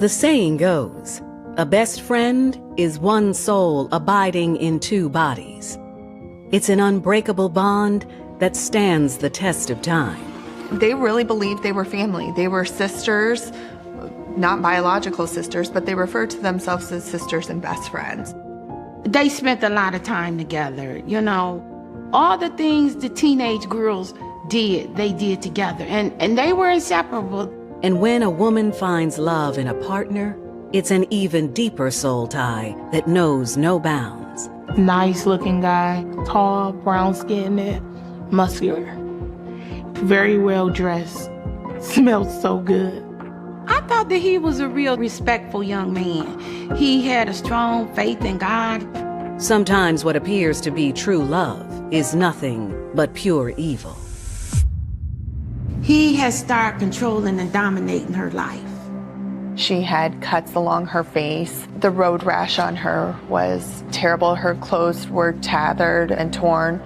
The saying goes, a best friend is one soul abiding in two bodies. It's an unbreakable bond that stands the test of time. They really believed they were family. They were sisters, not biological sisters, but they referred to themselves as sisters and best friends. They spent a lot of time together, you know. All the things the teenage girls did, they did together, and they were inseparable. And when a woman finds love in a partner, it's an even deeper soul tie that knows no bounds. Nice looking guy, tall, brown skinned, muscular, very well dressed, smelled so good. I thought that he was a real respectful young man. He had a strong faith in God. Sometimes what appears to be true love is nothing but pure evil. He has started controlling and dominating her life. She had cuts along her face. The road rash on her was terrible. Her clothes were tattered and torn.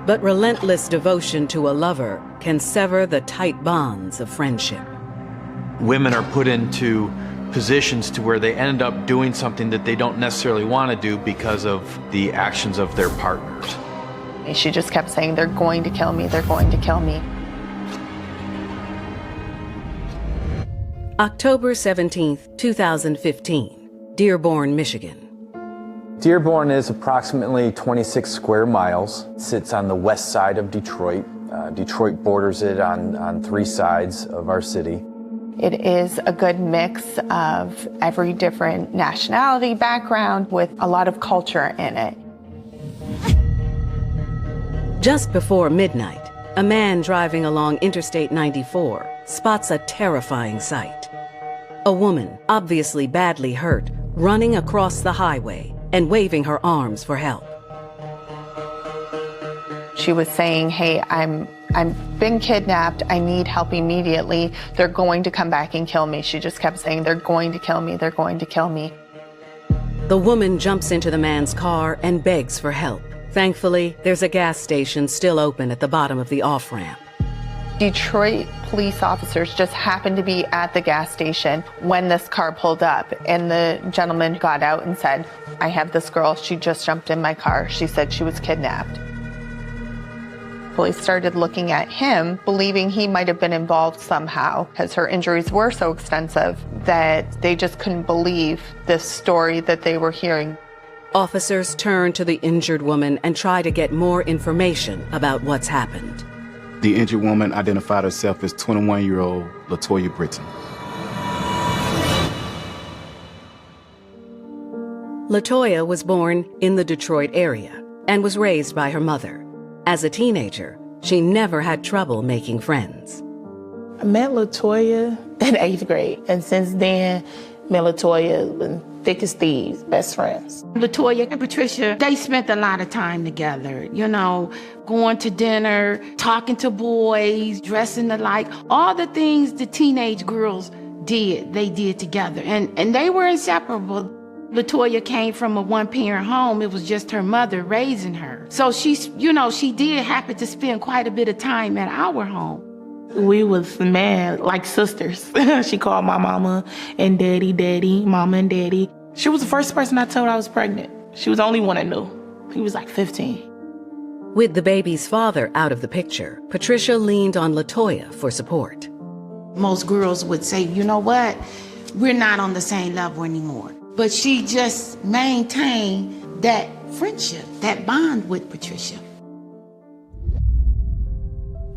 But relentless devotion to a lover can sever the tight bonds of friendship. Women are put into positions to where they end up doing something that they don't necessarily want to do because of the actions of their partners. She just kept saying, they're going to kill me, they're going to kill me. October 17th, 2015, Dearborn, Michigan. Dearborn is approximately 26 square miles. It sits on the west side of Detroit. Detroit borders it on three sides of our city. It is a good mix of every different nationality background with a lot of culture in it. Just before midnight, a man driving along Interstate 94 spots a terrifying sight. A woman, obviously badly hurt, running across the highway and waving her arms for help. She was saying, hey, I'm been kidnapped. I need help immediately. They're going to come back and kill me. She just kept saying, they're going to kill me. They're going to kill me. The woman jumps into the man's car and begs for help. Thankfully, there's a gas station still open at the bottom of the off-ramp. Detroit police officers just happened to be at the gas station when this car pulled up, and the gentleman got out and said, I have this girl. She just jumped in my car. She said she was kidnapped. Police started looking at him, believing he might have been involved somehow, because her injuries were so extensive that they just couldn't believe this story that they were hearing. Officers turn to the injured woman and try to get more information about what's happened. The injured woman identified herself as 21-year-old LaToya Britton. LaToya was born in the Detroit area and was raised by her mother. As a teenager, she never had trouble making friends. I met LaToya in 8th grade, and since then, me and LaToya have been thick as thieves, best friends. LaToya and Patricia, they spent a lot of time together, you know, going to dinner, talking to boys, dressing alike, all the things the teenage girls did, they did together, and they were inseparable. LaToya came from a one-parent home. It was just her mother raising her. So she did happen to spend quite a bit of time at our home. We was, man, like sisters. She called my mama and daddy, mama and daddy. She was the first person I told I was pregnant. She was the only one I knew. He was like 15. With the baby's father out of the picture, Patricia leaned on LaToya for support. Most girls would say, you know what, we're not on the same level anymore. But she just maintained that friendship, that bond with Patricia.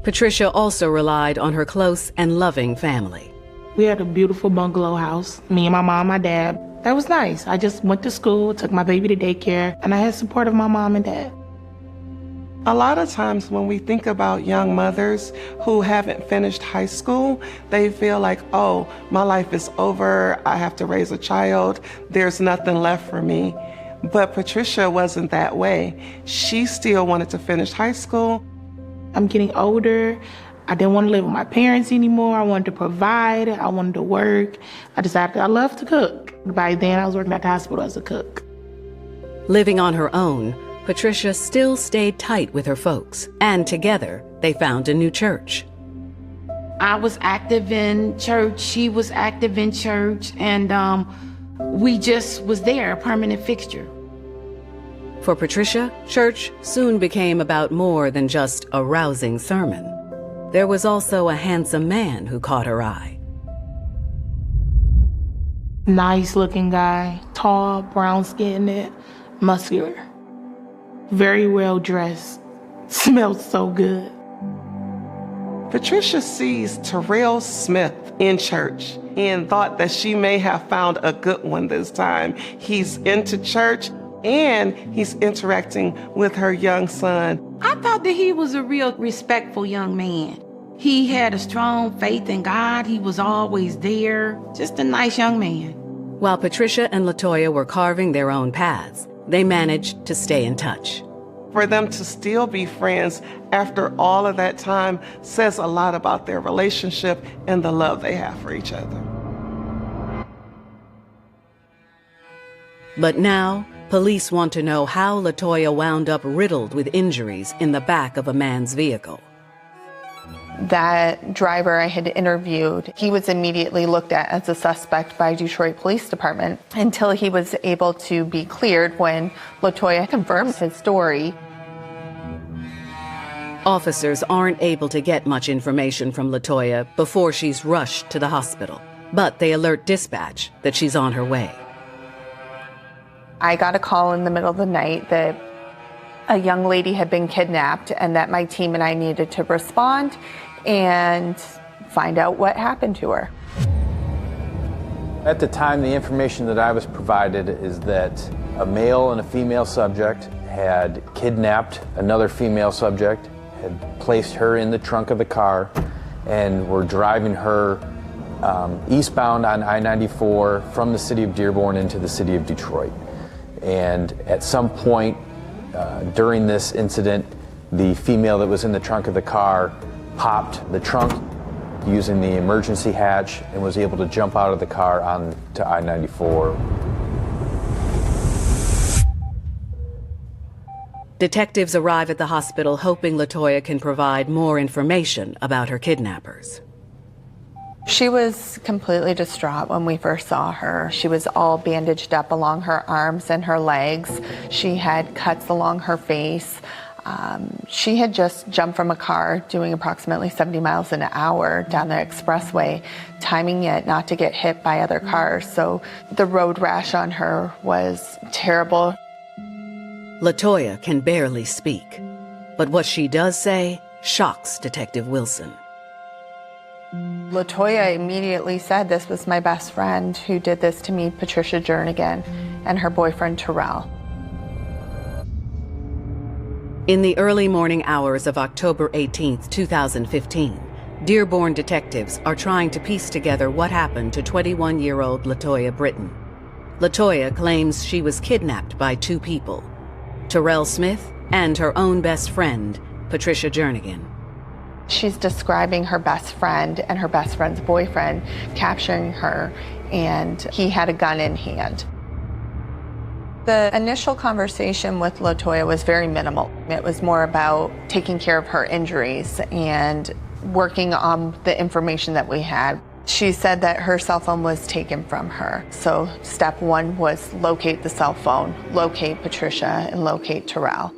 Patricia also relied on her close and loving family. We had a beautiful bungalow house, me and my mom, my dad. That was nice. I just went to school, took my baby to daycare, and I had support of my mom and dad. A lot of times when we think about young mothers who haven't finished high school, they feel like, oh, my life is over, I have to raise a child, there's nothing left for me. But Patricia wasn't that way. She still wanted to finish high school. I'm getting older. I didn't want to live with my parents anymore. I wanted to provide. I wanted to work. I decided I love to cook. By then, I was working at the hospital as a cook. Living on her own, Patricia still stayed tight with her folks, and together they found a new church. I was active in church, she was active in church, and we just was there, a permanent fixture. For Patricia, church soon became about more than just a rousing sermon. There was also a handsome man who caught her eye. Nice looking guy, tall, brown skinned, muscular, very well dressed, smelled so good. Patricia sees Terrell Smith in church and thought that she may have found a good one this time. He's into church and he's interacting with her young son. I thought that he was a real respectful young man. He had a strong faith in God. He was always there. Just a nice young man. While Patricia and LaToya were carving their own paths, they managed to stay in touch. For them to still be friends after all of that time says a lot about their relationship and the love they have for each other. But now, police want to know how LaToya wound up riddled with injuries in the back of a man's vehicle. That driver I had interviewed, he was immediately looked at as a suspect by Detroit Police Department until he was able to be cleared when LaToya confirmed his story. Officers aren't able to get much information from LaToya before she's rushed to the hospital, but they alert dispatch that she's on her way. I got a call in the middle of the night that a young lady had been kidnapped and that my team and I needed to respond and find out what happened to her. At the time, the information that I was provided is that a male and a female subject had kidnapped another female subject, had placed her in the trunk of the car, and were driving her eastbound on I-94 from the city of Dearborn into the city of Detroit. And at some point during this incident, the female that was in the trunk of the car popped the trunk using the emergency hatch and was able to jump out of the car onto I-94. Detectives arrive at the hospital hoping LaToya can provide more information about her kidnappers. She was completely distraught when we first saw her. She was all bandaged up along her arms and her legs. She had cuts along her face. She had just jumped from a car doing approximately 70 miles an hour down the expressway, timing it not to get hit by other cars. So the road rash on her was terrible. LaToya can barely speak, but what she does say shocks Detective Wilson. LaToya immediately said this was my best friend who did this to me, Patricia Jernigan, and her boyfriend Terrell. In the early morning hours of October 18th, 2015, Dearborn detectives are trying to piece together what happened to 21-year-old LaToya Britton. LaToya claims she was kidnapped by two people, Terrell Smith and her own best friend, Patricia Jernigan. She's describing her best friend and her best friend's boyfriend capturing her, and he had a gun in hand. The initial conversation with LaToya was very minimal. It was more about taking care of her injuries and working on the information that we had. She said that her cell phone was taken from her. So step one was locate the cell phone, locate Patricia, and locate Terrell.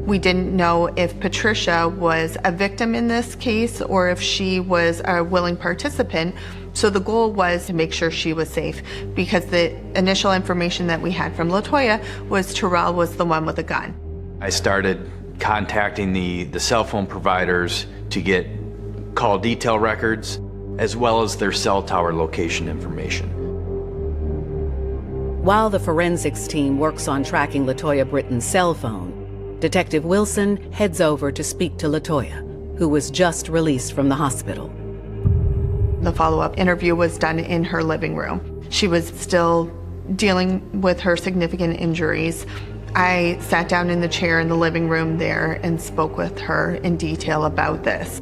We didn't know if Patricia was a victim in this case or if she was a willing participant. So the goal was to make sure she was safe, because the initial information that we had from LaToya was Terrell was the one with a gun. I started contacting the cell phone providers to get call detail records as well as their cell tower location information. While the forensics team works on tracking LaToya Britton's cell phone, Detective Wilson heads over to speak to LaToya, who was just released from the hospital. The follow-up interview was done in her living room. She was still dealing with her significant injuries. I sat down in the chair in the living room there and spoke with her in detail about this.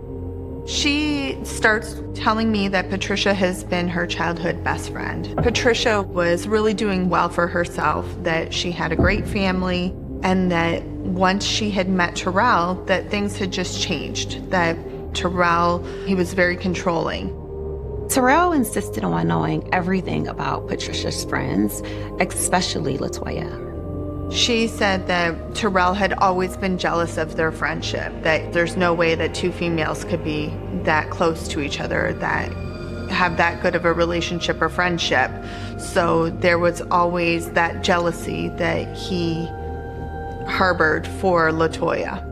She starts telling me that Patricia has been her childhood best friend. Patricia was really doing well for herself, that she had a great family, and that once she had met Terrell, that things had just changed, that Terrell, he was very controlling. Terrell insisted on knowing everything about Patricia's friends, especially LaToya. She said that Terrell had always been jealous of their friendship, that there's no way that two females could be that close to each other, that have that good of a relationship or friendship. So there was always that jealousy that he harbored for LaToya.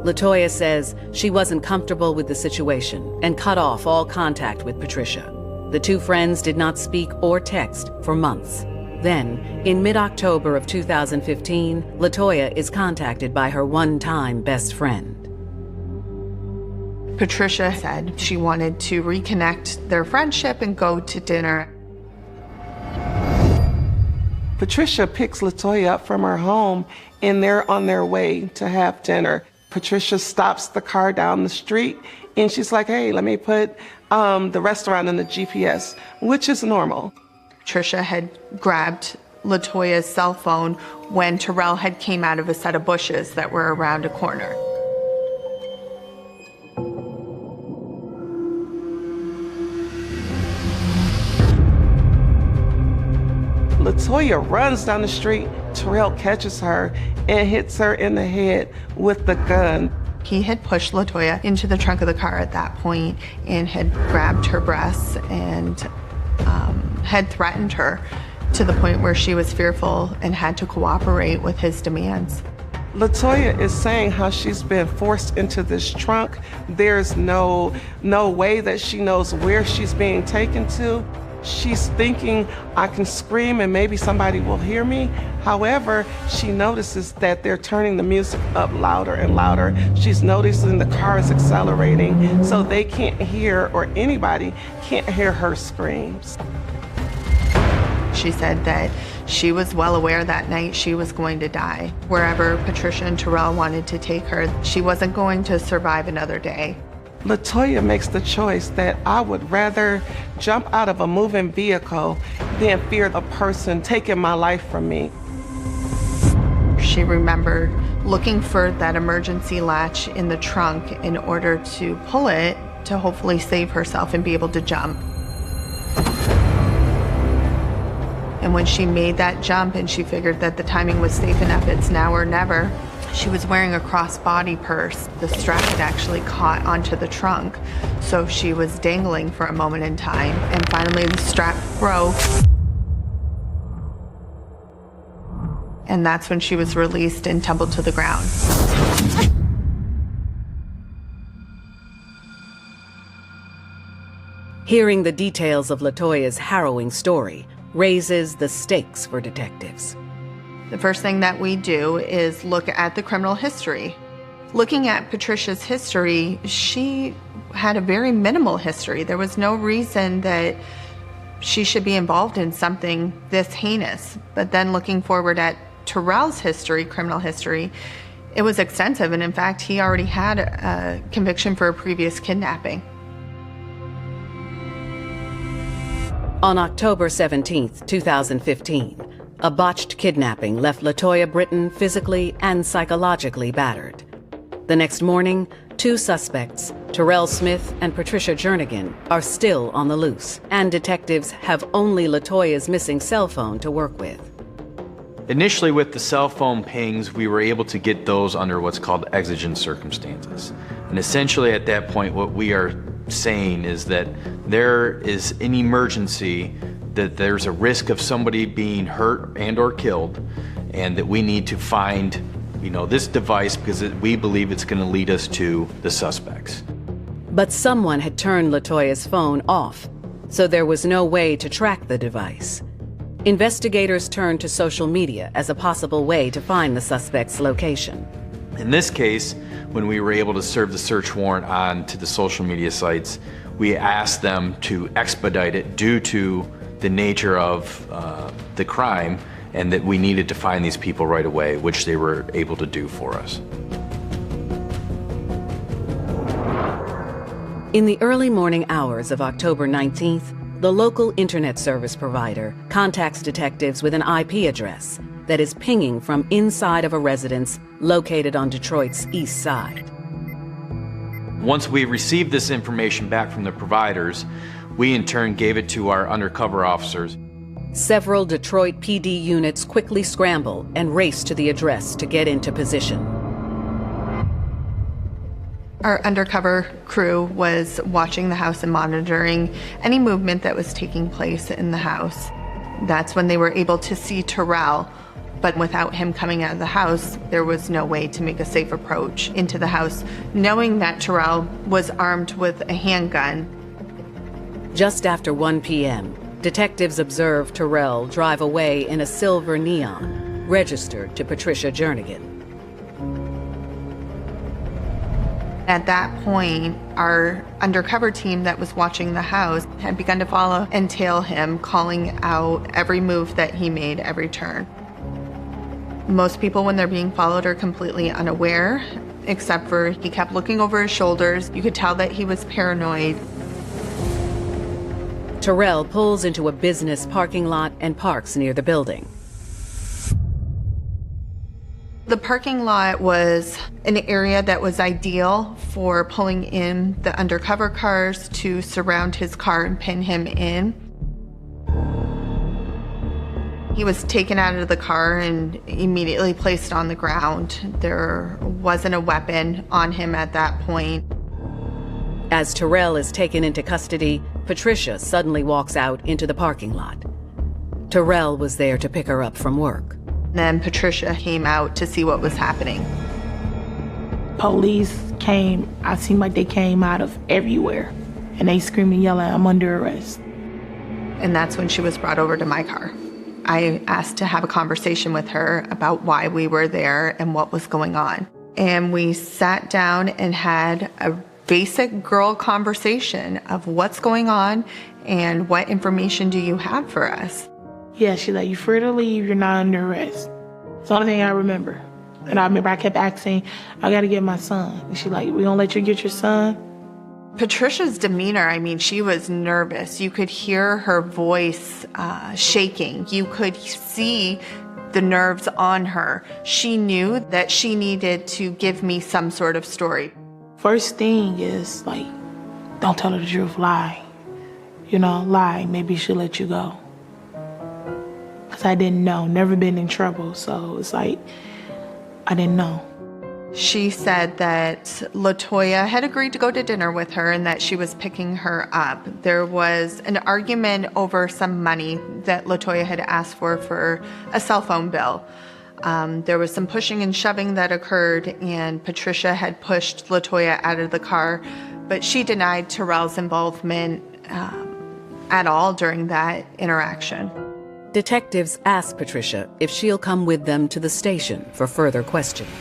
LaToya says she wasn't comfortable with the situation and cut off all contact with Patricia. The two friends did not speak or text for months. Then, in mid-October of 2015, LaToya is contacted by her one-time best friend. Patricia said she wanted to reconnect their friendship and go to dinner. Patricia picks LaToya up from her home, and they're on their way to have dinner. Patricia stops the car down the street, and she's like, hey, let me put the restaurant in the GPS, which is normal. Patricia had grabbed LaToya's cell phone when Terrell had came out of a set of bushes that were around a corner. LaToya runs down the street. Terrell catches her and hits her in the head with the gun. He had pushed LaToya into the trunk of the car at that point and had grabbed her breasts and had threatened her to the point where she was fearful and had to cooperate with his demands. LaToya is saying how she's been forced into this trunk. There's no way that she knows where she's being taken to. She's thinking, I can scream and maybe somebody will hear me. However, she notices that they're turning the music up louder and louder. She's noticing the car is accelerating, so they can't hear, or anybody can't hear her screams. She said that she was well aware that night she was going to die. Wherever Patricia and Terrell wanted to take her, she wasn't going to survive another day. LaToya makes the choice that I would rather jump out of a moving vehicle than fear a person taking my life from me. She remembered looking for that emergency latch in the trunk in order to pull it to hopefully save herself and be able to jump. And when she made that jump and she figured that the timing was safe enough, it's now or never, she was wearing a crossbody purse. The strap had actually caught onto the trunk, so she was dangling for a moment in time, and finally the strap broke. And that's when she was released and tumbled to the ground. Hearing the details of LaToya's harrowing story raises the stakes for detectives. The first thing that we do is look at the criminal history. Looking at Patricia's history, she had a very minimal history. There was no reason that she should be involved in something this heinous. But then looking forward at Terrell's history, criminal history, it was extensive. And in fact, he already had a conviction for a previous kidnapping. On October 17th, 2015, a botched kidnapping left LaToya Britton physically and psychologically battered. The next morning, two suspects, Terrell Smith and Patricia Jernigan, are still on the loose, and detectives have only LaToya's missing cell phone to work with. Initially, with the cell phone pings, we were able to get those under what's called exigent circumstances. And essentially at that point, what we are saying is that there is an emergency, that there's a risk of somebody being hurt and or killed, and that we need to find, this device because we believe it's going to lead us to the suspects. But someone had turned LaToya's phone off, so there was no way to track the device. Investigators turned to social media as a possible way to find the suspect's location. In this case, when we were able to serve the search warrant on to the social media sites, we asked them to expedite it due to the nature of the crime, and that we needed to find these people right away, which they were able to do for us. In the early morning hours of October 19th, the local internet service provider contacts detectives with an IP address that is pinging from inside of a residence located on Detroit's east side. Once we received this information back from the providers, we in turn gave it to our undercover officers. Several Detroit PD units quickly scramble and race to the address to get into position. Our undercover crew was watching the house and monitoring any movement that was taking place in the house. That's when they were able to see Terrell, but without him coming out of the house, there was no way to make a safe approach into the house, knowing that Terrell was armed with a handgun. Just after 1 p.m., detectives observe Terrell drive away in a silver Neon, registered to Patricia Jernigan. At that point, our undercover team that was watching the house had begun to follow and tail him, calling out every move that he made, every turn. Most people, when they're being followed, are completely unaware, except for he kept looking over his shoulders. You could tell that he was paranoid. Terrell pulls into a business parking lot and parks near the building. The parking lot was an area that was ideal for pulling in the undercover cars to surround his car and pin him in. He was taken out of the car and immediately placed on the ground. There wasn't a weapon on him at that point. As Terrell is taken into custody, Patricia suddenly walks out into the parking lot. Terrell was there to pick her up from work. Then Patricia came out to see what was happening. Police came. I seemed like they came out of everywhere. And they screaming, yelling, "I'm under arrest." And that's when she was brought over to my car. I asked to have a conversation with her about why we were there and what was going on. And we sat down and had a basic girl conversation of what's going on and what information do you have for us. Yeah, she's like, "You're free to leave, you're not under arrest." It's the only thing I remember. And I remember I kept asking, "I gotta get my son." And she's like, "We gonna let you get your son?" Patricia's demeanor, I mean, she was nervous. You could hear her voice shaking. You could see the nerves on her. She knew that she needed to give me some sort of story. First thing is like, don't tell her the truth, lie. You know, lie, maybe she'll let you go. Because I didn't know, never been in trouble, so it's like, I didn't know. She said that LaToya had agreed to go to dinner with her and that she was picking her up. There was an argument over some money that LaToya had asked for a cell phone bill. There was some pushing and shoving that occurred, and Patricia had pushed LaToya out of the car, but she denied Terrell's involvement at all during that interaction. Detectives ask Patricia if she'll come with them to the station for further questioning.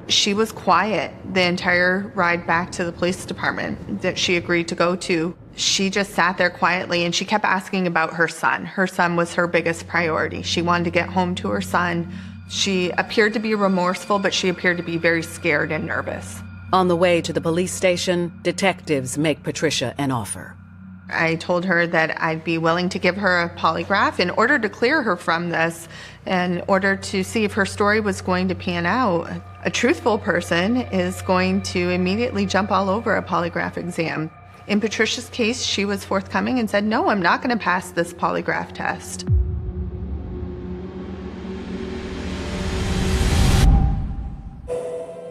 She was quiet the entire ride back to the police department that she agreed to go to. She just sat there quietly and she kept asking about her son. Her son was her biggest priority. She wanted to get home to her son. She appeared to be remorseful, but she appeared to be very scared and nervous. On the way to the police station, detectives make Patricia an offer. I told her that I'd be willing to give her a polygraph in order to clear her from this, in order to see if her story was going to pan out. A truthful person is going to immediately jump all over a polygraph exam. In Patricia's case, she was forthcoming and said, "No, I'm not going to pass this polygraph test."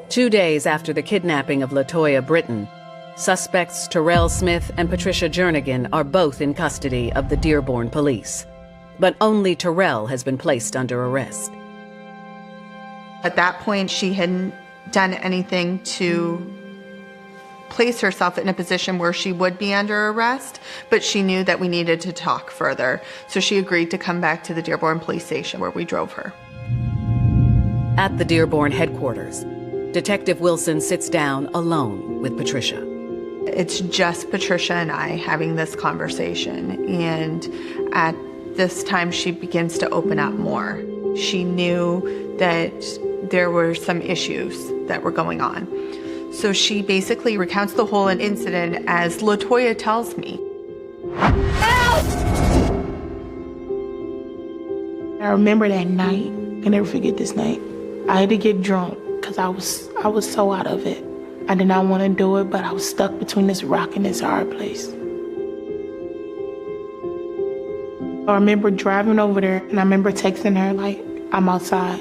Two days after the kidnapping of LaToya Britton, suspects Terrell Smith and Patricia Jernigan are both in custody of the Dearborn police. But only Terrell has been placed under arrest. At that point, she hadn't done anything to place herself in a position where she would be under arrest, but she knew that we needed to talk further. So she agreed to come back to the Dearborn police station where we drove her. At the Dearborn headquarters, Detective Wilson sits down alone with Patricia. It's just Patricia and I having this conversation, and at this time she begins to open up more. She knew that there were some issues that were going on. So she basically recounts the whole incident as LaToya tells me. Help! I remember that night. I never forget this night. I had to get drunk because because I was so out of it. I did not want to do it, but I was stuck between this rock and this hard place. I remember driving over there, and I remember texting her, like, I'm outside.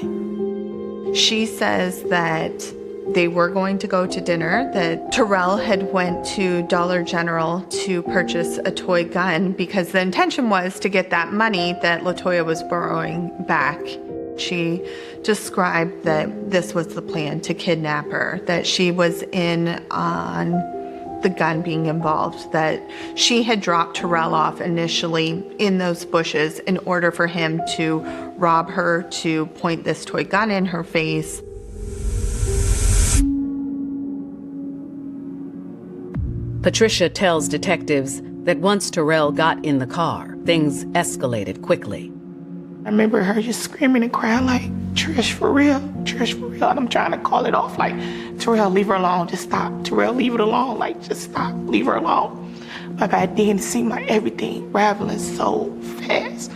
She says that they were going to go to dinner, that Terrell had went to Dollar General to purchase a toy gun because the intention was to get that money that LaToya was borrowing back. She described that this was the plan, to kidnap her, that she was in on the gun being involved, that she had dropped Terrell off initially in those bushes in order for him to rob her, to point this toy gun in her face. Patricia tells detectives that once Terrell got in the car, things escalated quickly. I remember her just screaming and crying like, Trish, for real, Trish, for real. And I'm trying to call it off like, Terrell, leave her alone, just stop. Terrell, leave it alone, like, just stop, leave her alone. But by then, it seemed like everything raveling so fast.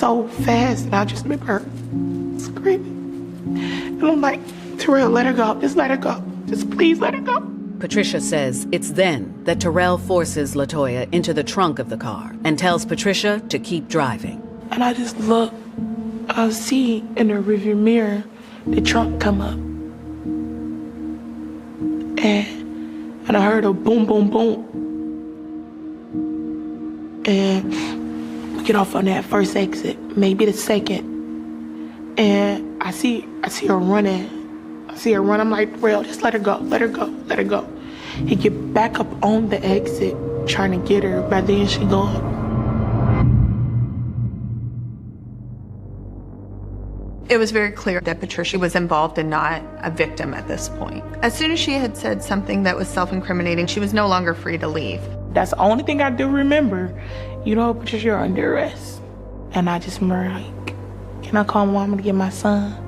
And I just remember her screaming. And I'm like, Terrell, let her go, just let her go. Just please let her go. Patricia says it's then that Terrell forces LaToya into the trunk of the car and tells Patricia to keep driving. And I just look, I see in the rearview mirror the trunk come up. And I heard a boom, boom, boom. And we get off on that first exit, maybe the second. And I see her running. I'm like, Terrell, just let her go, let her go, let her go. He get back up on the exit, trying to get her. By then, she gone. It was very clear that Patricia was involved and not a victim at this point. As soon as she had said something that was self-incriminating, she was no longer free to leave. That's the only thing I do remember. You know, Patricia, you're under arrest. And I just remember, like, can I call Mama to get my son?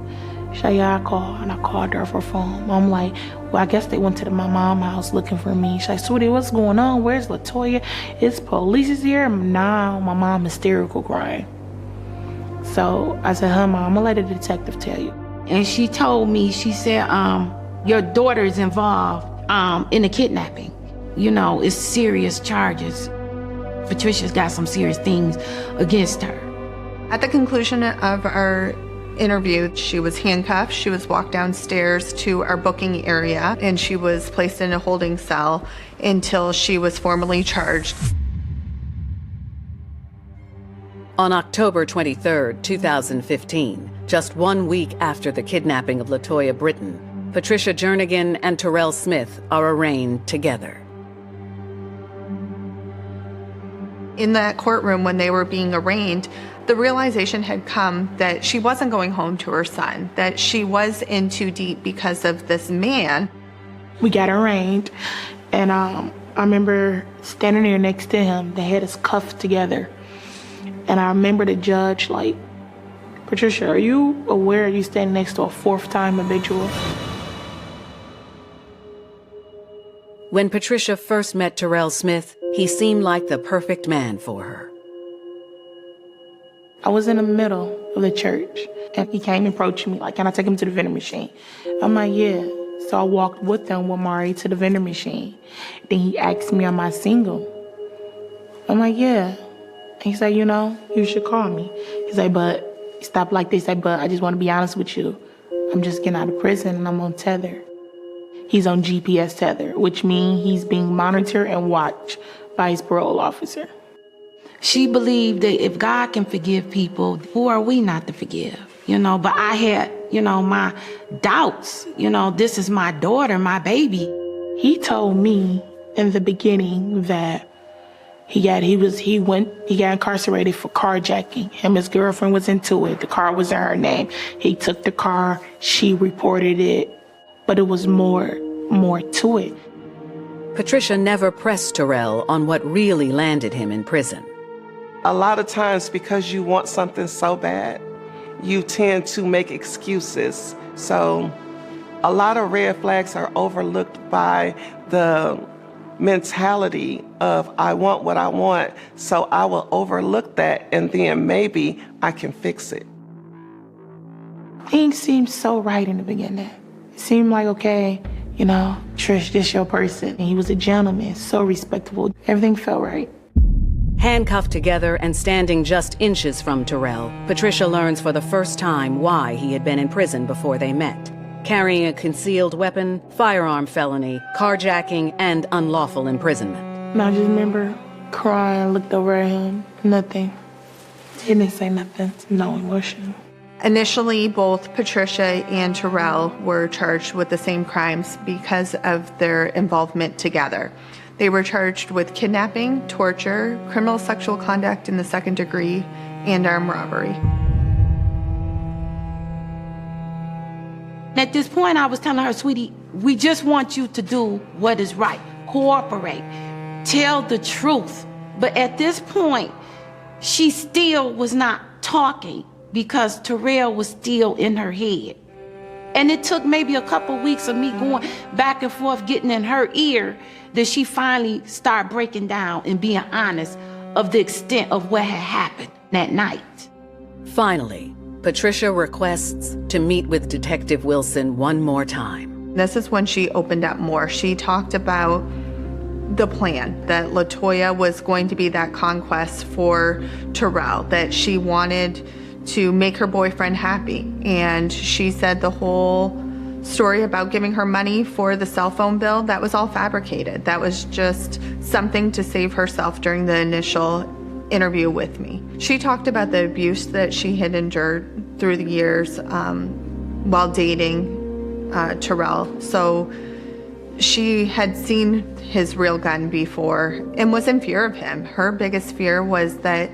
She's like, yeah, I called. And I called her for phone. I'm like, well, I guess they went to my mom's house looking for me. She's like, sweetie, what's going on? Where's LaToya? It's police is here. Nah, my mom hysterical crying. So I said, Mom, I'm gonna let the detective tell you. And she told me, she said, your daughter is involved in a kidnapping. You know, it's serious charges. Patricia's got some serious things against her. At the conclusion of our interview, she was handcuffed, she was walked downstairs to our booking area, and she was placed in a holding cell until she was formally charged. On October 23, 2015, just 1 week after the kidnapping of LaToya Britton, Patricia Jernigan and Terrell Smith are arraigned together. In that courtroom when they were being arraigned, the realization had come that she wasn't going home to her son, that she was in too deep because of this man. We got arraigned, and I remember standing there next to him. They had us cuffed together. And I remember the judge like, Patricia, are you aware you standing next to a fourth-time habitual? When Patricia first met Terrell Smith, he seemed like the perfect man for her. I was in the middle of the church, and he came approaching me like, can I take him to the vending machine? I'm like, yeah. So I walked with him with Mari to the vending machine. Then he asked me, am I single? I'm like, yeah. He said, you know, you should call me. He said, but, stop like this. He said, but I just want to be honest with you. I'm just getting out of prison and I'm on tether. He's on GPS tether, which means he's being monitored and watched by his parole officer. She believed that if God can forgive people, who are we not to forgive? You know, but I had, you know, my doubts. You know, this is my daughter, my baby. He told me in the beginning that he got incarcerated for carjacking. Him and his girlfriend was into it. The car was in her name. He took the car, she reported it, but it was more to it. Patricia never pressed Terrell on what really landed him in prison. A lot of times, because you want something so bad, you tend to make excuses. So a lot of red flags are overlooked by the mentality of, I want what I want, so I will overlook that and then maybe I can fix it. Things seemed so right in the beginning. It seemed like, okay, Trish, this your person. And he was a gentleman, so respectable. Everything felt right. Handcuffed together and standing just inches from Terrell, Patricia learns for the first time why he had been in prison before they met. Carrying a concealed weapon, firearm felony, carjacking, and unlawful imprisonment. And I just remember crying, looked over at him, nothing. He didn't say nothing, no emotion. Initially, both Patricia and Terrell were charged with the same crimes because of their involvement together. They were charged with kidnapping, torture, criminal sexual conduct in the second degree, and armed robbery. At this point, I was telling her, sweetie, we just want you to do what is right. Cooperate. Tell the truth. But at this point, she still was not talking because Terrell was still in her head. And it took maybe a couple weeks of me going back and forth, getting in her ear, that she finally started breaking down and being honest of the extent of what had happened that night. Finally, Patricia requests to meet with Detective Wilson one more time. This is when she opened up more. She talked about the plan, that LaToya was going to be that conquest for Terrell, that she wanted to make her boyfriend happy. And she said the whole story about giving her money for the cell phone bill, that was all fabricated. That was just something to save herself during the initial interview with me. She talked about the abuse that she had endured through the years while dating Terrell. So she had seen his real gun before and was in fear of him. Her biggest fear was that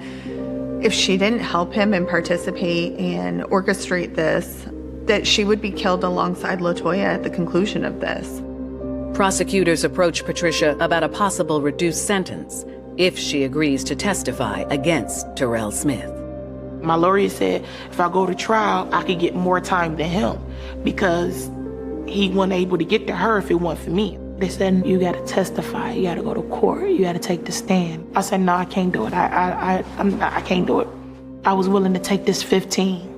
if she didn't help him and participate and orchestrate this, that she would be killed alongside LaToya at the conclusion of this. Prosecutors approach Patricia about a possible reduced sentence if she agrees to testify against Terrell Smith. My lawyer said if I go to trial, I could get more time than him because he wasn't able to get to her if it wasn't for me. They said, you gotta testify, you gotta go to court, you gotta take the stand. I said, no, I can't do it. I can't do it. I was willing to take this 15.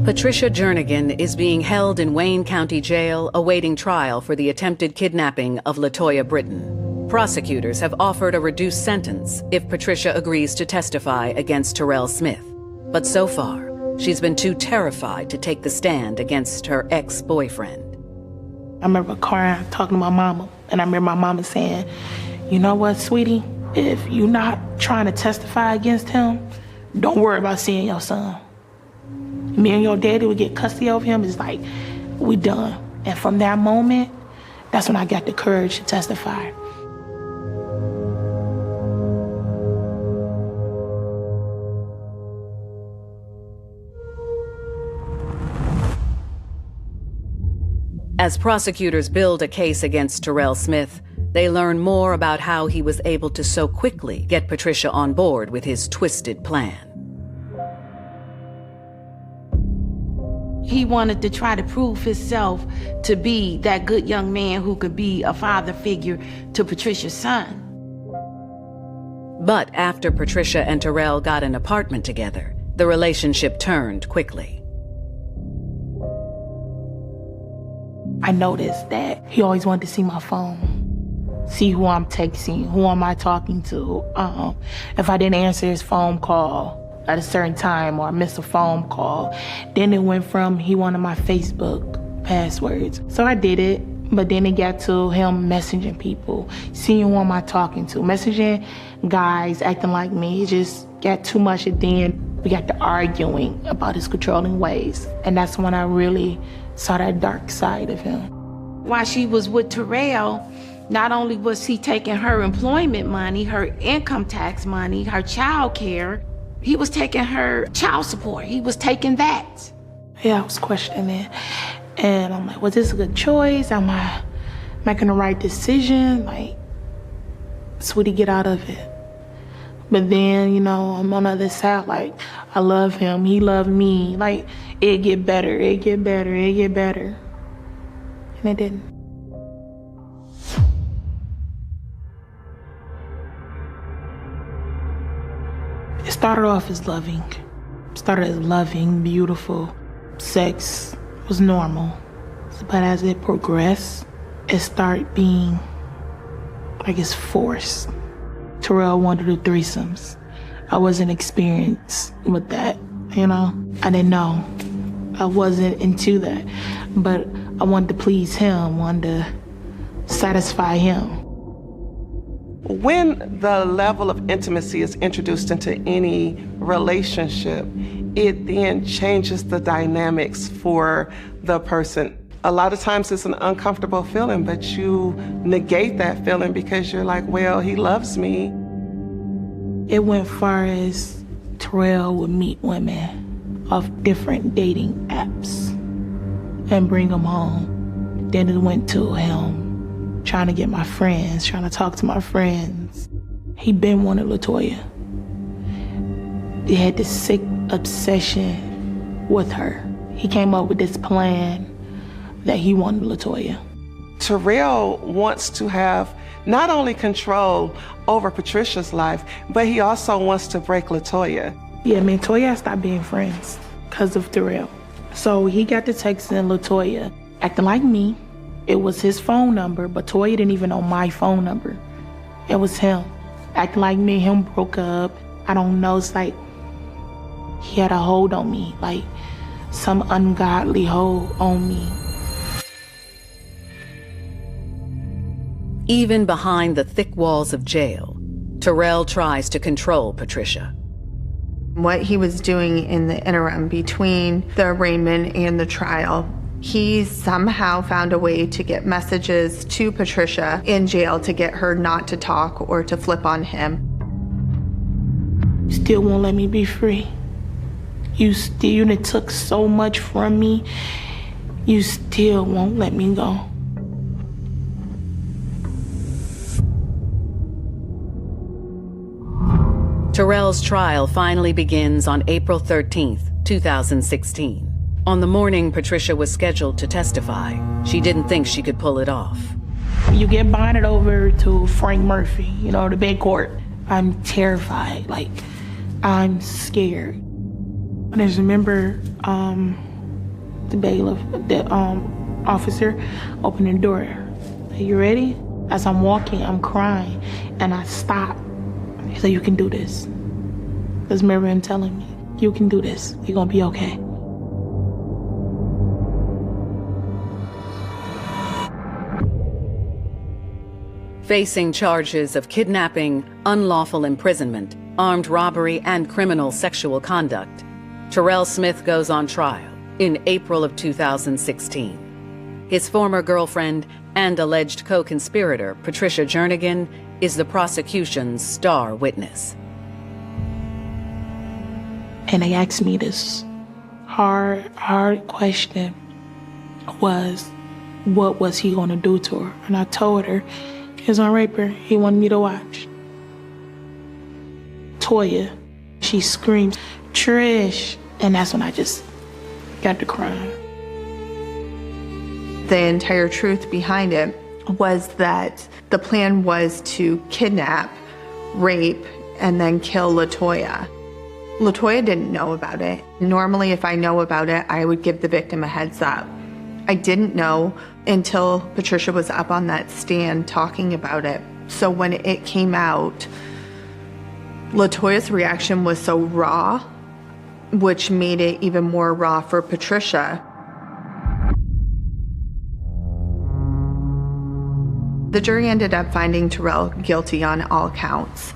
Patricia Jernigan is being held in Wayne County Jail awaiting trial for the attempted kidnapping of LaToya Britton. Prosecutors have offered a reduced sentence if Patricia agrees to testify against Terrell Smith. But so far, she's been too terrified to take the stand against her ex-boyfriend. I remember crying, talking to my mama, and I remember my mama saying, you know what, sweetie? If you're not trying to testify against him, don't worry about seeing your son. Me and your daddy would get custody of him. It's like, we done. And from that moment, that's when I got the courage to testify. As prosecutors build a case against Terrell Smith, they learn more about how he was able to so quickly get Patricia on board with his twisted plan. He wanted to try to prove himself to be that good young man who could be a father figure to Patricia's son. But after Patricia and Terrell got an apartment together, the relationship turned quickly. I noticed that he always wanted to see my phone, see who I'm texting, who am I talking to. If I didn't answer his phone call at a certain time or I missed a phone call, then it went from he wanted my Facebook passwords. So I did it, but then it got to him messaging people, seeing who am I talking to, messaging guys acting like me. It just got too much, and then we got to arguing about his controlling ways. And that's when I really saw that dark side of him. While she was with Terrell, not only was he taking her employment money, her income tax money, her child care, he was taking her child support. He was taking that. Yeah, I was questioning it. And I'm like, was this a good choice? Am I making the right decision? Like, sweetie, get out of it. But then, I'm on the other side, like, I love him, he loved me. Like, it get better, it get better, it get better. And it didn't. It started off as loving, Started loving, beautiful. Sex was normal. But as it progressed, it started being like it's forced. Terrell wanted to do threesomes. I wasn't experienced with that, you know? I didn't know. I wasn't into that. But I wanted to please him, wanted to satisfy him. When the level of intimacy is introduced into any relationship, it then changes the dynamics for the person. A lot of times it's an uncomfortable feeling, but you negate that feeling because you're like, well, he loves me. It went far as Terrell would meet women off different dating apps and bring them home. Then it went to him trying to get my friends, trying to talk to my friends. He been wanted LaToya. He had this sick obsession with her. He came up with this plan that he wanted LaToya. Terrell wants to have not only control over Patricia's life, but he also wants to break LaToya. Yeah, me and Toya stopped being friends because of Terrell. So he got to texting LaToya, acting like me. It was his phone number, but Toya didn't even know my phone number. It was him, acting like me and him broke up. I don't know, it's like he had a hold on me, like some ungodly hold on me. Even behind the thick walls of jail, Terrell tries to control Patricia. What he was doing in the interim between the arraignment and the trial, he somehow found a way to get messages to Patricia in jail to get her not to talk or to flip on him. You still won't let me be free. You took so much from me. You still won't let me go. Terrell's trial finally begins on April 13th, 2016. On the morning Patricia was scheduled to testify, she didn't think she could pull it off. You get bonded over to Frank Murphy, the big court. I'm terrified, like, I'm scared. I just remember the bailiff, the officer opening the door. Are you ready? As I'm walking, I'm crying, and I stop. He said, you can do this. Because remember him telling me, you can do this. You're gonna be okay. Facing charges of kidnapping, unlawful imprisonment, armed robbery, and criminal sexual conduct, Terrell Smith goes on trial in April of 2016. His former girlfriend and alleged co-conspirator, Patricia Jernigan, is the prosecution's star witness. And they asked me this hard question was, what was he gonna do to her? And I told her, he was gonna rape her. He wanted me to watch. Toya, she screams, Trish. And that's when I just got to crying. The entire truth behind it was that the plan was to kidnap, rape, and then kill LaToya. LaToya didn't know about it. Normally, if I know about it, I would give the victim a heads up. I didn't know until Patricia was up on that stand talking about it. So when it came out, LaToya's reaction was so raw, which made it even more raw for Patricia. The jury ended up finding Terrell guilty on all counts.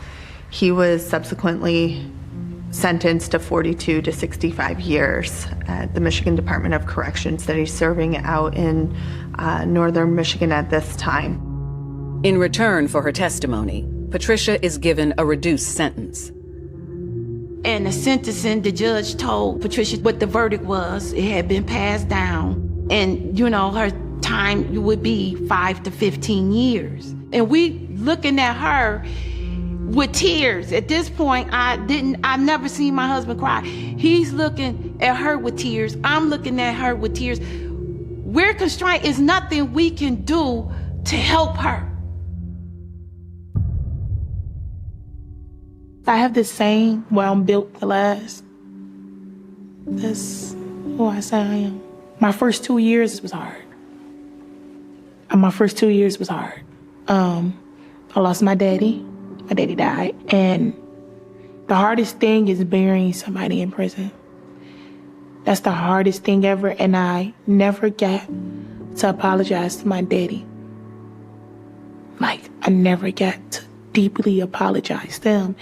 He was subsequently sentenced to 42 to 65 years at the Michigan Department of Corrections that he's serving out in northern Michigan at this time. In return for her testimony, Patricia is given a reduced sentence. And the sentencing, the judge told Patricia what the verdict was. It had been passed down. And, her time would be 5 to 15 years. And we looking at her with tears. At this point, I've never seen my husband cry. He's looking at her with tears. I'm looking at her with tears. We're constrained. There's nothing we can do to help her. I have this saying where I'm built to last. That's who I say I am. My first 2 years was hard. My first 2 years was hard. I lost my daddy. My daddy died. And the hardest thing is burying somebody in prison. That's the hardest thing ever. And I never got to apologize to my daddy. Like, I never got to deeply apologize to him.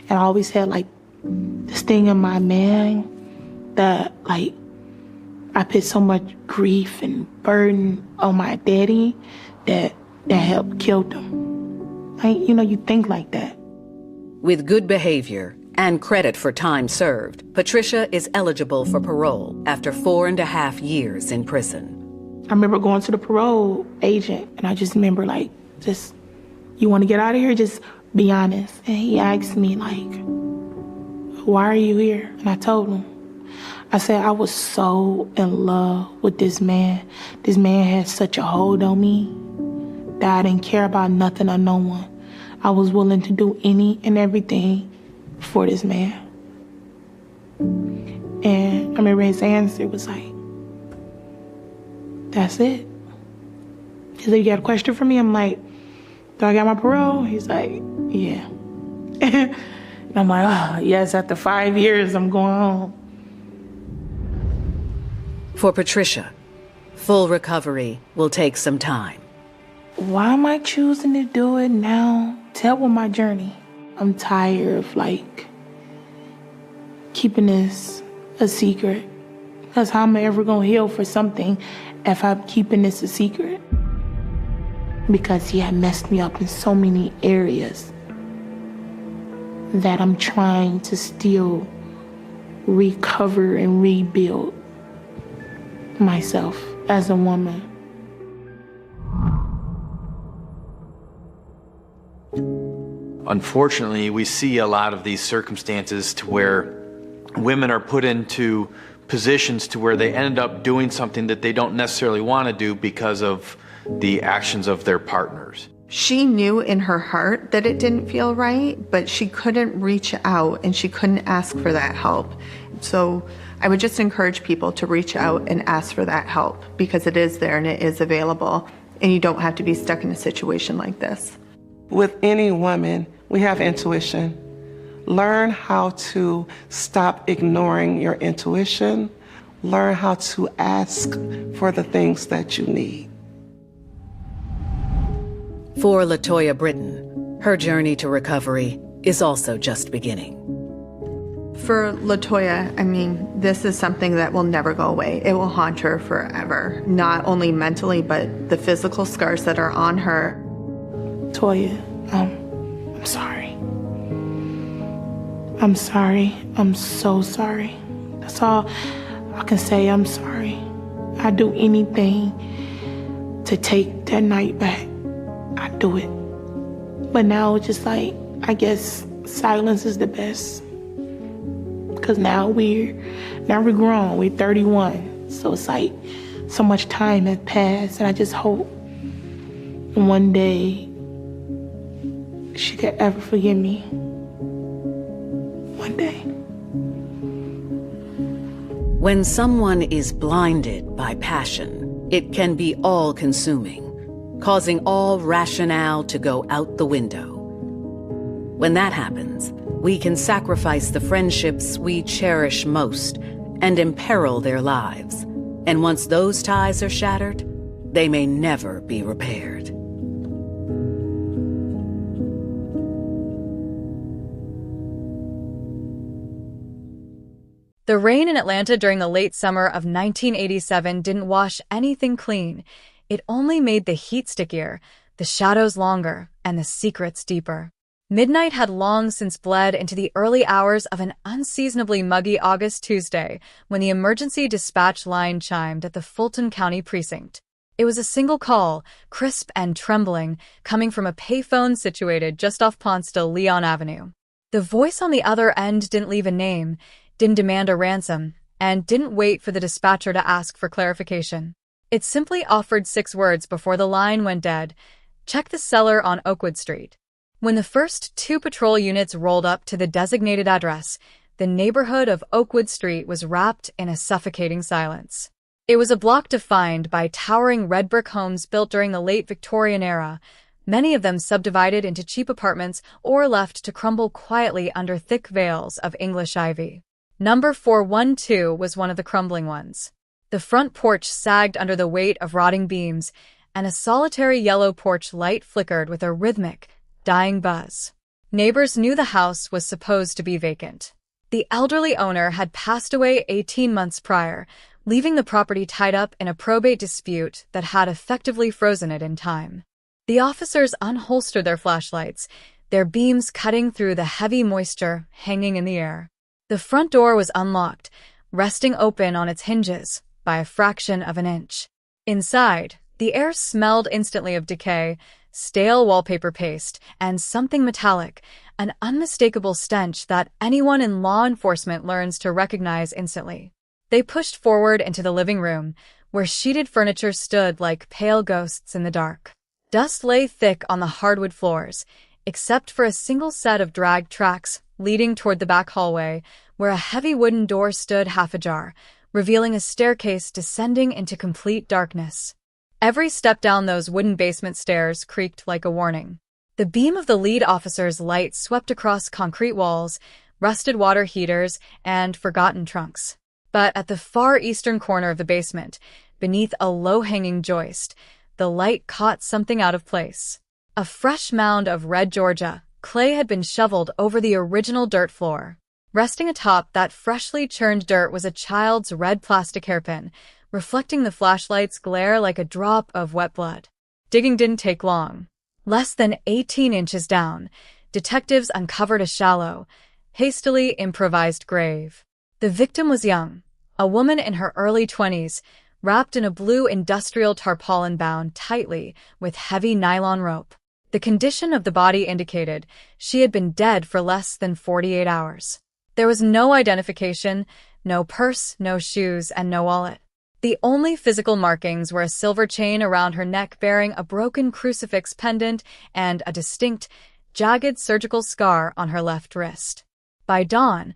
And I always had, like, this thing in my mind that, like, I put so much grief and burden on my daddy that helped kill him. Like, you think like that. With good behavior and credit for time served, Patricia is eligible for parole after 4.5 years in prison. I remember going to the parole agent, and I just remember, like, you want to get out of here? Just be honest. And he asked me, like, why are you here? And I told him. I said, I was so in love with this man. This man had such a hold on me that I didn't care about nothing or no one. I was willing to do any and everything for this man. And I remember his answer was like, that's it. He said, you got a question for me? I'm like, do I got my parole? He's like, yeah. And I'm like, oh, yes, after 5 years, I'm going home. For Patricia, full recovery will take some time. Why am I choosing to do it now? To help with my journey. I'm tired of, like, keeping this a secret. Because how am I ever going to heal for something if I'm keeping this a secret? Because he had messed me up in so many areas that I'm trying to still recover and rebuild myself as a woman. Unfortunately, we see a lot of these circumstances to where women are put into positions to where they end up doing something that they don't necessarily want to do because of the actions of their partners. She knew in her heart that it didn't feel right, but she couldn't reach out and she couldn't ask for that help. So I would just encourage people to reach out and ask for that help because it is there and it is available, and you don't have to be stuck in a situation like this. With any woman, we have intuition. Learn how to stop ignoring your intuition. Learn how to ask for the things that you need. For LaToya Britton, her journey to recovery is also just beginning. For LaToya, I mean, this is something that will never go away. It will haunt her forever, not only mentally, but the physical scars that are on her. Toya, I'm sorry. I'm sorry. I'm so sorry. That's all I can say. I'm sorry. I'd do anything to take that night back. I'd do it. But now it's just like, I guess silence is the best. Because now we're grown. We're 31. So it's like so much time has passed. And I just hope one day she could ever forgive me. One day. When someone is blinded by passion, it can be all-consuming, causing all rationale to go out the window. When that happens, we can sacrifice the friendships we cherish most and imperil their lives. And once those ties are shattered, they may never be repaired. The rain in Atlanta during the late summer of 1987 didn't wash anything clean. It only made the heat stickier, the shadows longer, and the secrets deeper. Midnight had long since bled into the early hours of an unseasonably muggy August Tuesday when the emergency dispatch line chimed at the Fulton County precinct. It was a single call, crisp and trembling, coming from a payphone situated just off Ponce-de-Leon Avenue. The voice on the other end didn't leave a name, didn't demand a ransom, and didn't wait for the dispatcher to ask for clarification. It simply offered 6 words before the line went dead. Check the cellar on Oakwood Street. When the first 2 patrol units rolled up to the designated address, the neighborhood of Oakwood Street was wrapped in a suffocating silence. It was a block defined by towering red brick homes built during the late Victorian era, many of them subdivided into cheap apartments or left to crumble quietly under thick veils of English ivy. Number 412 was one of the crumbling ones. The front porch sagged under the weight of rotting beams, and a solitary yellow porch light flickered with a rhythmic, dying buzz. Neighbors knew the house was supposed to be vacant. The elderly owner had passed away 18 months prior, leaving the property tied up in a probate dispute that had effectively frozen it in time. The officers unholstered their flashlights, their beams cutting through the heavy moisture hanging in the air. The front door was unlocked, resting open on its hinges by a fraction of an inch. Inside, the air smelled instantly of decay, stale wallpaper paste, and something metallic, an unmistakable stench that anyone in law enforcement learns to recognize instantly. They pushed forward into the living room, where sheeted furniture stood like pale ghosts in the dark. Dust lay thick on the hardwood floors, except for a single set of dragged tracks leading toward the back hallway, where a heavy wooden door stood half ajar, revealing a staircase descending into complete darkness. Every step down those wooden basement stairs creaked like a warning. The beam of the lead officer's light swept across concrete walls, rusted water heaters, and forgotten trunks. But at the far eastern corner of the basement, beneath a low-hanging joist, the light caught something out of place. A fresh mound of red Georgia clay had been shoveled over the original dirt floor. Resting atop that freshly churned dirt was a child's red plastic hairpin, reflecting the flashlight's glare like a drop of wet blood. Digging didn't take long. Less than 18 inches down, detectives uncovered a shallow, hastily improvised grave. The victim was young, a woman in her early 20s, wrapped in a blue industrial tarpaulin bound tightly with heavy nylon rope. The condition of the body indicated she had been dead for less than 48 hours. There was no identification, no purse, no shoes, and no wallet. The only physical markings were a silver chain around her neck bearing a broken crucifix pendant and a distinct, jagged surgical scar on her left wrist. By dawn,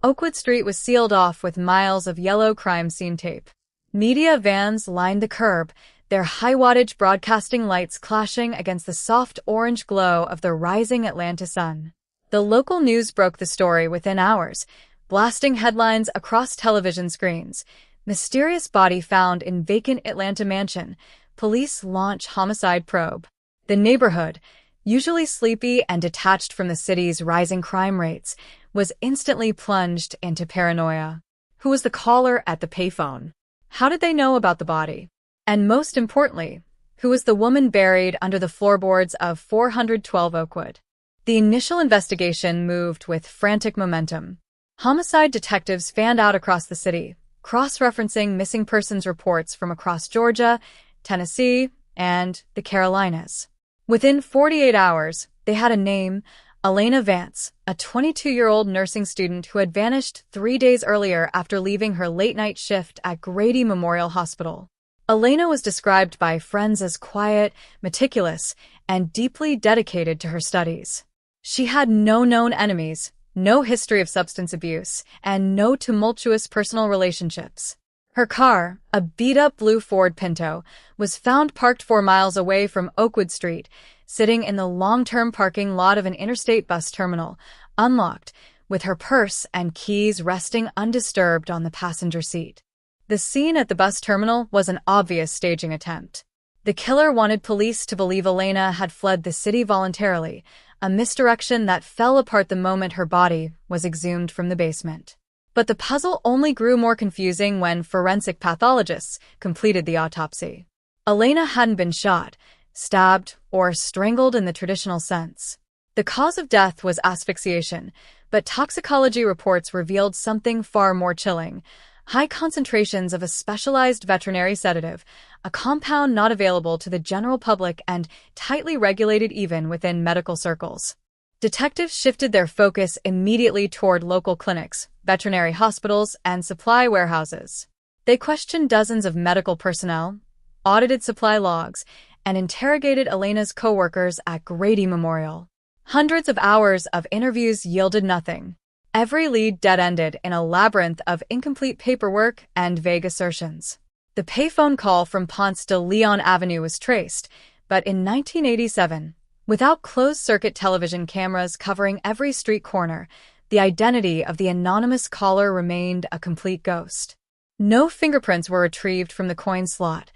Oakwood Street was sealed off with miles of yellow crime scene tape. Media vans lined the curb, their high-wattage broadcasting lights clashing against the soft orange glow of the rising Atlanta sun. The local news broke the story within hours, blasting headlines across television screens. Mysterious body found in vacant Atlanta mansion. Police launch homicide probe. The neighborhood, usually sleepy and detached from the city's rising crime rates, was instantly plunged into paranoia. Who was the caller at the payphone? How did they know about the body? And most importantly, who was the woman buried under the floorboards of 412 Oakwood? The initial investigation moved with frantic momentum. Homicide detectives fanned out across the city, cross-referencing missing persons reports from across Georgia, Tennessee, and the Carolinas. Within 48 hours, they had a name: Elena Vance, a 22-year-old nursing student who had vanished 3 days earlier after leaving her late-night shift at Grady Memorial Hospital. Elena was described by friends as quiet, meticulous, and deeply dedicated to her studies. She had no known enemies, no history of substance abuse, and no tumultuous personal relationships. Her car, a beat-up blue Ford Pinto, was found parked 4 miles away from Oakwood Street, sitting in the long-term parking lot of an interstate bus terminal, unlocked, with her purse and keys resting undisturbed on the passenger seat. The scene at the bus terminal was an obvious staging attempt. The killer wanted police to believe Elena had fled the city voluntarily, a misdirection that fell apart the moment her body was exhumed from the basement. But the puzzle only grew more confusing when forensic pathologists completed the autopsy. Elena hadn't been shot, stabbed, or strangled in the traditional sense. The cause of death was asphyxiation, but toxicology reports revealed something far more chilling: high concentrations of a specialized veterinary sedative, a compound not available to the general public and tightly regulated even within medical circles. Detectives shifted their focus immediately toward local clinics, veterinary hospitals, and supply warehouses. They questioned dozens of medical personnel, audited supply logs, and interrogated Elena's co-workers at Grady Memorial. Hundreds of hours of interviews yielded nothing. Every lead dead-ended in a labyrinth of incomplete paperwork and vague assertions. The payphone call from Ponce de Leon Avenue was traced, but in 1987, without closed-circuit television cameras covering every street corner, the identity of the anonymous caller remained a complete ghost. No fingerprints were retrieved from the coin slot.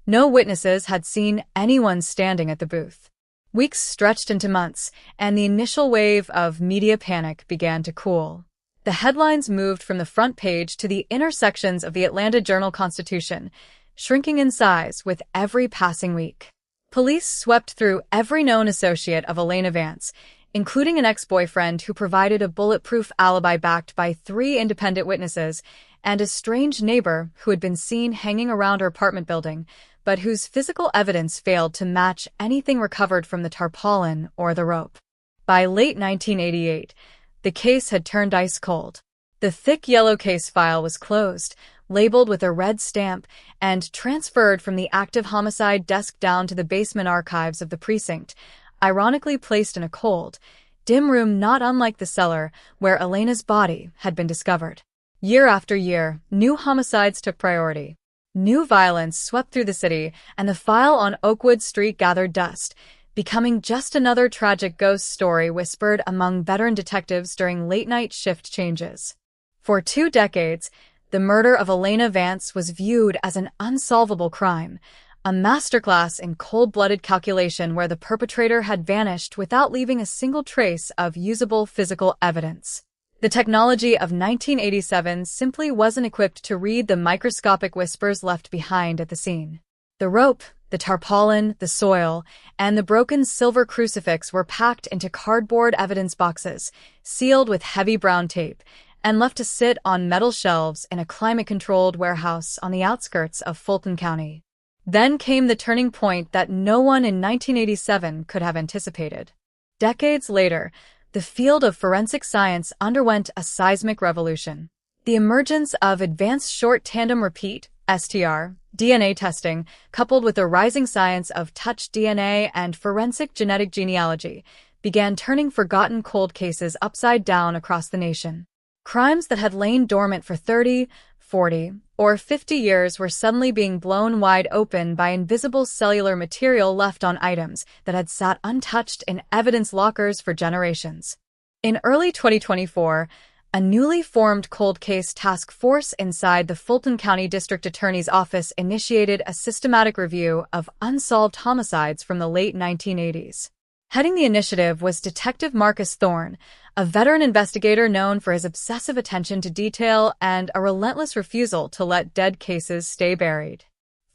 No witnesses had seen anyone standing at the booth. Weeks stretched into months, and the initial wave of media panic began to cool. The headlines moved from the front page to the inner sections of the Atlanta Journal-Constitution, shrinking in size with every passing week. Police swept through every known associate of Elena Vance, including an ex-boyfriend who provided a bulletproof alibi backed by 3 independent witnesses, and a strange neighbor who had been seen hanging around her apartment building, but whose physical evidence failed to match anything recovered from the tarpaulin or the rope. By late 1988, the case had turned ice cold. The thick yellow case file was closed, labeled with a red stamp, and transferred from the active homicide desk down to the basement archives of the precinct, ironically placed in a cold, dim room not unlike the cellar where Elena's body had been discovered. Year after year, new homicides took priority. New violence swept through the city, and the file on Oakwood Street gathered dust, becoming just another tragic ghost story whispered among veteran detectives during late-night shift changes. For 2 decades, the murder of Elena Vance was viewed as an unsolvable crime, a masterclass in cold-blooded calculation where the perpetrator had vanished without leaving a single trace of usable physical evidence. The technology of 1987 simply wasn't equipped to read the microscopic whispers left behind at the scene. The rope, the tarpaulin, the soil, and the broken silver crucifix were packed into cardboard evidence boxes, sealed with heavy brown tape, and left to sit on metal shelves in a climate-controlled warehouse on the outskirts of Fulton County. Then came the turning point that no one in 1987 could have anticipated. Decades later, the field of forensic science underwent a seismic revolution. The emergence of advanced short tandem repeat (STR) DNA testing, coupled with the rising science of touch DNA and forensic genetic genealogy, began turning forgotten cold cases upside down across the nation. Crimes that had lain dormant for 30, 40, or 50 years were suddenly being blown wide open by invisible cellular material left on items that had sat untouched in evidence lockers for generations. In early 2024, a newly formed cold case task force inside the Fulton County District Attorney's Office initiated a systematic review of unsolved homicides from the late 1980s. Heading the initiative was Detective Marcus Thorne, a veteran investigator known for his obsessive attention to detail and a relentless refusal to let dead cases stay buried.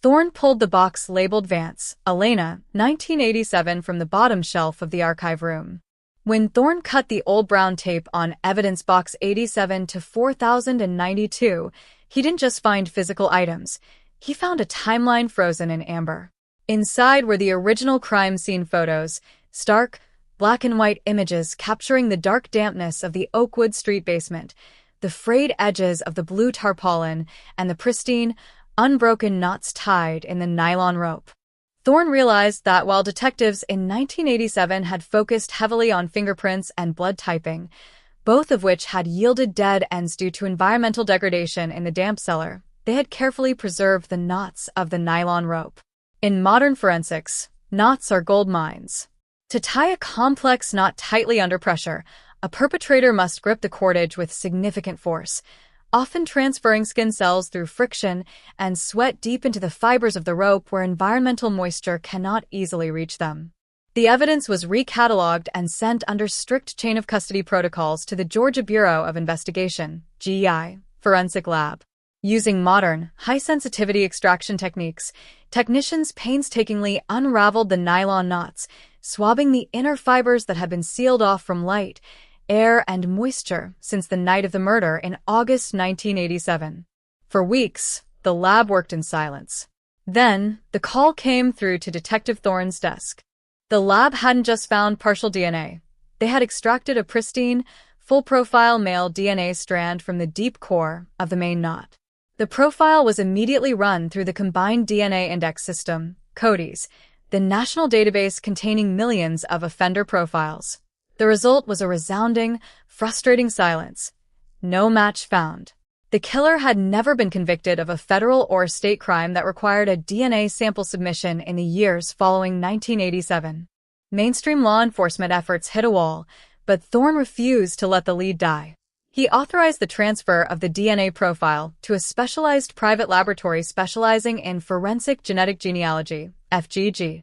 Thorne pulled the box labeled Vance, Elena, 1987 from the bottom shelf of the archive room. When Thorne cut the old brown tape on evidence box 87 to 4092, he didn't just find physical items. He found a timeline frozen in amber. Inside were the original crime scene photos, stark, black and white images capturing the dark dampness of the Oakwood Street basement, the frayed edges of the blue tarpaulin, and the pristine, unbroken knots tied in the nylon rope. Thorne realized that while detectives in 1987 had focused heavily on fingerprints and blood typing, both of which had yielded dead ends due to environmental degradation in the damp cellar, they had carefully preserved the knots of the nylon rope. In modern forensics, knots are gold mines. To tie a complex knot tightly under pressure, a perpetrator must grip the cordage with significant force, often transferring skin cells through friction and sweat deep into the fibers of the rope where environmental moisture cannot easily reach them. The evidence was recatalogued and sent under strict chain of custody protocols to the Georgia Bureau of Investigation, GEI, forensic lab. Using modern, high-sensitivity extraction techniques, technicians painstakingly unraveled the nylon knots, swabbing the inner fibers that had been sealed off from light, air, and moisture since the night of the murder in August 1987. For weeks, the lab worked in silence. Then, the call came through to Detective Thorne's desk. The lab hadn't just found partial DNA. They had extracted a pristine, full-profile male DNA strand from the deep core of the main knot. The profile was immediately run through the Combined DNA Index System, CODIS, the national database containing millions of offender profiles. The result was a resounding, frustrating silence. No match found. The killer had never been convicted of a federal or state crime that required a DNA sample submission in the years following 1987. Mainstream law enforcement efforts hit a wall, but Thorne refused to let the lead die. He authorized the transfer of the DNA profile to a specialized private laboratory specializing in forensic genetic genealogy, FGG.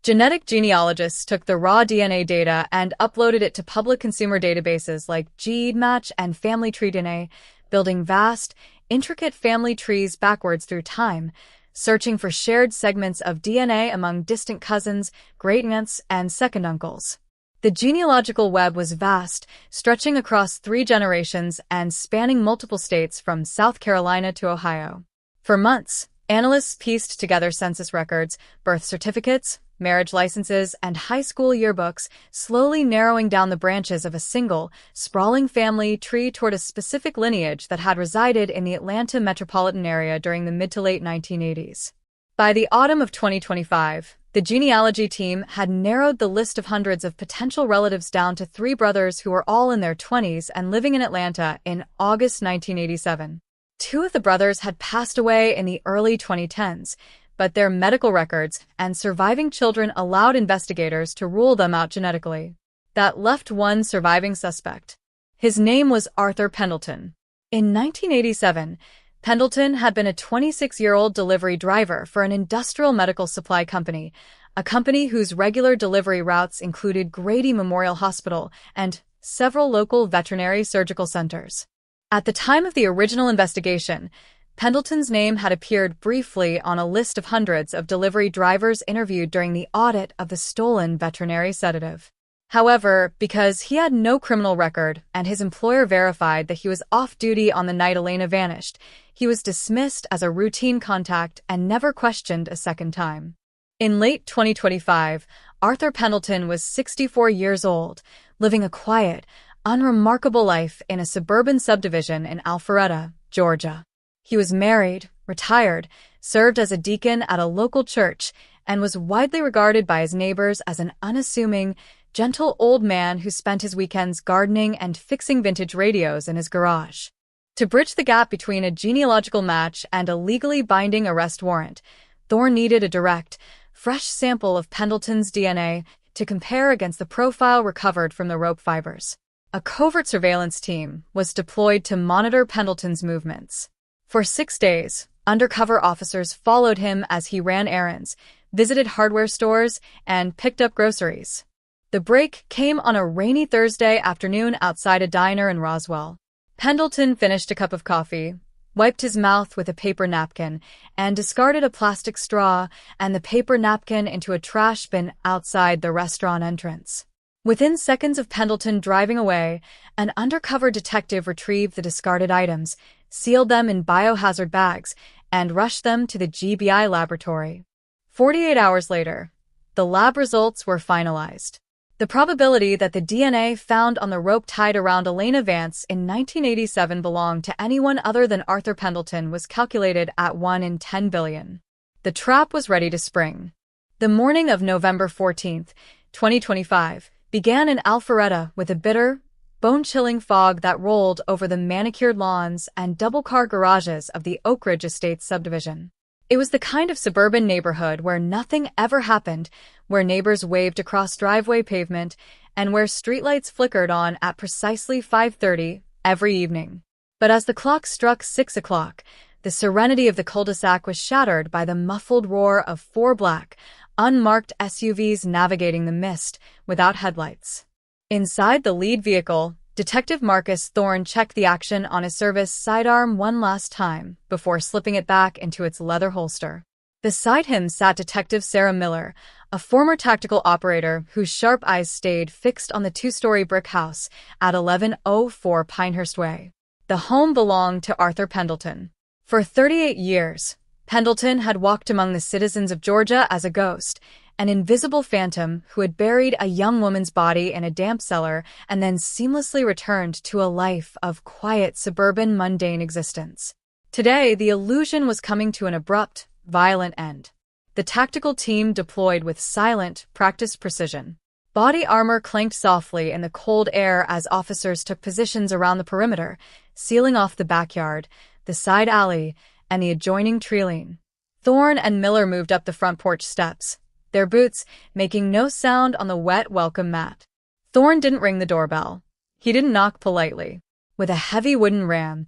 Genetic genealogists took the raw DNA data and uploaded it to public consumer databases like GeneMatch and Family Tree DNA, building vast, intricate family trees backwards through time, searching for shared segments of DNA among distant cousins, great-aunts, and second uncles. The genealogical web was vast, stretching across 3 generations and spanning multiple states from South Carolina to Ohio. For months, analysts pieced together census records, birth certificates, marriage licenses, and high school yearbooks, slowly narrowing down the branches of a single, sprawling family tree toward a specific lineage that had resided in the Atlanta metropolitan area during the mid to late 1980s. By the autumn of 2025, the genealogy team had narrowed the list of hundreds of potential relatives down to 3 brothers who were all in their 20s and living in Atlanta in August 1987. 2 of the brothers had passed away in the early 2010s, but their medical records and surviving children allowed investigators to rule them out genetically. That left one surviving suspect. His name was Arthur Pendleton. In 1987, Pendleton had been a 26-year-old delivery driver for an industrial medical supply company, a company whose regular delivery routes included Grady Memorial Hospital and several local veterinary surgical centers. At the time of the original investigation, Pendleton's name had appeared briefly on a list of hundreds of delivery drivers interviewed during the audit of the stolen veterinary sedative. However, because he had no criminal record and his employer verified that he was off duty on the night Elena vanished, he was dismissed as a routine contact and never questioned a second time. In late 2025, Arthur Pendleton was 64 years old, living a quiet, unremarkable life in a suburban subdivision in Alpharetta, Georgia. He was married, retired, served as a deacon at a local church, and was widely regarded by his neighbors as an unassuming, gentle old man who spent his weekends gardening and fixing vintage radios in his garage. To bridge the gap between a genealogical match and a legally binding arrest warrant, Thorne needed a direct, fresh sample of Pendleton's DNA to compare against the profile recovered from the rope fibers. A covert surveillance team was deployed to monitor Pendleton's movements. For 6 days, undercover officers followed him as he ran errands, visited hardware stores, and picked up groceries. The break came on a rainy Thursday afternoon outside a diner in Roswell. Pendleton finished a cup of coffee, wiped his mouth with a paper napkin, and discarded a plastic straw and the paper napkin into a trash bin outside the restaurant entrance. Within seconds of Pendleton driving away, an undercover detective retrieved the discarded items, sealed them in biohazard bags, and rushed them to the GBI laboratory. 48 hours later, the lab results were finalized. The probability that the DNA found on the rope tied around Elena Vance in 1987 belonged to anyone other than Arthur Pendleton was calculated at 1 in 10 billion. The trap was ready to spring. The morning of November 14, 2025, began in Alpharetta with a bitter, bone-chilling fog that rolled over the manicured lawns and double-car garages of the Oak Ridge Estates subdivision. It was the kind of suburban neighborhood where nothing ever happened, where neighbors waved across driveway pavement, and where streetlights flickered on at precisely 5:30 every evening. But as the clock struck 6 o'clock, the serenity of the cul-de-sac was shattered by the muffled roar of 4 black, unmarked SUVs navigating the mist without headlights. Inside the lead vehicle, Detective Marcus Thorne checked the action on his service sidearm one last time before slipping it back into its leather holster. Beside him sat Detective Sarah Miller, a former tactical operator whose sharp eyes stayed fixed on the 2-story brick house at 1104 Pinehurst Way. The home belonged to Arthur Pendleton. For 38 years, Pendleton had walked among the citizens of Georgia as a ghost, an invisible phantom who had buried a young woman's body in a damp cellar and then seamlessly returned to a life of quiet suburban mundane existence. Today, the illusion was coming to an abrupt, violent end. The tactical team deployed with silent, practiced precision. Body armor clanked softly in the cold air as officers took positions around the perimeter, sealing off the backyard, the side alley, and the adjoining tree line. Thorne and Miller moved up the front porch steps, their boots making no sound on the wet welcome mat. Thorne didn't ring the doorbell. He didn't knock politely. With a heavy wooden ram,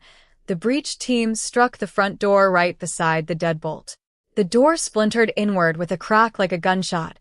the breach team struck the front door right beside the deadbolt. The door splintered inward with a crack like a gunshot,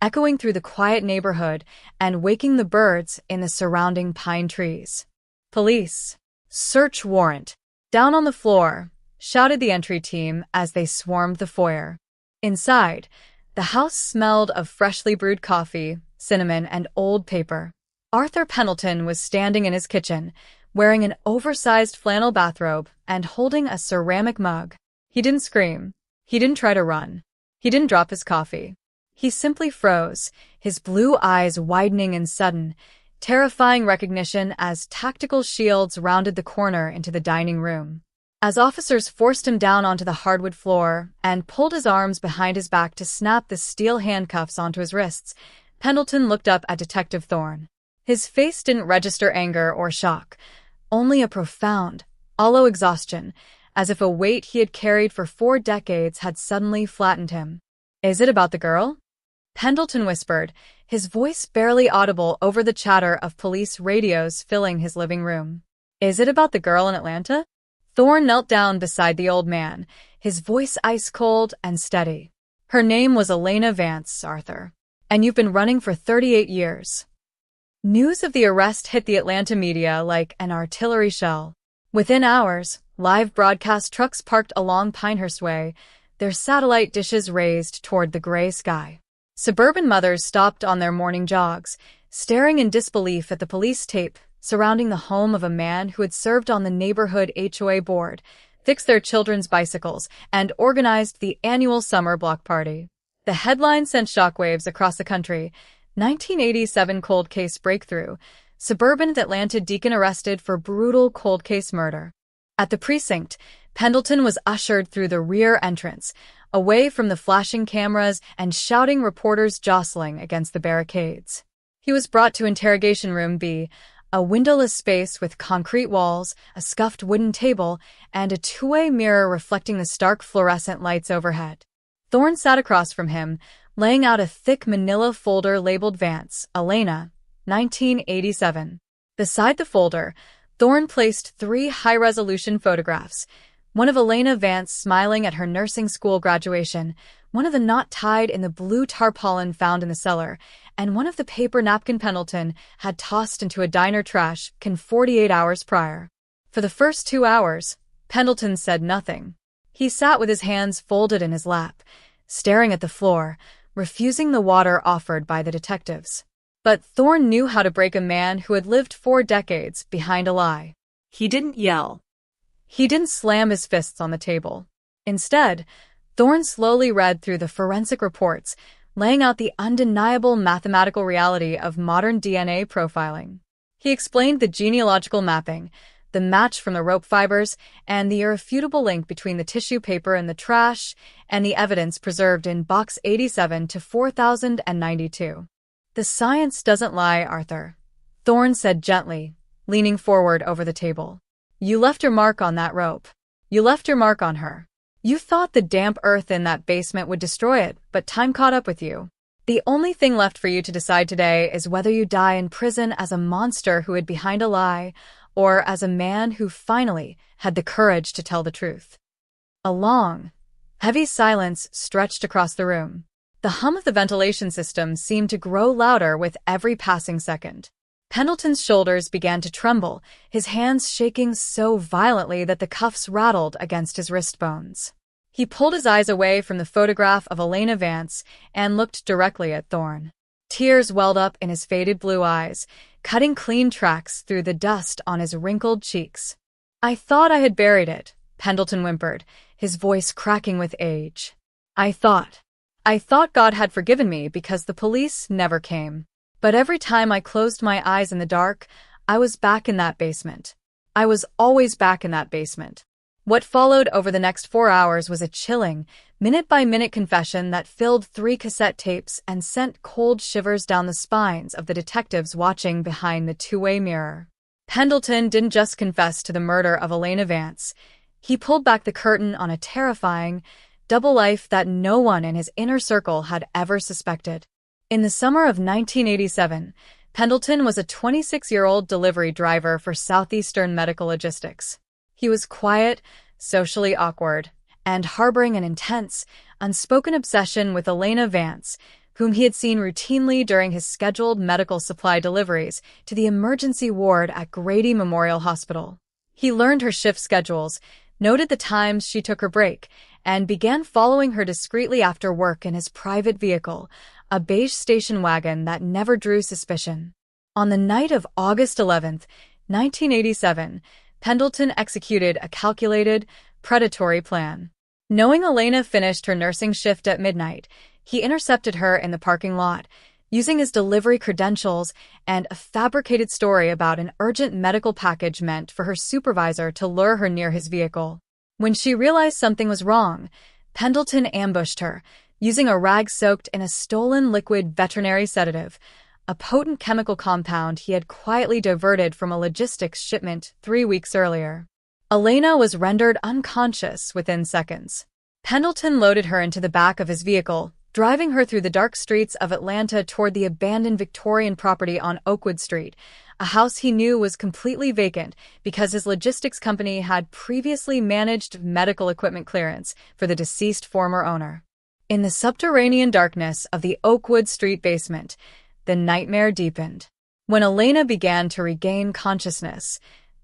echoing through the quiet neighborhood and waking the birds in the surrounding pine trees. "Police! Search warrant!" Down on the floor, shouted the entry team as they swarmed the foyer. Inside, the house smelled of freshly brewed coffee, cinnamon, and old paper. Arthur Pendleton was standing in his kitchen, wearing an oversized flannel bathrobe and holding a ceramic mug. He didn't scream. He didn't try to run. He didn't drop his coffee. He simply froze, his blue eyes widening in sudden, terrifying recognition as tactical shields rounded the corner into the dining room. As officers forced him down onto the hardwood floor and pulled his arms behind his back to snap the steel handcuffs onto his wrists, Pendleton looked up at Detective Thorne. His face didn't register anger or shock, only a profound, hollow exhaustion, as if a weight he had carried for 4 decades had suddenly flattened him. "Is it about the girl?" Pendleton whispered, his voice barely audible over the chatter of police radios filling his living room. "Is it about the girl in Atlanta?" Thorne knelt down beside the old man, his voice ice-cold and steady. "Her name was Elena Vance, Arthur. And you've been running for 38 years. News of the arrest hit the Atlanta media like an artillery shell. Within hours, live broadcast trucks parked along Pinehurst Way, their satellite dishes raised toward the gray sky. Suburban mothers stopped on their morning jogs, staring in disbelief at the police tape surrounding the home of a man who had served on the neighborhood HOA board, fixed their children's bicycles, and organized the annual summer block party. The headline sent shockwaves across the country. 1987 cold case breakthrough. Suburban Atlanta deacon arrested for brutal cold case murder. At the precinct, Pendleton was ushered through the rear entrance, away from the flashing cameras and shouting reporters jostling against the barricades. He was brought to Interrogation Room B, a windowless space with concrete walls, a scuffed wooden table, and a two-way mirror reflecting the stark fluorescent lights overhead. Thorne sat across from him, laying out a thick manila folder labeled Vance, Elena, 1987. Beside the folder, Thorne placed 3 high-resolution photographs, one of Elena Vance smiling at her nursing school graduation, one of the knot tied in the blue tarpaulin found in the cellar, and one of the paper napkin Pendleton had tossed into a diner trash can 48 hours prior. For the first 2 hours, Pendleton said nothing. He sat with his hands folded in his lap, staring at the floor, refusing the water offered by the detectives. But Thorne knew how to break a man who had lived 4 decades behind a lie. He didn't yell. He didn't slam his fists on the table. Instead, Thorne slowly read through the forensic reports, laying out the undeniable mathematical reality of modern DNA profiling. He explained the genealogical mapping, the match from the rope fibers, and the irrefutable link between the tissue paper in the trash and the evidence preserved in Box 87 to 4092. "The science doesn't lie, Arthur," Thorne said gently, leaning forward over the table. "You left your mark on that rope. You left your mark on her. You thought the damp earth in that basement would destroy it, but time caught up with you. The only thing left for you to decide today is whether you die in prison as a monster who hid behind a lie, or as a man who finally had the courage to tell the truth." A long, heavy silence stretched across the room. The hum of the ventilation system seemed to grow louder with every passing second. Pendleton's shoulders began to tremble, his hands shaking so violently that the cuffs rattled against his wrist bones. He pulled his eyes away from the photograph of Elena Vance and looked directly at Thorne. Tears welled up in his faded blue eyes, cutting clean tracks through the dust on his wrinkled cheeks. "I thought I had buried it," Pendleton whimpered, his voice cracking with age. I thought God had forgiven me because the police never came. But every time I closed my eyes in the dark, I was back in that basement. I was always back in that basement." What followed over the next 4 hours was a chilling, minute-by-minute confession that filled 3 cassette tapes and sent cold shivers down the spines of the detectives watching behind the two-way mirror. Pendleton didn't just confess to the murder of Elena Vance. He pulled back the curtain on a terrifying, double life that no one in his inner circle had ever suspected. In the summer of 1987, Pendleton was a 26-year-old delivery driver for Southeastern Medical Logistics. He was quiet, socially awkward, and harboring an intense, unspoken obsession with Elena Vance, whom he had seen routinely during his scheduled medical supply deliveries to the emergency ward at Grady Memorial Hospital. He learned her shift schedules, noted the times she took her break, and began following her discreetly after work in his private vehicle, a beige station wagon that never drew suspicion. On the night of August 11, 1987, Pendleton executed a calculated, predatory plan. Knowing Elena finished her nursing shift at midnight, he intercepted her in the parking lot, using his delivery credentials and a fabricated story about an urgent medical package meant for her supervisor to lure her near his vehicle. When she realized something was wrong, Pendleton ambushed her, using a rag soaked in a stolen liquid veterinary sedative, a potent chemical compound he had quietly diverted from a logistics shipment 3 weeks earlier. Elena was rendered unconscious within seconds. Pendleton loaded her into the back of his vehicle, driving her through the dark streets of Atlanta toward the abandoned Victorian property on Oakwood Street, a house he knew was completely vacant because his logistics company had previously managed medical equipment clearance for the deceased former owner. In the subterranean darkness of the Oakwood Street basement, the nightmare deepened. When Elena began to regain consciousness,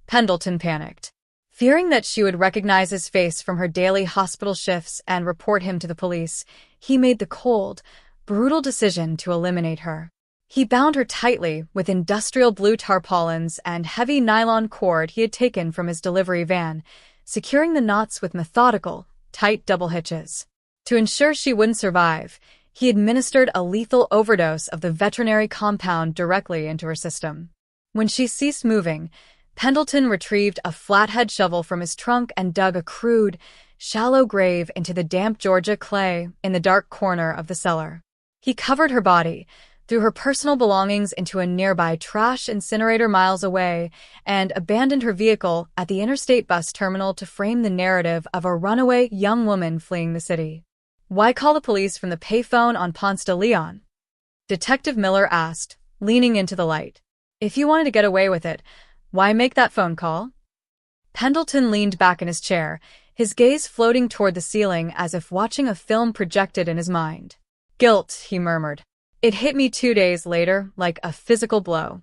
Pendleton panicked. Fearing that she would recognize his face from her daily hospital shifts and report him to the police, he made the cold, brutal decision to eliminate her. He bound her tightly with industrial blue tarpaulins and heavy nylon cord he had taken from his delivery van, securing the knots with methodical, tight double hitches. To ensure she wouldn't survive, he administered a lethal overdose of the veterinary compound directly into her system. When she ceased moving, Pendleton retrieved a flathead shovel from his trunk and dug a crude, shallow grave into the damp Georgia clay in the dark corner of the cellar. He covered her body, threw her personal belongings into a nearby trash incinerator miles away, and abandoned her vehicle at the interstate bus terminal to frame the narrative of a runaway young woman fleeing the city. "Why call the police from the payphone on Ponce de Leon?" Detective Miller asked, leaning into the light. "If you wanted to get away with it, why make that phone call?" Pendleton leaned back in his chair, his gaze floating toward the ceiling as if watching a film projected in his mind. "Guilt," he murmured. "It hit me 2 days later like a physical blow.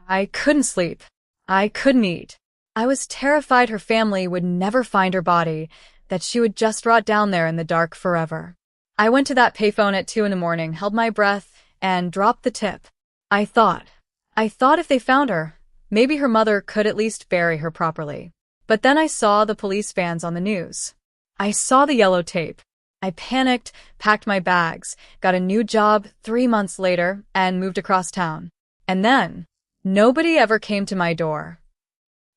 I couldn't sleep. I couldn't eat. I was terrified her family would never find her body, that she would just rot down there in the dark forever. I went to that payphone at 2 a.m, held my breath, and dropped the tip. I thought if they found her, maybe her mother could at least bury her properly. But then I saw the police vans on the news. I saw the yellow tape. I panicked, packed my bags, got a new job 3 months later, and moved across town. And then, nobody ever came to my door."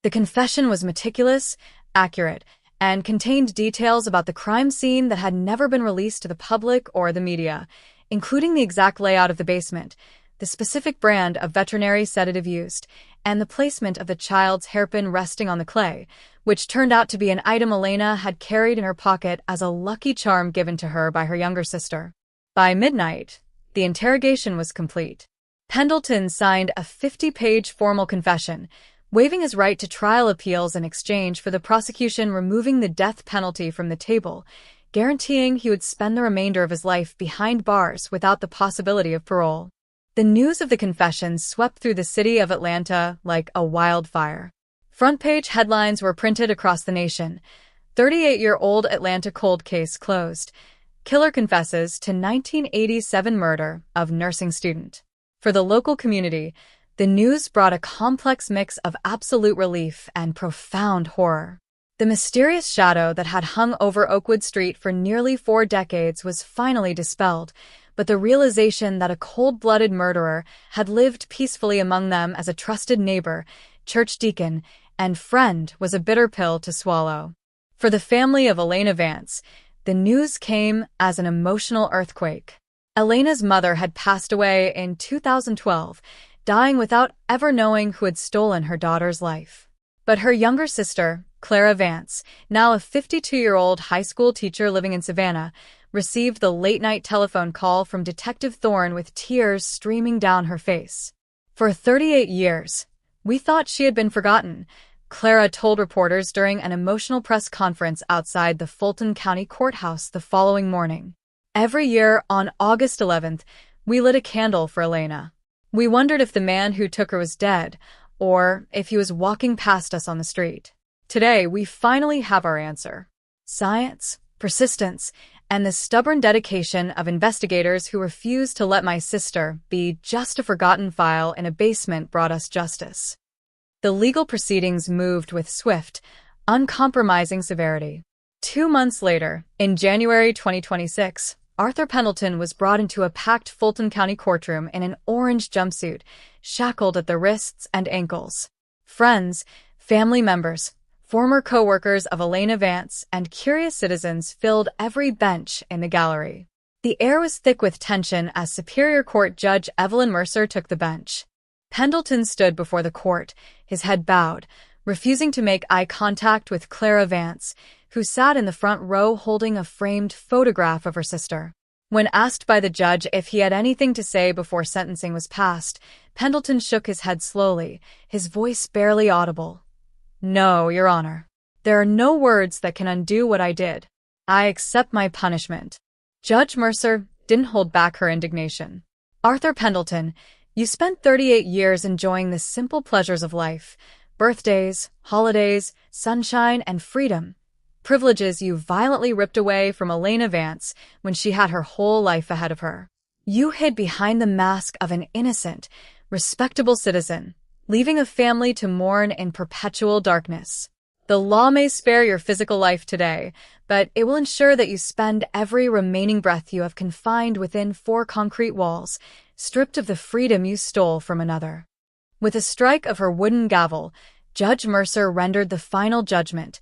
The confession was meticulous, accurate, and contained details about the crime scene that had never been released to the public or the media, including the exact layout of the basement, the specific brand of veterinary sedative used, and the placement of the child's hairpin resting on the clay, which turned out to be an item Elena had carried in her pocket as a lucky charm given to her by her younger sister. By midnight, the interrogation was complete. Pendleton signed a 50-page formal confession, waiving his right to trial appeals in exchange for the prosecution removing the death penalty from the table, guaranteeing he would spend the remainder of his life behind bars without the possibility of parole. The news of the confession swept through the city of Atlanta like a wildfire. Front-page headlines were printed across the nation. 38-year-old Atlanta cold case closed. Killer confesses to 1987 murder of nursing student. For the local community, the news brought a complex mix of absolute relief and profound horror. The mysterious shadow that had hung over Oakwood Street for nearly 4 decades was finally dispelled, but the realization that a cold-blooded murderer had lived peacefully among them as a trusted neighbor, church deacon, and friend was a bitter pill to swallow. For the family of Elena Vance, the news came as an emotional earthquake. Elena's mother had passed away in 2012, dying without ever knowing who had stolen her daughter's life. But her younger sister, Clara Vance, now a 52-year-old high school teacher living in Savannah, received the late-night telephone call from Detective Thorne with tears streaming down her face. For 38 years, we thought she had been forgotten, Clara told reporters during an emotional press conference outside the Fulton County Courthouse the following morning. Every year on August 11th, we lit a candle for Elena. We wondered if the man who took her was dead, or if he was walking past us on the street. Today, we finally have our answer. Science, persistence, and the stubborn dedication of investigators who refused to let my sister be just a forgotten file in a basement brought us justice. The legal proceedings moved with swift, uncompromising severity. 2 months later, in January 2026, Arthur Pendleton was brought into a packed Fulton County courtroom in an orange jumpsuit, shackled at the wrists and ankles. Friends, family members, former co-workers of Elena Vance, and curious citizens filled every bench in the gallery. The air was thick with tension as Superior Court Judge Evelyn Mercer took the bench. Pendleton stood before the court, his head bowed, refusing to make eye contact with Clara Vance, who sat in the front row holding a framed photograph of her sister. When asked by the judge if he had anything to say before sentencing was passed, Pendleton shook his head slowly, his voice barely audible. "No, Your Honor. There are no words that can undo what I did. I accept my punishment." Judge Mercer didn't hold back her indignation. "Arthur Pendleton, you spent 38 years enjoying the simple pleasures of life, birthdays, holidays, sunshine, and freedom. Privileges you violently ripped away from Elena Vance when she had her whole life ahead of her. You hid behind the mask of an innocent, respectable citizen, leaving a family to mourn in perpetual darkness. The law may spare your physical life today, but it will ensure that you spend every remaining breath you have confined within 4 concrete walls, stripped of the freedom you stole from another." With a strike of her wooden gavel, Judge Mercer rendered the final judgment: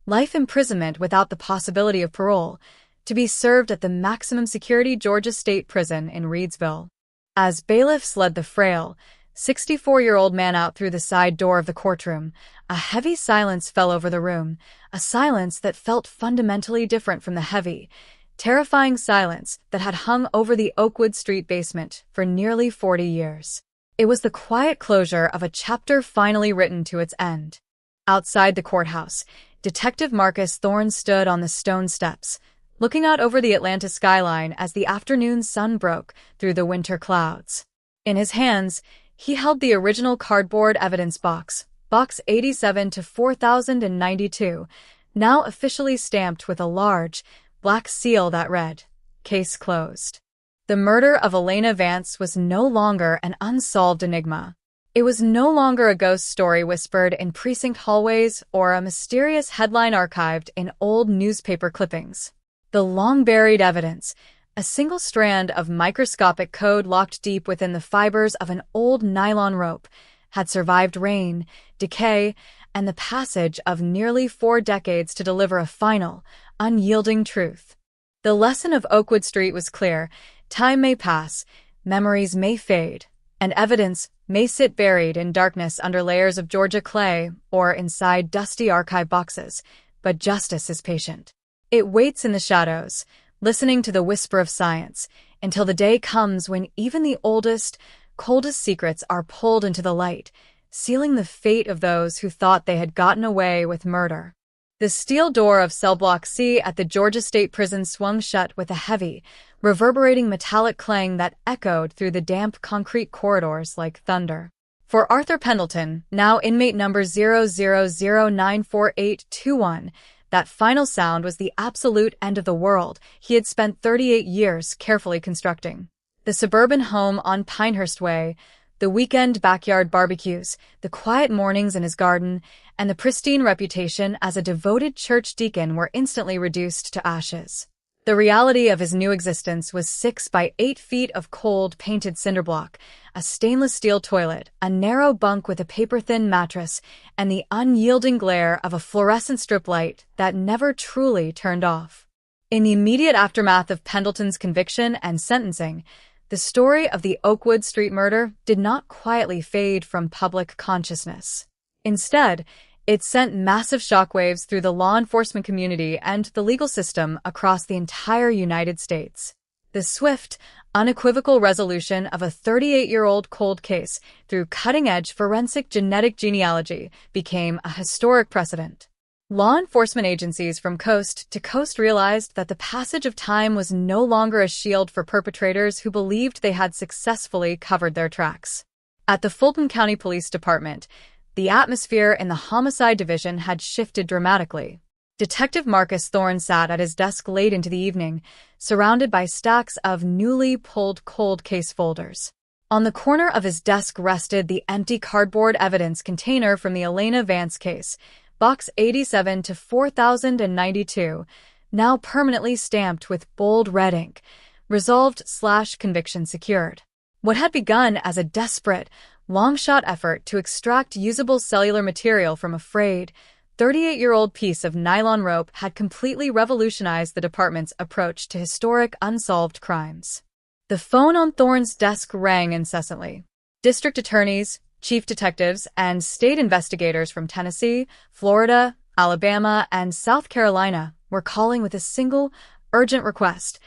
life imprisonment without the possibility of parole, to be served at the maximum security Georgia State Prison in Reedsville. As bailiffs led the frail, 64-year-old man out through the side door of the courtroom, a heavy silence fell over the room, a silence that felt fundamentally different from the heavy, terrifying silence that had hung over the Oakwood Street basement for nearly 40 years. It was the quiet closure of a chapter finally written to its end. Outside the courthouse, Detective Marcus Thorne stood on the stone steps, looking out over the Atlanta skyline as the afternoon sun broke through the winter clouds. In his hands, he held the original cardboard evidence box, Box 87 to 4092, now officially stamped with a large, black seal that read, "Case closed." The murder of Elena Vance was no longer an unsolved enigma. It was no longer a ghost story whispered in precinct hallways or a mysterious headline archived in old newspaper clippings. The long-buried evidence, a single strand of microscopic code locked deep within the fibers of an old nylon rope, had survived rain, decay, and the passage of nearly 4 decades to deliver a final, unyielding truth. The lesson of Oakwood Street was clear: time may pass, memories may fade, and evidence may sit buried in darkness under layers of Georgia clay or inside dusty archive boxes, but justice is patient. It waits in the shadows, listening to the whisper of science, until the day comes when even the oldest, coldest secrets are pulled into the light, sealing the fate of those who thought they had gotten away with murder. The steel door of cell block C at the Georgia State Prison swung shut with a heavy, reverberating metallic clang that echoed through the damp concrete corridors like thunder. For Arthur Pendleton, now inmate number 000094821, that final sound was the absolute end of the world he had spent 38 years carefully constructing. The suburban home on Pinehurst Way, the weekend backyard barbecues, the quiet mornings in his garden, and the pristine reputation as a devoted church deacon were instantly reduced to ashes. The reality of his new existence was 6 by 8 feet of cold, painted cinderblock, a stainless steel toilet, a narrow bunk with a paper-thin mattress, and the unyielding glare of a fluorescent strip light that never truly turned off. In the immediate aftermath of Pendleton's conviction and sentencing, the story of the Oakwood Street murder did not quietly fade from public consciousness. Instead, it sent massive shockwaves through the law enforcement community and the legal system across the entire United States. The swift, unequivocal resolution of a 38-year-old cold case through cutting-edge forensic genetic genealogy became a historic precedent. Law enforcement agencies from coast to coast realized that the passage of time was no longer a shield for perpetrators who believed they had successfully covered their tracks. At the Fulton County Police Department, the atmosphere in the homicide division had shifted dramatically. Detective Marcus Thorne sat at his desk late into the evening, surrounded by stacks of newly pulled cold case folders. On the corner of his desk rested the empty cardboard evidence container from the Elena Vance case, Box 87 to 4092, now permanently stamped with bold red ink, resolved/conviction secured. What had begun as a desperate, long-shot effort to extract usable cellular material from a frayed, 38-year-old piece of nylon rope had completely revolutionized the department's approach to historic unsolved crimes. The phone on Thorne's desk rang incessantly. District attorneys, chief detectives, and state investigators from Tennessee, Florida, Alabama, and South Carolina were calling with a single, urgent request.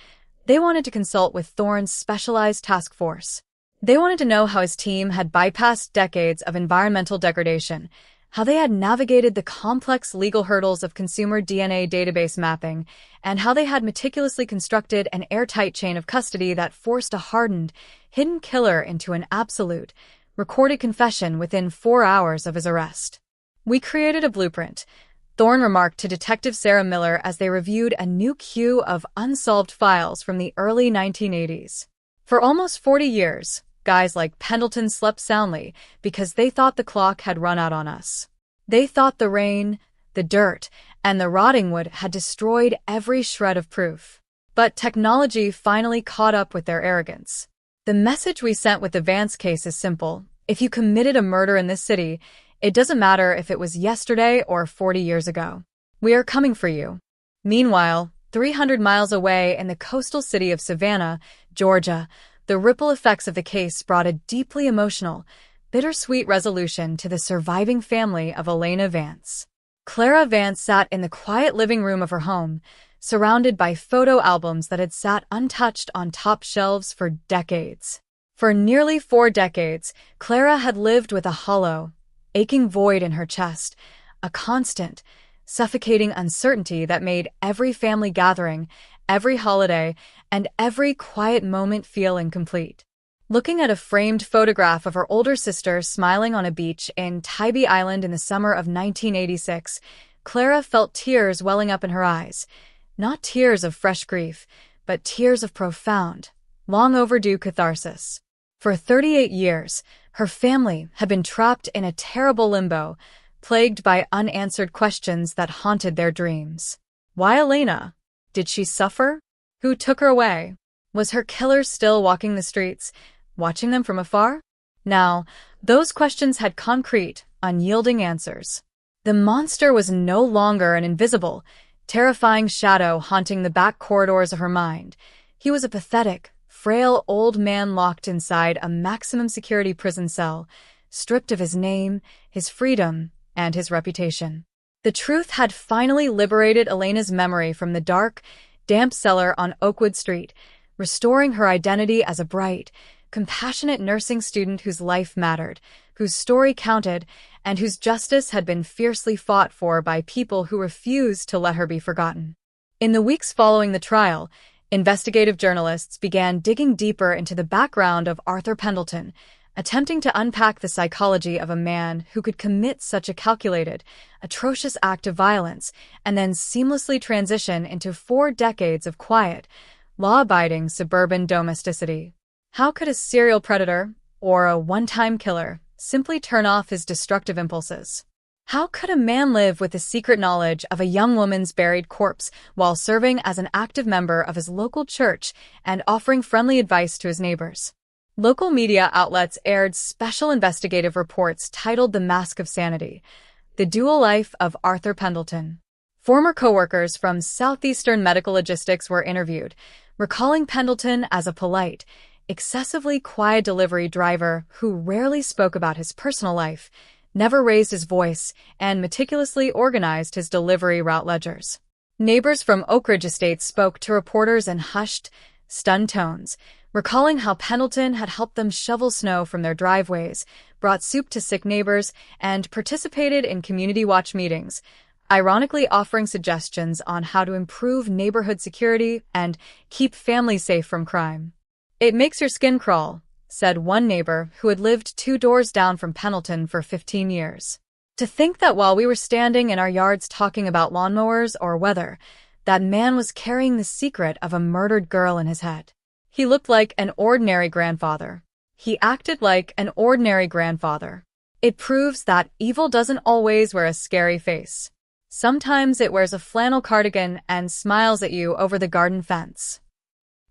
They wanted to consult with Thorne's specialized task force. They wanted to know how his team had bypassed decades of environmental degradation, how they had navigated the complex legal hurdles of consumer DNA database mapping, and how they had meticulously constructed an airtight chain of custody that forced a hardened, hidden killer into an absolute, recorded confession within 4 hours of his arrest. "We created a blueprint," Thorne remarked to Detective Sarah Miller as they reviewed a new queue of unsolved files from the early 1980s. For almost 40 years, guys like Pendleton slept soundly because they thought the clock had run out on us. They thought the rain, the dirt, and the rotting wood had destroyed every shred of proof. But technology finally caught up with their arrogance. The message we sent with the Vance case is simple. If you committed a murder in this city, it doesn't matter if it was yesterday or 40 years ago. We are coming for you. Meanwhile, 300 miles away in the coastal city of Savannah, Georgia, the ripple effects of the case brought a deeply emotional, bittersweet resolution to the surviving family of Elena Vance. Clara Vance sat in the quiet living room of her home, surrounded by photo albums that had sat untouched on top shelves for decades. For nearly 4 decades, Clara had lived with a hollow, aching void in her chest, a constant, suffocating uncertainty that made every family gathering, every holiday, and every quiet moment feel incomplete. Looking at a framed photograph of her older sister smiling on a beach in Tybee Island in the summer of 1986, Clara felt tears welling up in her eyes. Not tears of fresh grief, but tears of profound, long overdue catharsis. For 38 years, her family had been trapped in a terrible limbo, plagued by unanswered questions that haunted their dreams. Why Elena? Did she suffer? Who took her away? Was her killer still walking the streets, watching them from afar? Now, those questions had concrete, unyielding answers. The monster was no longer an invisible, terrifying shadow haunting the back corridors of her mind. He was a pathetic, frail old man locked inside a maximum security prison cell, stripped of his name, his freedom, and his reputation. The truth had finally liberated Elena's memory from the dark, damp cellar on Oakwood Street, restoring her identity as a bright, compassionate nursing student whose life mattered, whose story counted, and whose justice had been fiercely fought for by people who refused to let her be forgotten. In the weeks following the trial, investigative journalists began digging deeper into the background of Arthur Pendleton, attempting to unpack the psychology of a man who could commit such a calculated, atrocious act of violence and then seamlessly transition into 4 decades of quiet, law-abiding suburban domesticity. How could a serial predator, or a one-time killer, simply turn off his destructive impulses? How could a man live with the secret knowledge of a young woman's buried corpse while serving as an active member of his local church and offering friendly advice to his neighbors? Local media outlets aired special investigative reports titled The Mask of Sanity, The Dual Life of Arthur Pendleton. Former coworkers from Southeastern Medical Logistics were interviewed, recalling Pendleton as a polite, excessively quiet delivery driver who rarely spoke about his personal life, never raised his voice, and meticulously organized his delivery route ledgers. Neighbors from Oak Ridge Estates spoke to reporters in hushed, stunned tones, recalling how Pendleton had helped them shovel snow from their driveways, brought soup to sick neighbors, and participated in community watch meetings, ironically offering suggestions on how to improve neighborhood security and keep families safe from crime. "It makes your skin crawl," said one neighbor who had lived 2 doors down from Pendleton for 15 years. "To think that while we were standing in our yards talking about lawnmowers or weather, that man was carrying the secret of a murdered girl in his head. He looked like an ordinary grandfather. He acted like an ordinary grandfather." It proves that evil doesn't always wear a scary face. Sometimes it wears a flannel cardigan and smiles at you over the garden fence.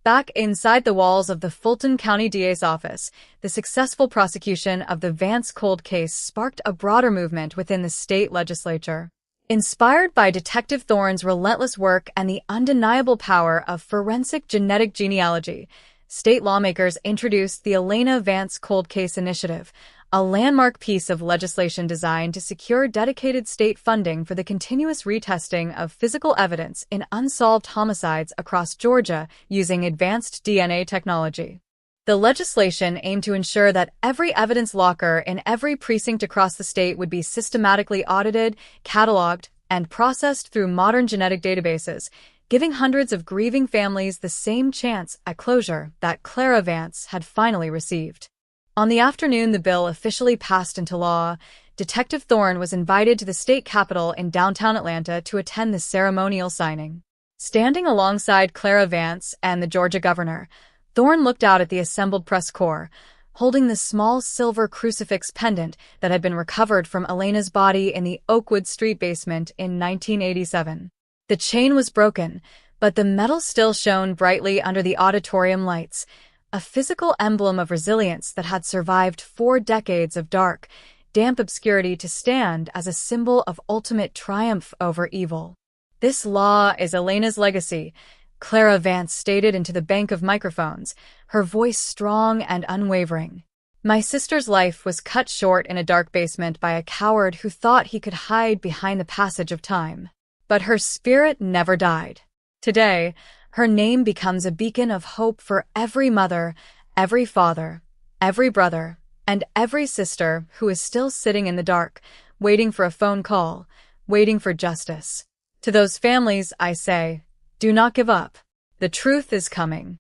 Back inside the walls of the Fulton County DA's office, the successful prosecution of the Vance cold case sparked a broader movement within the state legislature. Inspired by Detective Thorne's relentless work and the undeniable power of forensic genetic genealogy, state lawmakers introduced the Elena Vance Cold Case Initiative, a landmark piece of legislation designed to secure dedicated state funding for the continuous retesting of physical evidence in unsolved homicides across Georgia using advanced DNA technology. The legislation aimed to ensure that every evidence locker in every precinct across the state would be systematically audited, cataloged, and processed through modern genetic databases, giving hundreds of grieving families the same chance at closure that Clara Vance had finally received. On the afternoon the bill officially passed into law, Detective Thorne was invited to the state capitol in downtown Atlanta to attend the ceremonial signing. Standing alongside Clara Vance and the Georgia governor, Thorne looked out at the assembled press corps, holding the small silver crucifix pendant that had been recovered from Elena's body in the Oakwood Street basement in 1987. The chain was broken, but the metal still shone brightly under the auditorium lights, a physical emblem of resilience that had survived 4 decades of dark, damp obscurity to stand as a symbol of ultimate triumph over evil. "This law is Elena's legacy," Clara Vance stated into the bank of microphones, her voice strong and unwavering. "My sister's life was cut short in a dark basement by a coward who thought he could hide behind the passage of time. But her spirit never died. Today, her name becomes a beacon of hope for every mother, every father, every brother, and every sister who is still sitting in the dark, waiting for a phone call, waiting for justice. To those families, I say, do not give up. The truth is coming."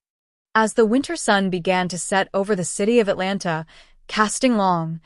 As the winter sun began to set over the city of Atlanta, casting long,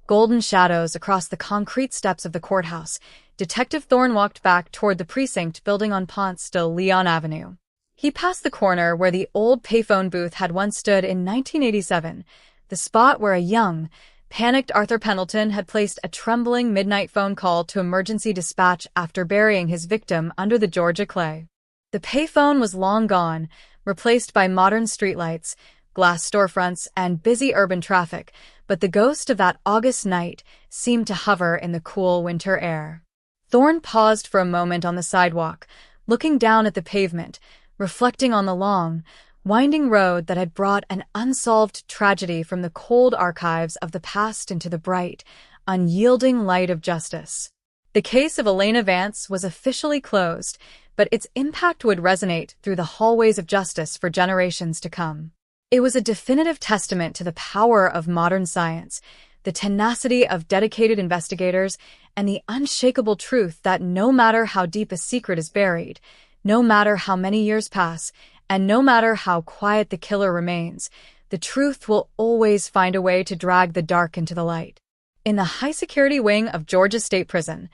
golden shadows across the concrete steps of the courthouse, Detective Thorne walked back toward the precinct building on Ponce de Leon Avenue. He passed the corner where the old payphone booth had once stood in 1987, the spot where a young, panicked Arthur Pendleton had placed a trembling midnight phone call to emergency dispatch after burying his victim under the Georgia clay. The payphone was long gone, replaced by modern streetlights, glass storefronts, and busy urban traffic, but the ghost of that August night seemed to hover in the cool winter air. Thorne paused for a moment on the sidewalk, looking down at the pavement, reflecting on the long, winding road that had brought an unsolved tragedy from the cold archives of the past into the bright, unyielding light of justice. The case of Elena Vance was officially closed, but its impact would resonate through the hallways of justice for generations to come. It was a definitive testament to the power of modern science, the tenacity of dedicated investigators, and the unshakable truth that no matter how deep a secret is buried, no matter how many years pass, and no matter how quiet the killer remains, the truth will always find a way to drag the dark into the light. In the high-security wing of Georgia State Prison,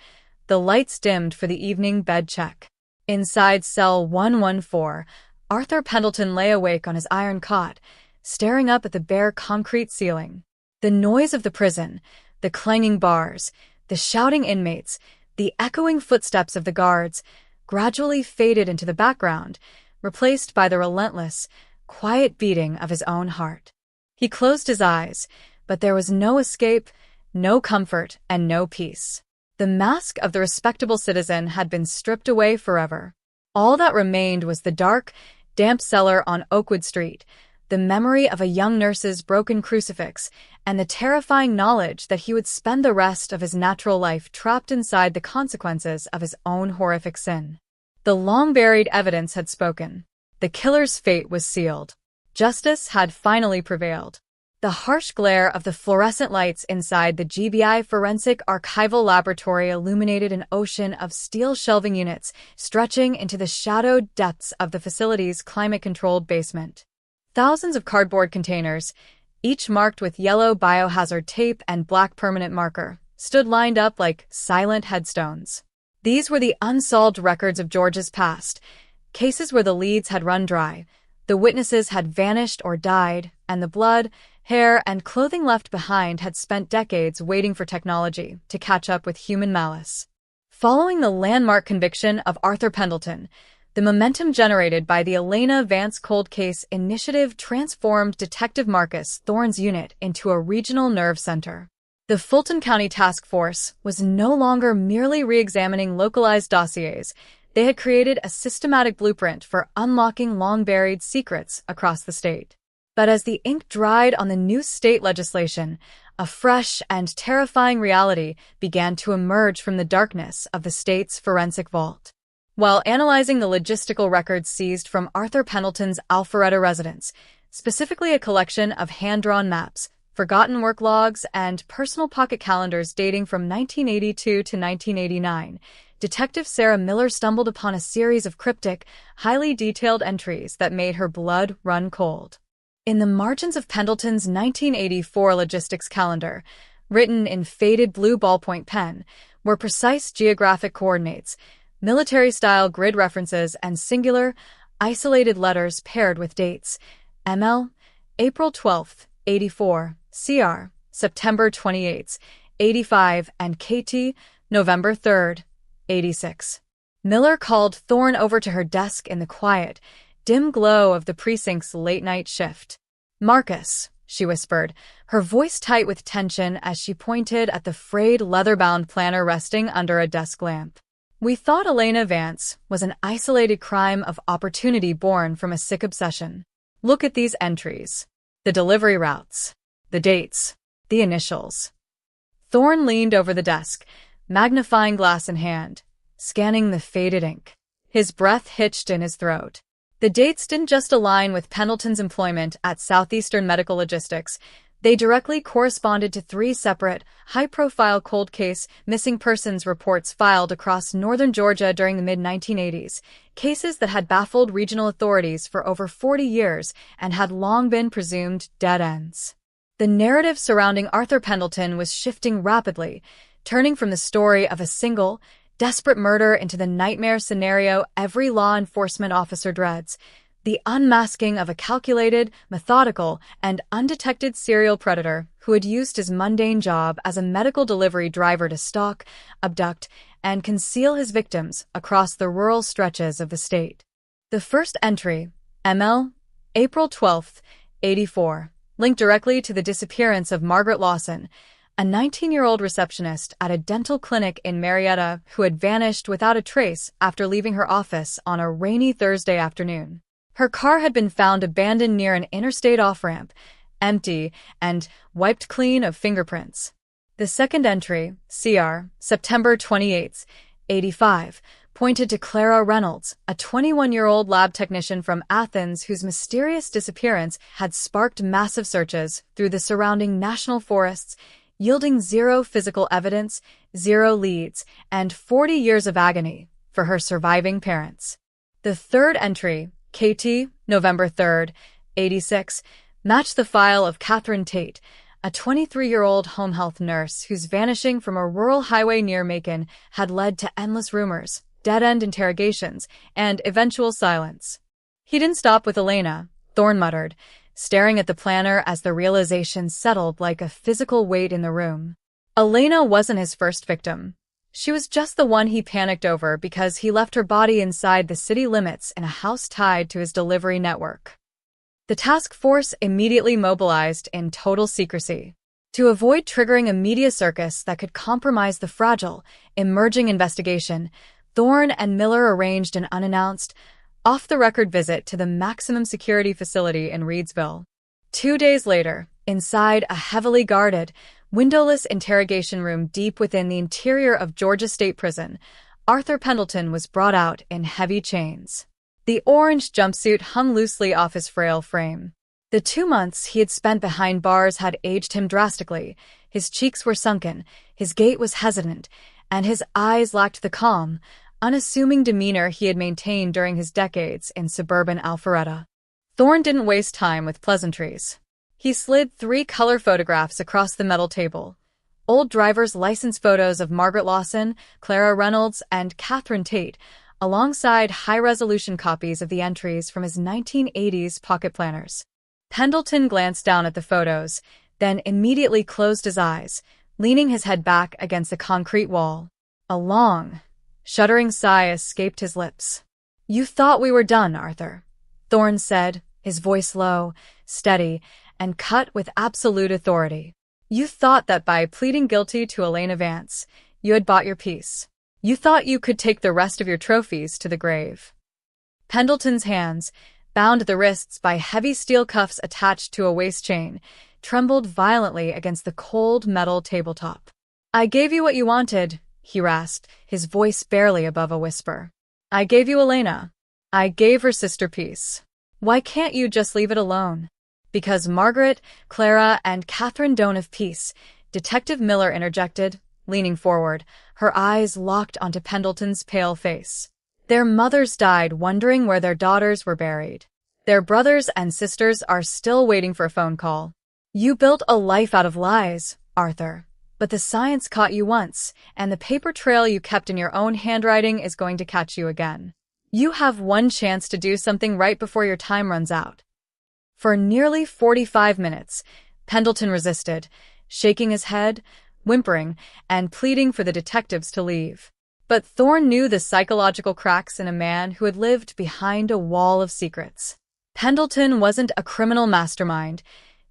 the lights dimmed for the evening bed check. Inside cell 114, Arthur Pendleton lay awake on his iron cot, staring up at the bare concrete ceiling. The noise of the prison, the clanging bars, The shouting inmates, the echoing footsteps of the guards, gradually faded into the background, replaced by the relentless, quiet beating of his own heart. He closed his eyes, but there was no escape, no comfort, and no peace. The mask of the respectable citizen had been stripped away forever. All that remained was the dark, damp cellar on Oakwood Street, the memory of a young nurse's broken crucifix, and the terrifying knowledge that he would spend the rest of his natural life trapped inside the consequences of his own horrific sin. The long-buried evidence had spoken. The killer's fate was sealed. Justice had finally prevailed. The harsh glare of the fluorescent lights inside the GBI Forensic Archival Laboratory illuminated an ocean of steel shelving units stretching into the shadowed depths of the facility's climate-controlled basement. Thousands of cardboard containers, each marked with yellow biohazard tape and black permanent marker, stood lined up like silent headstones. These were the unsolved records of George's past, cases where the leads had run dry, the witnesses had vanished or died, and the blood, hair, and clothing left behind had spent decades waiting for technology to catch up with human malice. Following the landmark conviction of Arthur Pendleton, the momentum generated by the Elena Vance cold case initiative transformed Detective Marcus Thorne's unit into a regional nerve center. The Fulton County Task Force was no longer merely re-examining localized dossiers. They had created a systematic blueprint for unlocking long-buried secrets across the state. But as the ink dried on the new state legislation, a fresh and terrifying reality began to emerge from the darkness of the state's forensic vault. While analyzing the logistical records seized from Arthur Pendleton's Alpharetta residence, specifically a collection of hand-drawn maps, forgotten work logs, and personal pocket calendars dating from 1982 to 1989, Detective Sarah Miller stumbled upon a series of cryptic, highly detailed entries that made her blood run cold. In the margins of Pendleton's 1984 logistics calendar, written in faded blue ballpoint pen, were precise geographic coordinates, military-style grid references, and singular, isolated letters paired with dates: ML, April 12, 84, CR, September 28, 85, and KT, November 3, 86. Miller called Thorne over to her desk in the quiet, dim glow of the precinct's late-night shift. "Marcus," she whispered, her voice tight with tension as she pointed at the frayed leather-bound planner resting under a desk lamp. "We thought Elena Vance was an isolated crime of opportunity born from a sick obsession. Look at these entries. The delivery routes. The dates. The initials." Thorne leaned over the desk, magnifying glass in hand, scanning the faded ink. His breath hitched in his throat. The dates didn't just align with Pendleton's employment at Southeastern Medical Logistics. They directly corresponded to 3 separate, high-profile cold case missing persons reports filed across northern Georgia during the mid-1980s, cases that had baffled regional authorities for over 40 years and had long been presumed dead ends. The narrative surrounding Arthur Pendleton was shifting rapidly, turning from the story of a single, desperate murder into the nightmare scenario every law enforcement officer dreads: the unmasking of a calculated, methodical, and undetected serial predator who had used his mundane job as a medical delivery driver to stalk, abduct, and conceal his victims across the rural stretches of the state. The first entry, ML, April 12, 84, linked directly to the disappearance of Margaret Lawson, a 19-year-old receptionist at a dental clinic in Marietta who had vanished without a trace after leaving her office on a rainy Thursday afternoon. Her car had been found abandoned near an interstate off-ramp, empty and wiped clean of fingerprints. The second entry, CR, September 28, 85, pointed to Clara Reynolds, a 21-year-old lab technician from Athens whose mysterious disappearance had sparked massive searches through the surrounding national forests, yielding 0 physical evidence, 0 leads, and 40 years of agony for her surviving parents. The third entry, KT, November 3, 86, matched the file of Catherine Tate, a 23-year-old home health nurse whose vanishing from a rural highway near Macon had led to endless rumors, dead-end interrogations, and eventual silence. "He didn't stop with Elena," Thorne muttered, staring at the planner as the realization settled like a physical weight in the room. Elena wasn't his first victim. She was just the one he panicked over because he left her body inside the city limits in a house tied to his delivery network. The task force immediately mobilized in total secrecy. To avoid triggering a media circus that could compromise the fragile, emerging investigation, Thorne and Miller arranged an unannounced, off-the-record visit to the maximum security facility in Reedsville. 2 days later, inside a heavily guarded, windowless interrogation room deep within the interior of Georgia State Prison, Arthur Pendleton was brought out in heavy chains. The orange jumpsuit hung loosely off his frail frame. The 2 months he had spent behind bars had aged him drastically. His cheeks were sunken, his gait was hesitant, and his eyes lacked the calm, unassuming demeanor he had maintained during his decades in suburban Alpharetta. Thorne didn't waste time with pleasantries. He slid 3 color photographs across the metal table. Old driver's license photos of Margaret Lawson, Clara Reynolds, and Catherine Tate, alongside high-resolution copies of the entries from his 1980s pocket planners. Pendleton glanced down at the photos, then immediately closed his eyes, leaning his head back against the concrete wall. A long, shuddering sigh escaped his lips. "You thought we were done, Arthur," Thorne said, his voice low, steady, and cut with absolute authority. "You thought that by pleading guilty to Elena Vance, you had bought your peace. You thought you could take the rest of your trophies to the grave." Pendleton's hands, bound at the wrists by heavy steel cuffs attached to a waist chain, trembled violently against the cold metal tabletop. "I gave you what you wanted," he rasped, his voice barely above a whisper. "I gave you Elena. I gave her sister peace. Why can't you just leave it alone?" "Because Margaret, Clara, and Catherine don't have peace," Detective Miller interjected, leaning forward, her eyes locked onto Pendleton's pale face. "Their mothers died wondering where their daughters were buried. Their brothers and sisters are still waiting for a phone call. You built a life out of lies, Arthur, but the science caught you once, and the paper trail you kept in your own handwriting is going to catch you again. You have one chance to do something right before your time runs out." For nearly 45 minutes, Pendleton resisted, shaking his head, whimpering, and pleading for the detectives to leave. But Thorne knew the psychological cracks in a man who had lived behind a wall of secrets. Pendleton wasn't a criminal mastermind.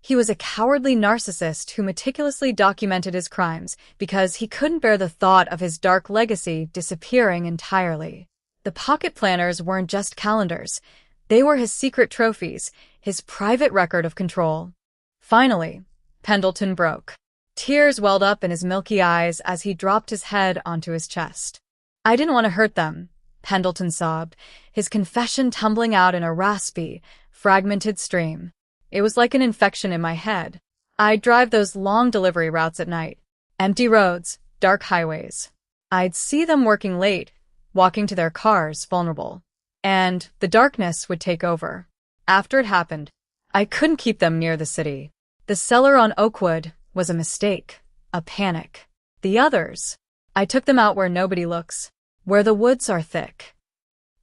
He was a cowardly narcissist who meticulously documented his crimes because he couldn't bear the thought of his dark legacy disappearing entirely. The pocket planners weren't just calendars. They were his secret trophies, his private record of control. Finally, Pendleton broke. Tears welled up in his milky eyes as he dropped his head onto his chest. "I didn't want to hurt them," Pendleton sobbed, his confession tumbling out in a raspy, fragmented stream. "It was like an infection in my head. I'd drive those long delivery routes at night. Empty roads, dark highways. I'd see them working late, walking to their cars, vulnerable. And the darkness would take over. After it happened, I couldn't keep them near the city. The cellar on Oakwood was a mistake, a panic. The others, I took them out where nobody looks, where the woods are thick."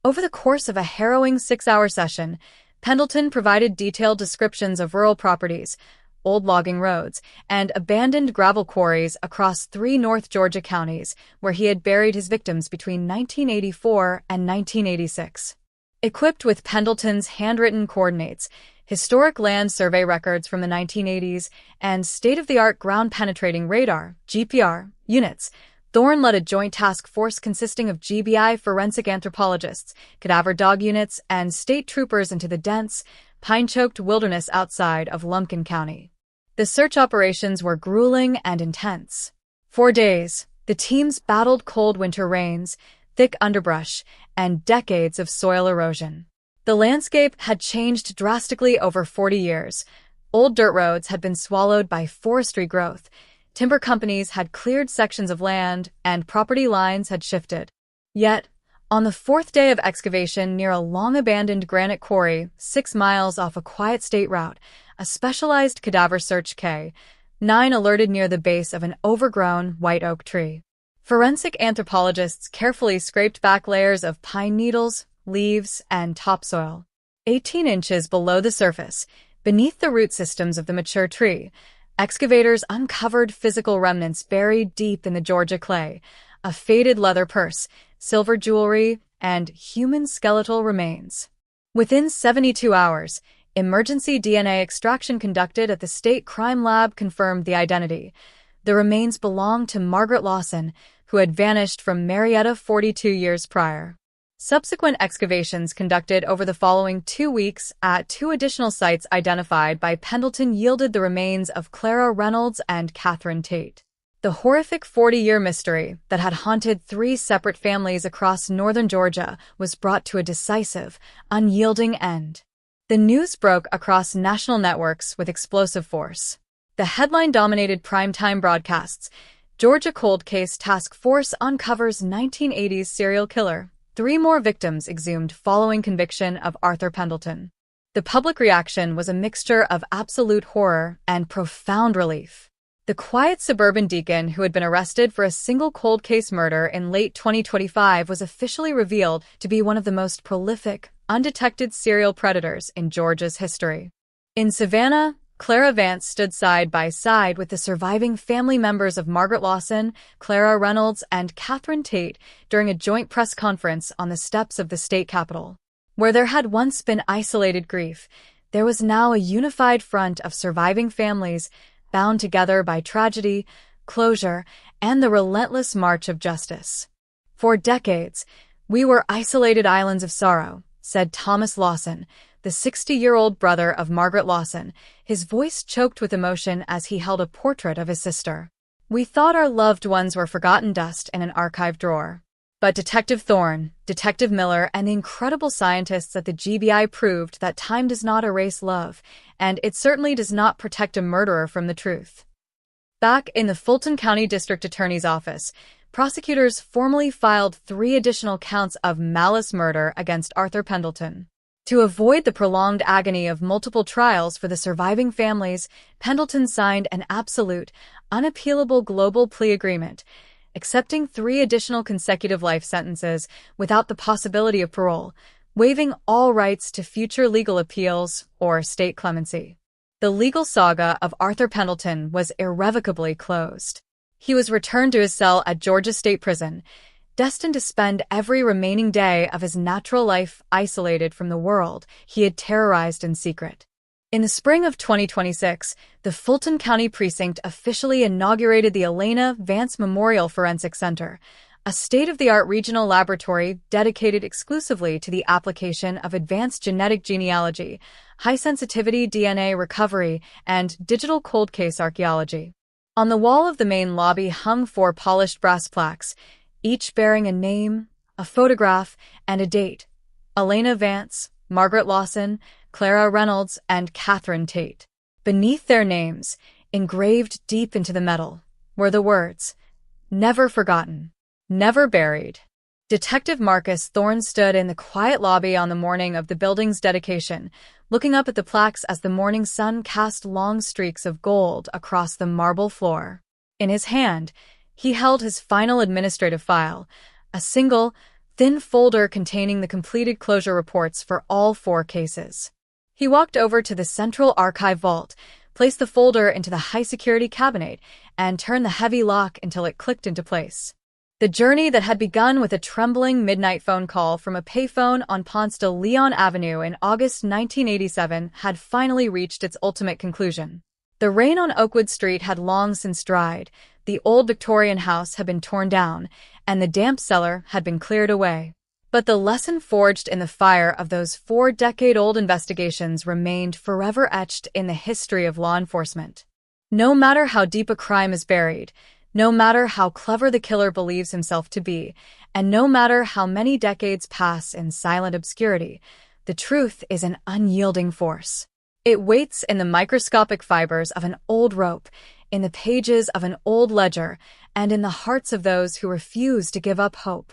Over the course of a harrowing 6-hour session, Pendleton provided detailed descriptions of rural properties, old logging roads, and abandoned gravel quarries across 3 North Georgia counties where he had buried his victims between 1984 and 1986. Equipped with Pendleton's handwritten coordinates, historic land survey records from the 1980s, and state-of-the-art ground-penetrating radar, GPR, units, Thorne led a joint task force consisting of GBI forensic anthropologists, cadaver dog units, and state troopers into the dense, pine-choked wilderness outside of Lumpkin County. The search operations were grueling and intense. For days, the teams battled cold winter rains, thick underbrush, and decades of soil erosion. The landscape had changed drastically over 40 years. Old dirt roads had been swallowed by forestry growth, timber companies had cleared sections of land, and property lines had shifted. Yet, on the 4th day of excavation near a long-abandoned granite quarry 6 miles off a quiet state route, a specialized cadaver search K-9 alerted near the base of an overgrown white oak tree. Forensic anthropologists carefully scraped back layers of pine needles, leaves, and topsoil. 18 inches below the surface, beneath the root systems of the mature tree, Excavators uncovered physical remnants buried deep in the Georgia clay, a faded leather purse, silver jewelry, and human skeletal remains. Within 72 hours, emergency DNA extraction conducted at the state crime lab confirmed the identity. The remains belonged to Margaret Lawson, who had vanished from Marietta 42 years prior. Subsequent excavations conducted over the following 2 weeks at 2 additional sites identified by Pendleton yielded the remains of Clara Reynolds and Catherine Tate. The horrific 40-year mystery that had haunted 3 separate families across northern Georgia was brought to a decisive, unyielding end. The news broke across national networks with explosive force. The headline-dominated primetime broadcasts, Georgia Cold Case Task Force uncovers 1980s serial killer. 3 more victims exhumed following conviction of Arthur Pendleton. The public reaction was a mixture of absolute horror and profound relief. The quiet suburban deacon who had been arrested for a single cold case murder in late 2025 was officially revealed to be one of the most prolific, undetected serial predators in Georgia's history. In Savannah, Clara Vance stood side by side with the surviving family members of Margaret Lawson, Clara Reynolds, and Catherine Tate during a joint press conference on the steps of the state capitol. Where there had once been isolated grief, there was now a unified front of surviving families bound together by tragedy, closure, and the relentless march of justice. For decades, we were isolated islands of sorrow, said Thomas Lawson, the 60-year-old brother of Margaret Lawson, his voice choked with emotion as he held a portrait of his sister. We thought our loved ones were forgotten dust in an archive drawer. But Detective Thorne, Detective Miller, and the incredible scientists at the GBI proved that time does not erase love, and it certainly does not protect a murderer from the truth. Back in the Fulton County District Attorney's Office, prosecutors formally filed 3 additional counts of malice murder against Arthur Pendleton. To avoid the prolonged agony of multiple trials for the surviving families, Pendleton signed an absolute, unappealable global plea agreement, accepting 3 additional consecutive life sentences without the possibility of parole, waiving all rights to future legal appeals or state clemency. The legal saga of Arthur Pendleton was irrevocably closed. He was returned to his cell at Georgia State Prison, destined to spend every remaining day of his natural life isolated from the world he had terrorized in secret. In the spring of 2026, the Fulton County Precinct officially inaugurated the Elena Vance Memorial Forensic Center, a state-of-the-art regional laboratory dedicated exclusively to the application of advanced genetic genealogy, high-sensitivity DNA recovery, and digital cold case archaeology. On the wall of the main lobby hung 4 polished brass plaques, each bearing a name, a photograph, and a date: Elena Vance, Margaret Lawson, Clara Reynolds, and Catherine Tate. Beneath their names, engraved deep into the metal, were the words, "Never forgotten, never buried." Detective Marcus Thorne stood in the quiet lobby on the morning of the building's dedication, looking up at the plaques as the morning sun cast long streaks of gold across the marble floor. In his hand, he held his final administrative file, a single, thin folder containing the completed closure reports for all 4 cases. He walked over to the central archive vault, placed the folder into the high-security cabinet, and turned the heavy lock until it clicked into place. The journey that had begun with a trembling midnight phone call from a payphone on Ponce de Leon Avenue in August 1987 had finally reached its ultimate conclusion. The rain on Oakwood Street had long since dried, the old Victorian house had been torn down, and the damp cellar had been cleared away. But the lesson forged in the fire of those 4-decade-old investigations remained forever etched in the history of law enforcement. No matter how deep a crime is buried, no matter how clever the killer believes himself to be, and no matter how many decades pass in silent obscurity, the truth is an unyielding force. It waits in the microscopic fibers of an old rope, in the pages of an old ledger, and in the hearts of those who refuse to give up hope,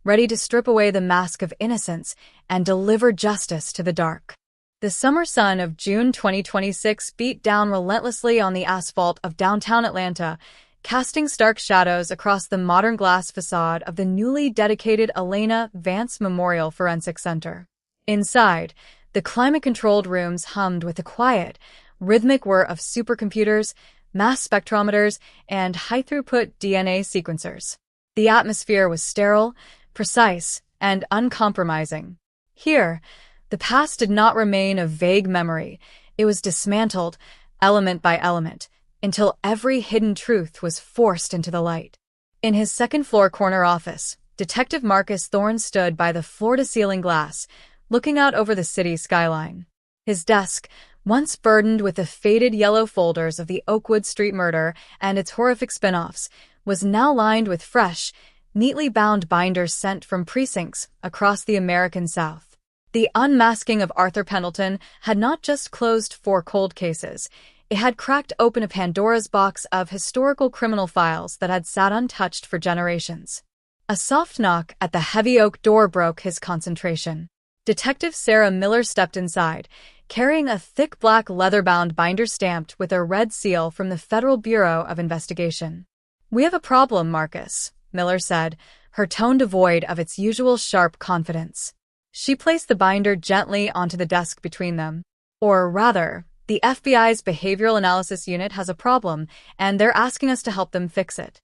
ready to strip away the mask of innocence and deliver justice to the dark. The summer sun of June 2026 beat down relentlessly on the asphalt of downtown Atlanta, casting stark shadows across the modern glass facade of the newly dedicated Elena Vance Memorial Forensic Center. Inside, the climate-controlled rooms hummed with the quiet, rhythmic whir of supercomputers, mass spectrometers, and high-throughput DNA sequencers. The atmosphere was sterile, precise, and uncompromising. Here, the past did not remain a vague memory. It was dismantled, element by element, until every hidden truth was forced into the light. In his second-floor corner office, Detective Marcus Thorne stood by the floor-to-ceiling glass, looking out over the city skyline. His desk, once burdened with the faded yellow folders of the Oakwood Street murder and its horrific spin-offs, was now lined with fresh, neatly bound binders sent from precincts across the American South. The unmasking of Arthur Pendleton had not just closed 4 cold cases. It had cracked open a Pandora's box of historical criminal files that had sat untouched for generations. A soft knock at the heavy oak door broke his concentration. Detective Sarah Miller stepped inside, carrying a thick black leather-bound binder stamped with a red seal from the Federal Bureau of Investigation. "We have a problem, Marcus," Miller said, her tone devoid of its usual sharp confidence. She placed the binder gently onto the desk between them. "Or rather, the FBI's Behavioral Analysis Unit has a problem, and they're asking us to help them fix it."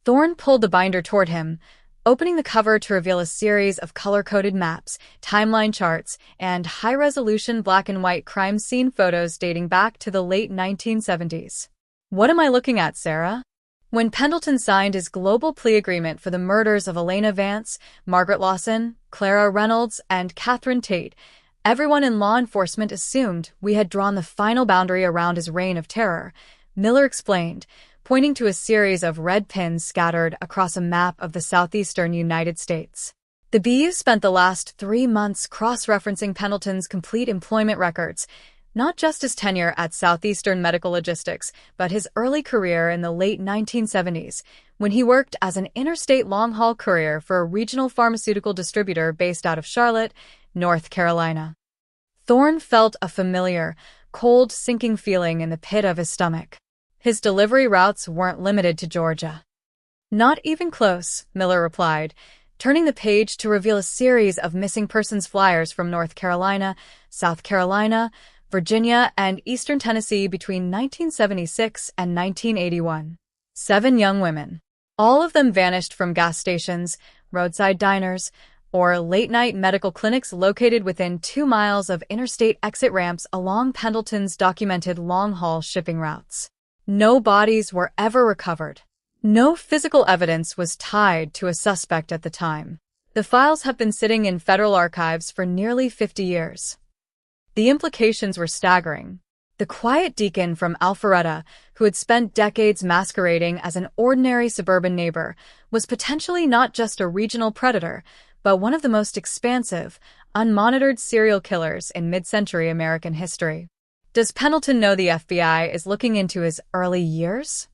Thorne pulled the binder toward him, opening the cover to reveal a series of color-coded maps, timeline charts, and high-resolution black-and-white crime scene photos dating back to the late 1970s. "What am I looking at, Sarah?" When Pendleton signed his global plea agreement for the murders of Elena Vance, Margaret Lawson, Clara Reynolds, and Catherine Tate, everyone in law enforcement assumed we had drawn the final boundary around his reign of terror, Miller explained, pointing to a series of red pins scattered across a map of the southeastern United States. The BU spent the last 3 months cross-referencing Pendleton's complete employment records, not just his tenure at Southeastern Medical Logistics, but his early career in the late 1970s, when he worked as an interstate long-haul courier for a regional pharmaceutical distributor based out of Charlotte, North Carolina. Thorne felt a familiar, cold, sinking feeling in the pit of his stomach. His delivery routes weren't limited to Georgia. "Not even close," Miller replied, turning the page to reveal a series of missing persons flyers from North Carolina, South Carolina, Virginia, and Eastern Tennessee between 1976 and 1981. 7 young women. All of them vanished from gas stations, roadside diners, or late-night medical clinics located within 2 miles of interstate exit ramps along Pendleton's documented long-haul shipping routes. No bodies were ever recovered. No physical evidence was tied to a suspect at the time. The files have been sitting in federal archives for nearly 50 years. The implications were staggering. The quiet deacon from Alpharetta, who had spent decades masquerading as an ordinary suburban neighbor, was potentially not just a regional predator, but one of the most expansive, unmonitored serial killers in mid-century American history. Does Pendleton know the FBI is looking into his early years?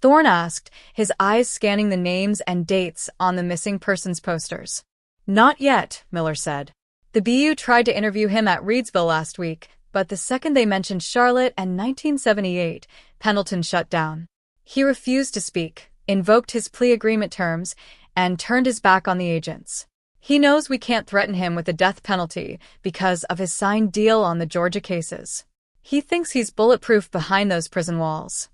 Thorne asked, his eyes scanning the names and dates on the missing persons posters. "Not yet," Miller said. "The BU tried to interview him at Reedsville last week, but the second they mentioned Charlotte and 1978, Pendleton shut down. He refused to speak, invoked his plea agreement terms, and turned his back on the agents. He knows we can't threaten him with a death penalty because of his signed deal on the Georgia cases. He thinks he's bulletproof behind those prison walls."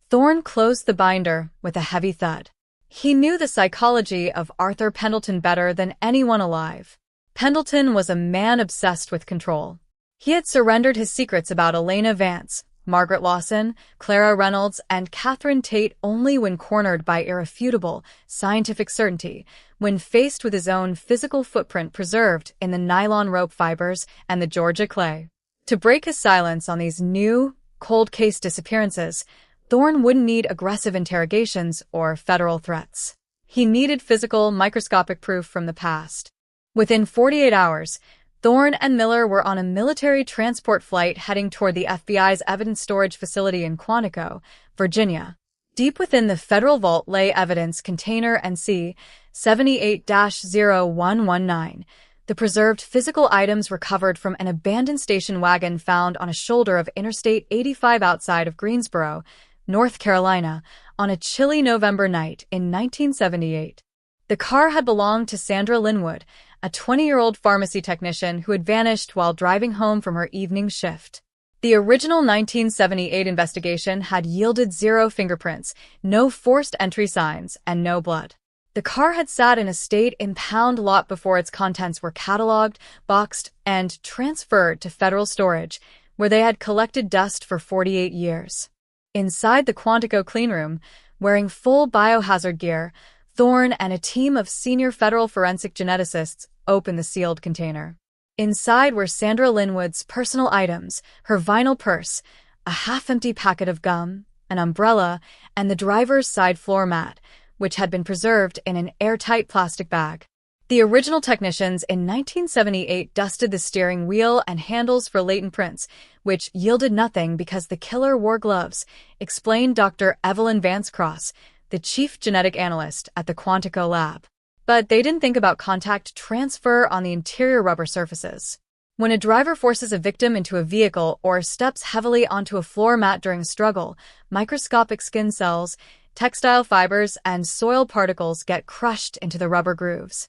Thorne closed the binder with a heavy thud. He knew the psychology of Arthur Pendleton better than anyone alive. Pendleton was a man obsessed with control. He had surrendered his secrets about Elena Vance, Margaret Lawson, Clara Reynolds, and Catherine Tate only when cornered by irrefutable, scientific certainty, when faced with his own physical footprint preserved in the nylon rope fibers and the Georgia clay. To break his silence on these new, cold case disappearances, Thorne wouldn't need aggressive interrogations or federal threats. He needed physical, microscopic proof from the past. Within 48 hours, Thorne and Miller were on a military transport flight heading toward the FBI's evidence storage facility in Quantico, Virginia. Deep within the federal vault lay evidence container NC 78-0119. The preserved physical items recovered from an abandoned station wagon found on a shoulder of Interstate 85 outside of Greensboro, North Carolina, on a chilly November night in 1978. The car had belonged to Sandra Linwood, a 20-year-old pharmacy technician who had vanished while driving home from her evening shift. The original 1978 investigation had yielded 0 fingerprints, no forced entry signs, and no blood. The car had sat in a state-impound lot before its contents were cataloged, boxed, and transferred to federal storage, where they had collected dust for 48 years. Inside the Quantico cleanroom, wearing full biohazard gear, Thorne and a team of senior federal forensic geneticists opened the sealed container. Inside were Sandra Linwood's personal items, her vinyl purse, a half-empty packet of gum, an umbrella, and the driver's side floor mat, which had been preserved in an airtight plastic bag. The original technicians in 1978 dusted the steering wheel and handles for latent prints, which yielded nothing because the killer wore gloves, explained Dr. Evelyn Vance Cross, the chief genetic analyst at the Quantico lab. But they didn't think about contact transfer on the interior rubber surfaces. When a driver forces a victim into a vehicle or steps heavily onto a floor mat during a struggle, microscopic skin cells, textile fibers, and soil particles get crushed into the rubber grooves.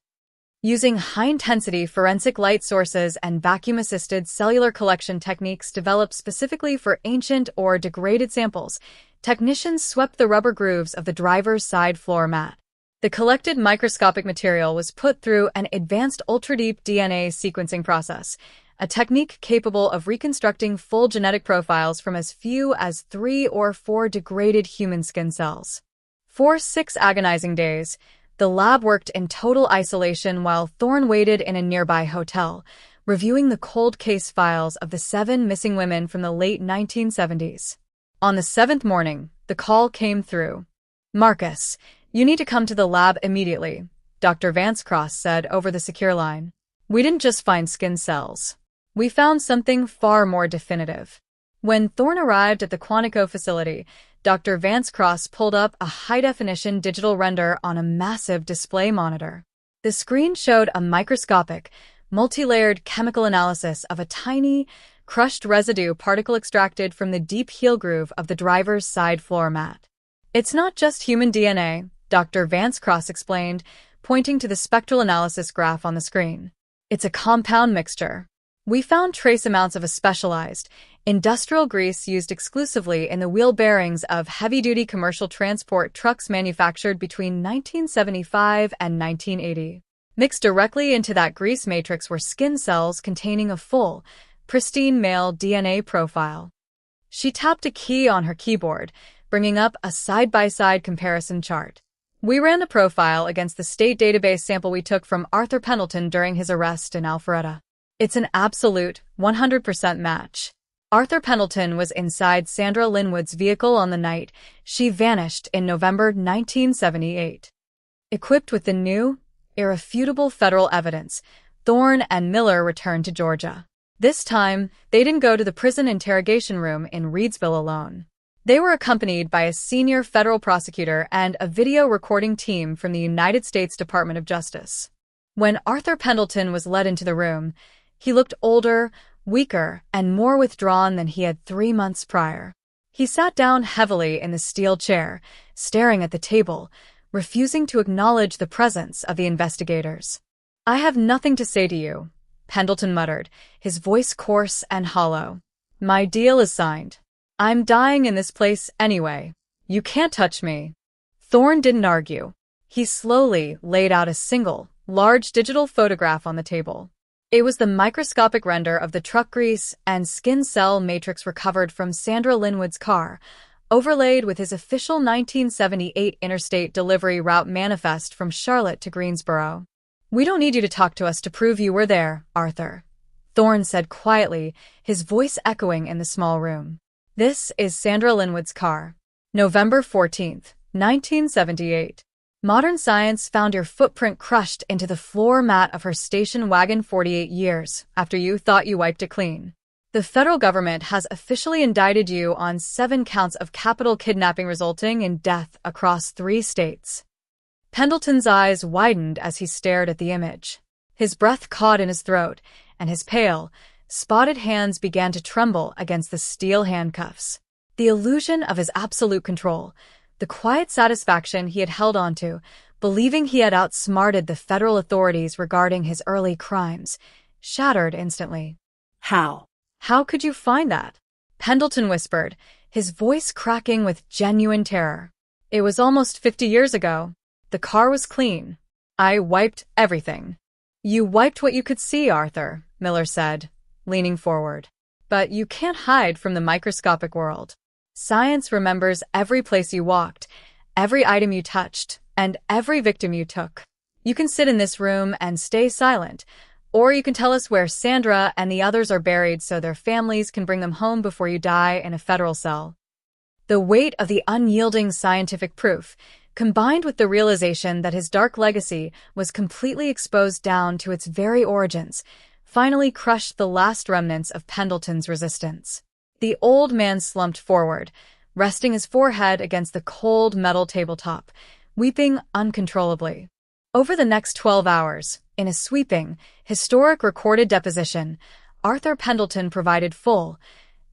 Using high-intensity forensic light sources and vacuum-assisted cellular collection techniques developed specifically for ancient or degraded samples, technicians swept the rubber grooves of the driver's side floor mat. The collected microscopic material was put through an advanced ultra-deep DNA sequencing process, a technique capable of reconstructing full genetic profiles from as few as 3 or 4 degraded human skin cells. For 6 agonizing days, the lab worked in total isolation while Thorne waited in a nearby hotel, reviewing the cold case files of the 7 missing women from the late 1970s. On the 7th morning, the call came through. "Marcus, you need to come to the lab immediately," Dr. Vance Cross said over the secure line. "We didn't just find skin cells. We found something far more definitive." When Thorne arrived at the Quantico facility, Dr. Vance Cross pulled up a high-definition digital render on a massive display monitor. The screen showed a microscopic, multi-layered chemical analysis of a tiny, crushed residue particle extracted from the deep heel groove of the driver's side floor mat. "It's not just human DNA," Dr. Vance Cross explained, pointing to the spectral analysis graph on the screen. "It's a compound mixture. We found trace amounts of a specialized, industrial grease used exclusively in the wheel bearings of heavy-duty commercial transport trucks manufactured between 1975 and 1980. Mixed directly into that grease matrix were skin cells containing a full, pristine male DNA profile." She tapped a key on her keyboard, bringing up a side-by-side comparison chart. "We ran the profile against the state database sample we took from Arthur Pendleton during his arrest in Alpharetta. It's an absolute 100% match. Arthur Pendleton was inside Sandra Linwood's vehicle on the night she vanished in November 1978. Equipped with the new, irrefutable federal evidence, Thorne and Miller returned to Georgia. This time, they didn't go to the prison interrogation room in Reedsville alone. They were accompanied by a senior federal prosecutor and a video recording team from the United States Department of Justice. When Arthur Pendleton was led into the room, he looked older, weaker, and more withdrawn than he had 3 months prior. He sat down heavily in the steel chair, staring at the table, refusing to acknowledge the presence of the investigators. "I have nothing to say to you," Pendleton muttered, his voice coarse and hollow. "My deal is signed. I'm dying in this place anyway. You can't touch me." Thorne didn't argue. He slowly laid out a single, large digital photograph on the table. It was the microscopic render of the truck grease and skin cell matrix recovered from Sandra Linwood's car, overlaid with his official 1978 interstate delivery route manifest from Charlotte to Greensboro. "We don't need you to talk to us to prove you were there, Arthur," Thorne said quietly, his voice echoing in the small room. "This is Sandra Linwood's car. November 14th, 1978. Modern science found your footprint crushed into the floor mat of her station wagon 48 years after you thought you wiped it clean. The federal government has officially indicted you on 7 counts of capital kidnapping resulting in death across 3 states. Pendleton's eyes widened as he stared at the image. His breath caught in his throat, and his pale, spotted hands began to tremble against the steel handcuffs. The illusion of his absolute control, the quiet satisfaction he had held onto, believing he had outsmarted the federal authorities regarding his early crimes, shattered instantly. How? How could you find that? Pendleton whispered, his voice cracking with genuine terror. It was almost 50 years ago. The car was clean. I wiped everything. You wiped what you could see, Arthur, Miller said, leaning forward. But you can't hide from the microscopic world. Science remembers every place you walked, every item you touched, and every victim you took. You can sit in this room and stay silent, or you can tell us where Sandra and the others are buried so their families can bring them home before you die in a federal cell. The weight of the unyielding scientific proof, combined with the realization that his dark legacy was completely exposed down to its very origins, finally crushed the last remnants of Pendleton's resistance. The old man slumped forward, resting his forehead against the cold metal tabletop, weeping uncontrollably. Over the next 12 hours, in a sweeping, historic recorded deposition, Arthur Pendleton provided full,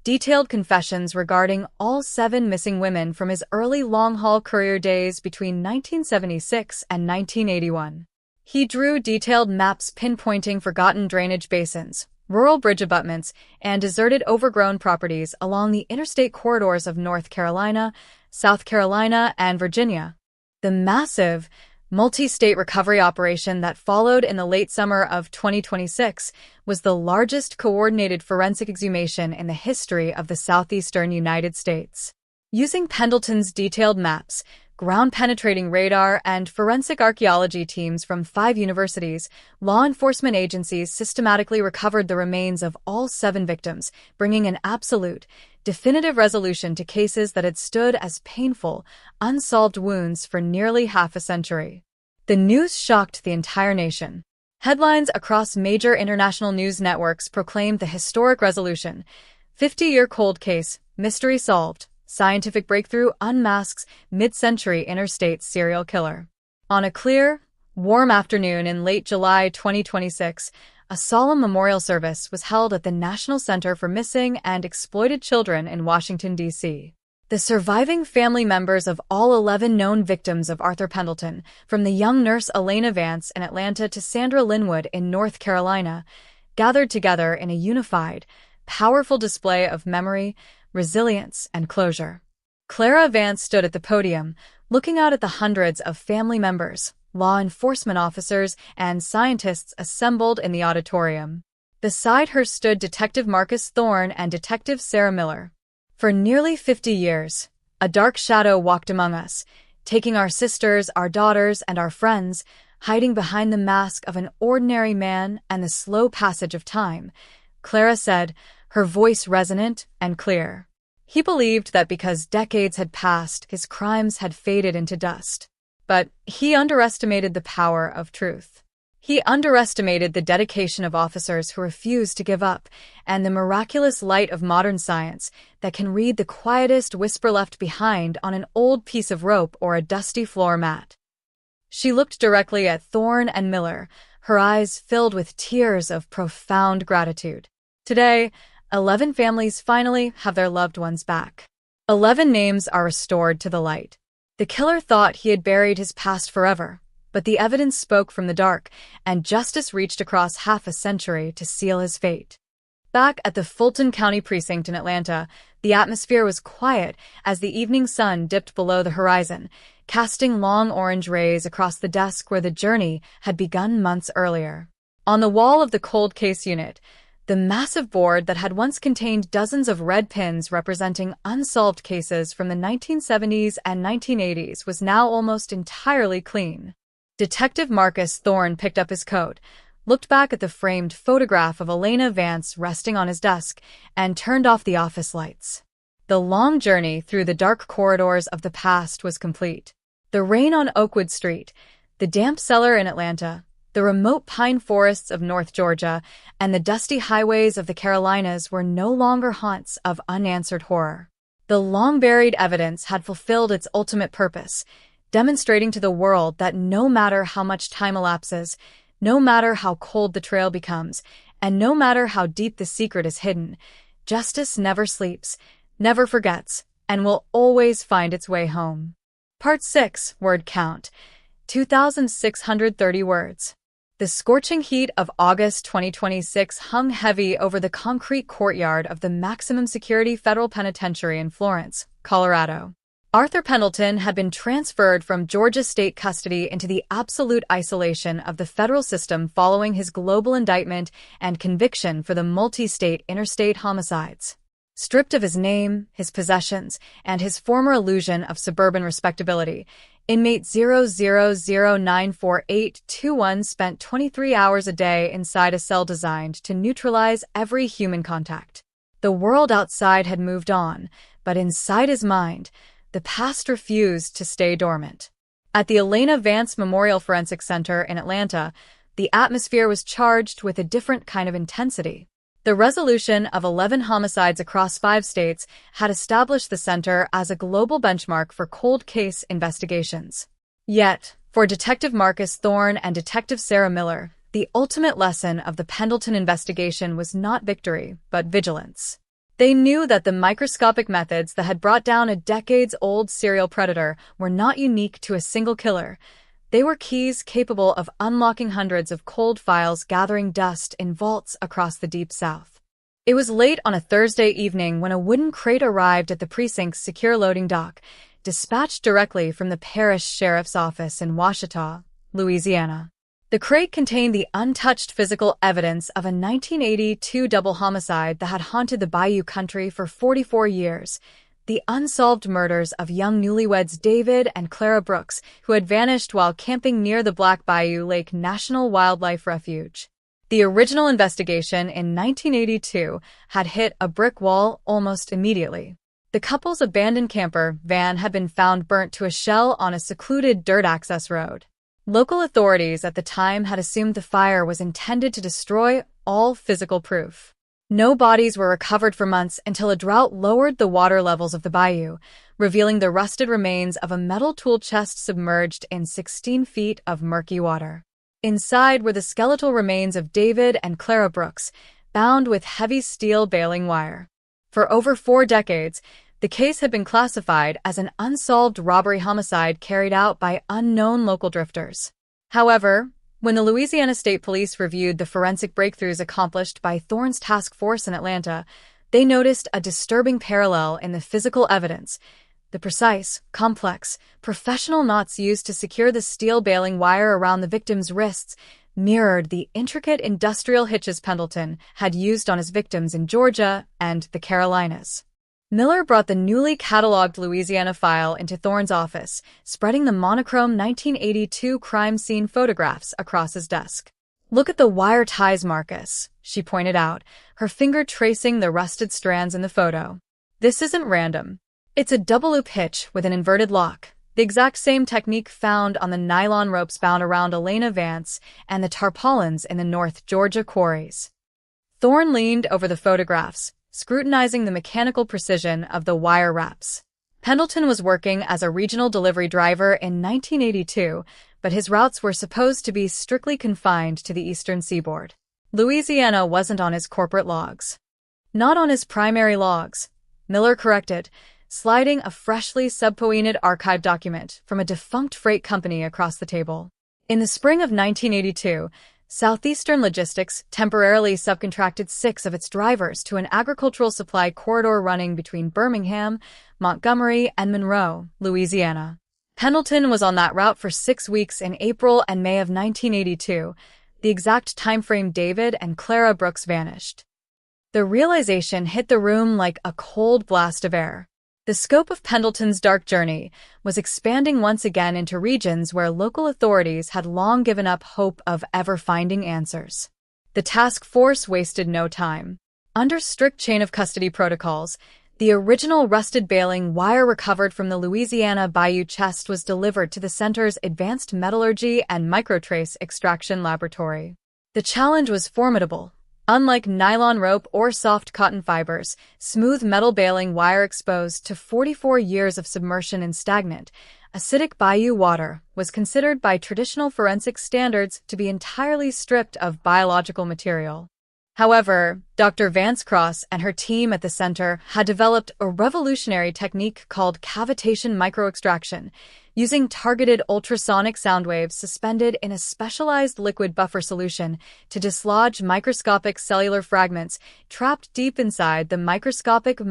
detailed confessions regarding all 7 missing women from his early long-haul courier days between 1976 and 1981. He drew detailed maps pinpointing forgotten drainage basins, rural bridge abutments, and deserted overgrown properties along the interstate corridors of North Carolina, South Carolina, and Virginia. The massive, multi-state recovery operation that followed in the late summer of 2026 was the largest coordinated forensic exhumation in the history of the southeastern United States. Using Pendleton's detailed maps, ground-penetrating radar, and forensic archaeology teams from 5 universities, law enforcement agencies systematically recovered the remains of all 7 victims, bringing an absolute, definitive resolution to cases that had stood as painful, unsolved wounds for nearly half a century. The news shocked the entire nation. Headlines across major international news networks proclaimed the historic resolution. 50-year cold case, mystery solved. Scientific breakthrough unmasks mid-century interstate serial killer. On a clear, warm afternoon in late July 2026, a solemn memorial service was held at the National Center for Missing and Exploited Children in Washington, D.C. The surviving family members of all 11 known victims of Arthur Pendleton, from the young nurse Elena Vance in Atlanta to Sandra Linwood in North Carolina, gathered together in a unified, powerful display of memory, resilience, and closure. Clara Vance stood at the podium, looking out at the hundreds of family members, law enforcement officers, and scientists assembled in the auditorium. Beside her stood Detective Marcus Thorne and Detective Sarah Miller. For nearly 50 years, a dark shadow walked among us, taking our sisters, our daughters, and our friends, hiding behind the mask of an ordinary man and the slow passage of time, Clara said, her voice resonant and clear. He believed that because decades had passed, his crimes had faded into dust. But he underestimated the power of truth. He underestimated the dedication of officers who refused to give up, and the miraculous light of modern science that can read the quietest whisper left behind on an old piece of rope or a dusty floor mat. She looked directly at Thorne and Miller, her eyes filled with tears of profound gratitude. Today, 11 families finally have their loved ones back. 11 names are restored to the light. The killer thought he had buried his past forever, but the evidence spoke from the dark, and justice reached across half a century to seal his fate. Back at the Fulton County Precinct in Atlanta, the atmosphere was quiet as the evening sun dipped below the horizon, casting long orange rays across the desk where the journey had begun months earlier. On the wall of the cold case unit, the massive board that had once contained dozens of red pins representing unsolved cases from the 1970s and 1980s was now almost entirely clean. Detective Marcus Thorne picked up his coat, looked back at the framed photograph of Elena Vance resting on his desk, and turned off the office lights. The long journey through the dark corridors of the past was complete. The rain on Oakwood Street, the damp cellar in Atlanta, the remote pine forests of North Georgia, and the dusty highways of the Carolinas were no longer haunts of unanswered horror. The long-buried evidence had fulfilled its ultimate purpose, demonstrating to the world that no matter how much time elapses, no matter how cold the trail becomes, and no matter how deep the secret is hidden, justice never sleeps, never forgets, and will always find its way home. Part 6, Word Count, 2,630 words. The scorching heat of August 2026 hung heavy over the concrete courtyard of the maximum security federal penitentiary in Florence, Colorado. Arthur Pendleton had been transferred from Georgia state custody into the absolute isolation of the federal system following his global indictment and conviction for the multi-state interstate homicides. Stripped of his name, his possessions, and his former illusion of suburban respectability, inmate 00094821 spent 23 hours a day inside a cell designed to neutralize every human contact. The world outside had moved on, but inside his mind, the past refused to stay dormant. At the Elena Vance Memorial Forensic Center in Atlanta, the atmosphere was charged with a different kind of intensity. The resolution of 11 homicides across 5 states had established the center as a global benchmark for cold case investigations. Yet, for Detective Marcus Thorne and Detective Sarah Miller, the ultimate lesson of the Pendleton investigation was not victory, but vigilance. They knew that the microscopic methods that had brought down a decades-old serial predator were not unique to a single killer. They were keys capable of unlocking hundreds of cold files gathering dust in vaults across the Deep South. It was late on a Thursday evening when a wooden crate arrived at the precinct's secure loading dock, dispatched directly from the parish sheriff's office in Ouachita, Louisiana. The crate contained the untouched physical evidence of a 1982 double homicide that had haunted the Bayou country for 44 years. The unsolved murders of young newlyweds David and Clara Brooks, who had vanished while camping near the Black Bayou Lake National Wildlife Refuge. The original investigation in 1982 had hit a brick wall almost immediately. The couple's abandoned camper van had been found burnt to a shell on a secluded dirt access road. Local authorities at the time had assumed the fire was intended to destroy all physical proof. No bodies were recovered for months until a drought lowered the water levels of the bayou, revealing the rusted remains of a metal tool chest submerged in 16 feet of murky water. Inside were the skeletal remains of David and Clara Brooks, bound with heavy steel baling wire. For over 4 decades, the case had been classified as an unsolved robbery homicide carried out by unknown local drifters. However, when the Louisiana State Police reviewed the forensic breakthroughs accomplished by Thorne's task force in Atlanta, they noticed a disturbing parallel in the physical evidence. The precise, complex, professional knots used to secure the steel baling wire around the victim's wrists mirrored the intricate industrial hitches Pendleton had used on his victims in Georgia and the Carolinas. Miller brought the newly cataloged Louisiana file into Thorne's office, spreading the monochrome 1982 crime scene photographs across his desk. "Look at the wire ties, Marcus," she pointed out, her finger tracing the rusted strands in the photo. "This isn't random. It's a double-loop hitch with an inverted lock, the exact same technique found on the nylon ropes bound around Elena Vance and the tarpaulins in the North Georgia quarries." Thorne leaned over the photographs, scrutinizing the mechanical precision of the wire wraps. Pendleton was working as a regional delivery driver in 1982, but his routes were supposed to be strictly confined to the eastern seaboard. Louisiana wasn't on his corporate logs. "Not on his primary logs," Miller corrected, sliding a freshly subpoenaed archive document from a defunct freight company across the table. In the spring of 1982, Southeastern Logistics temporarily subcontracted 6 of its drivers to an agricultural supply corridor running between Birmingham, Montgomery, and Monroe, Louisiana. Pendleton was on that route for 6 weeks in April and May of 1982, the exact timeframe David and Clara Brooks vanished. The realization hit the room like a cold blast of air. The scope of Pendleton's dark journey was expanding once again into regions where local authorities had long given up hope of ever finding answers. The task force wasted no time. Under strict chain of custody protocols, the original rusted baling wire recovered from the Louisiana Bayou chest was delivered to the center's Advanced Metallurgy and Microtrace Extraction Laboratory. The challenge was formidable. Unlike nylon rope or soft cotton fibers, smooth metal baling wire exposed to 44 years of submersion in stagnant, acidic bayou water was considered by traditional forensic standards to be entirely stripped of biological material. However, Dr. Vance Cross and her team at the center had developed a revolutionary technique called cavitation microextraction, using targeted ultrasonic sound waves suspended in a specialized liquid buffer solution to dislodge microscopic cellular fragments trapped deep inside the microscopic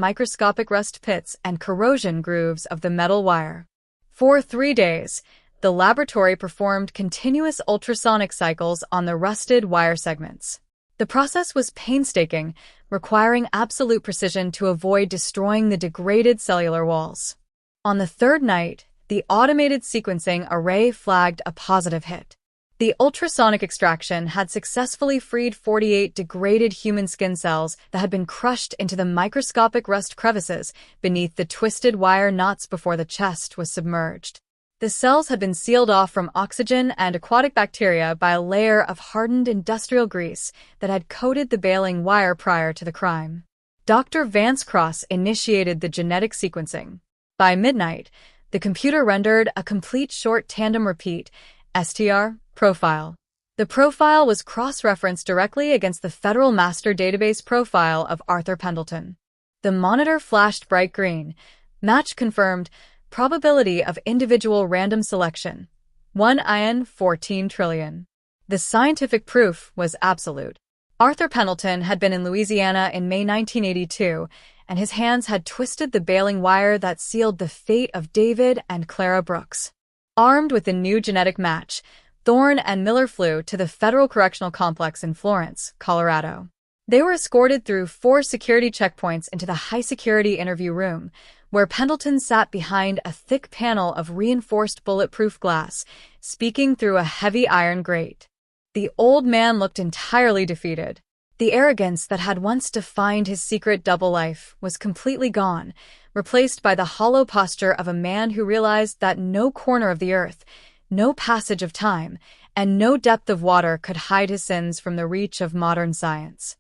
rust pits and corrosion grooves of the metal wire. For 3 days, the laboratory performed continuous ultrasonic cycles on the rusted wire segments. The process was painstaking, requiring absolute precision to avoid destroying the degraded cellular walls. On the 3rd night, the automated sequencing array flagged a positive hit. The ultrasonic extraction had successfully freed 48 degraded human skin cells that had been crushed into the microscopic rust crevices beneath the twisted wire knots before the chest was submerged. The cells had been sealed off from oxygen and aquatic bacteria by a layer of hardened industrial grease that had coated the baling wire prior to the crime. Dr. Vance Cross initiated the genetic sequencing. By midnight, the computer rendered a complete short tandem repeat, STR, profile. The profile was cross-referenced directly against the Federal Master Database profile of Arthur Pendleton. The monitor flashed bright green. Match confirmed. Probability of individual random selection, 1 in 14 trillion. The scientific proof was absolute. Arthur Pendleton had been in Louisiana in May 1982, and his hands had twisted the baling wire that sealed the fate of David and Clara Brooks. Armed with the new genetic match, Thorne and Miller flew to the Federal Correctional Complex in Florence, Colorado. They were escorted through 4 security checkpoints into the high-security interview room, where Pendleton sat behind a thick panel of reinforced bulletproof glass, speaking through a heavy iron grate. The old man looked entirely defeated. The arrogance that had once defined his secret double life was completely gone, replaced by the hollow posture of a man who realized that no corner of the earth, no passage of time, and no depth of water could hide his sins from the reach of modern science.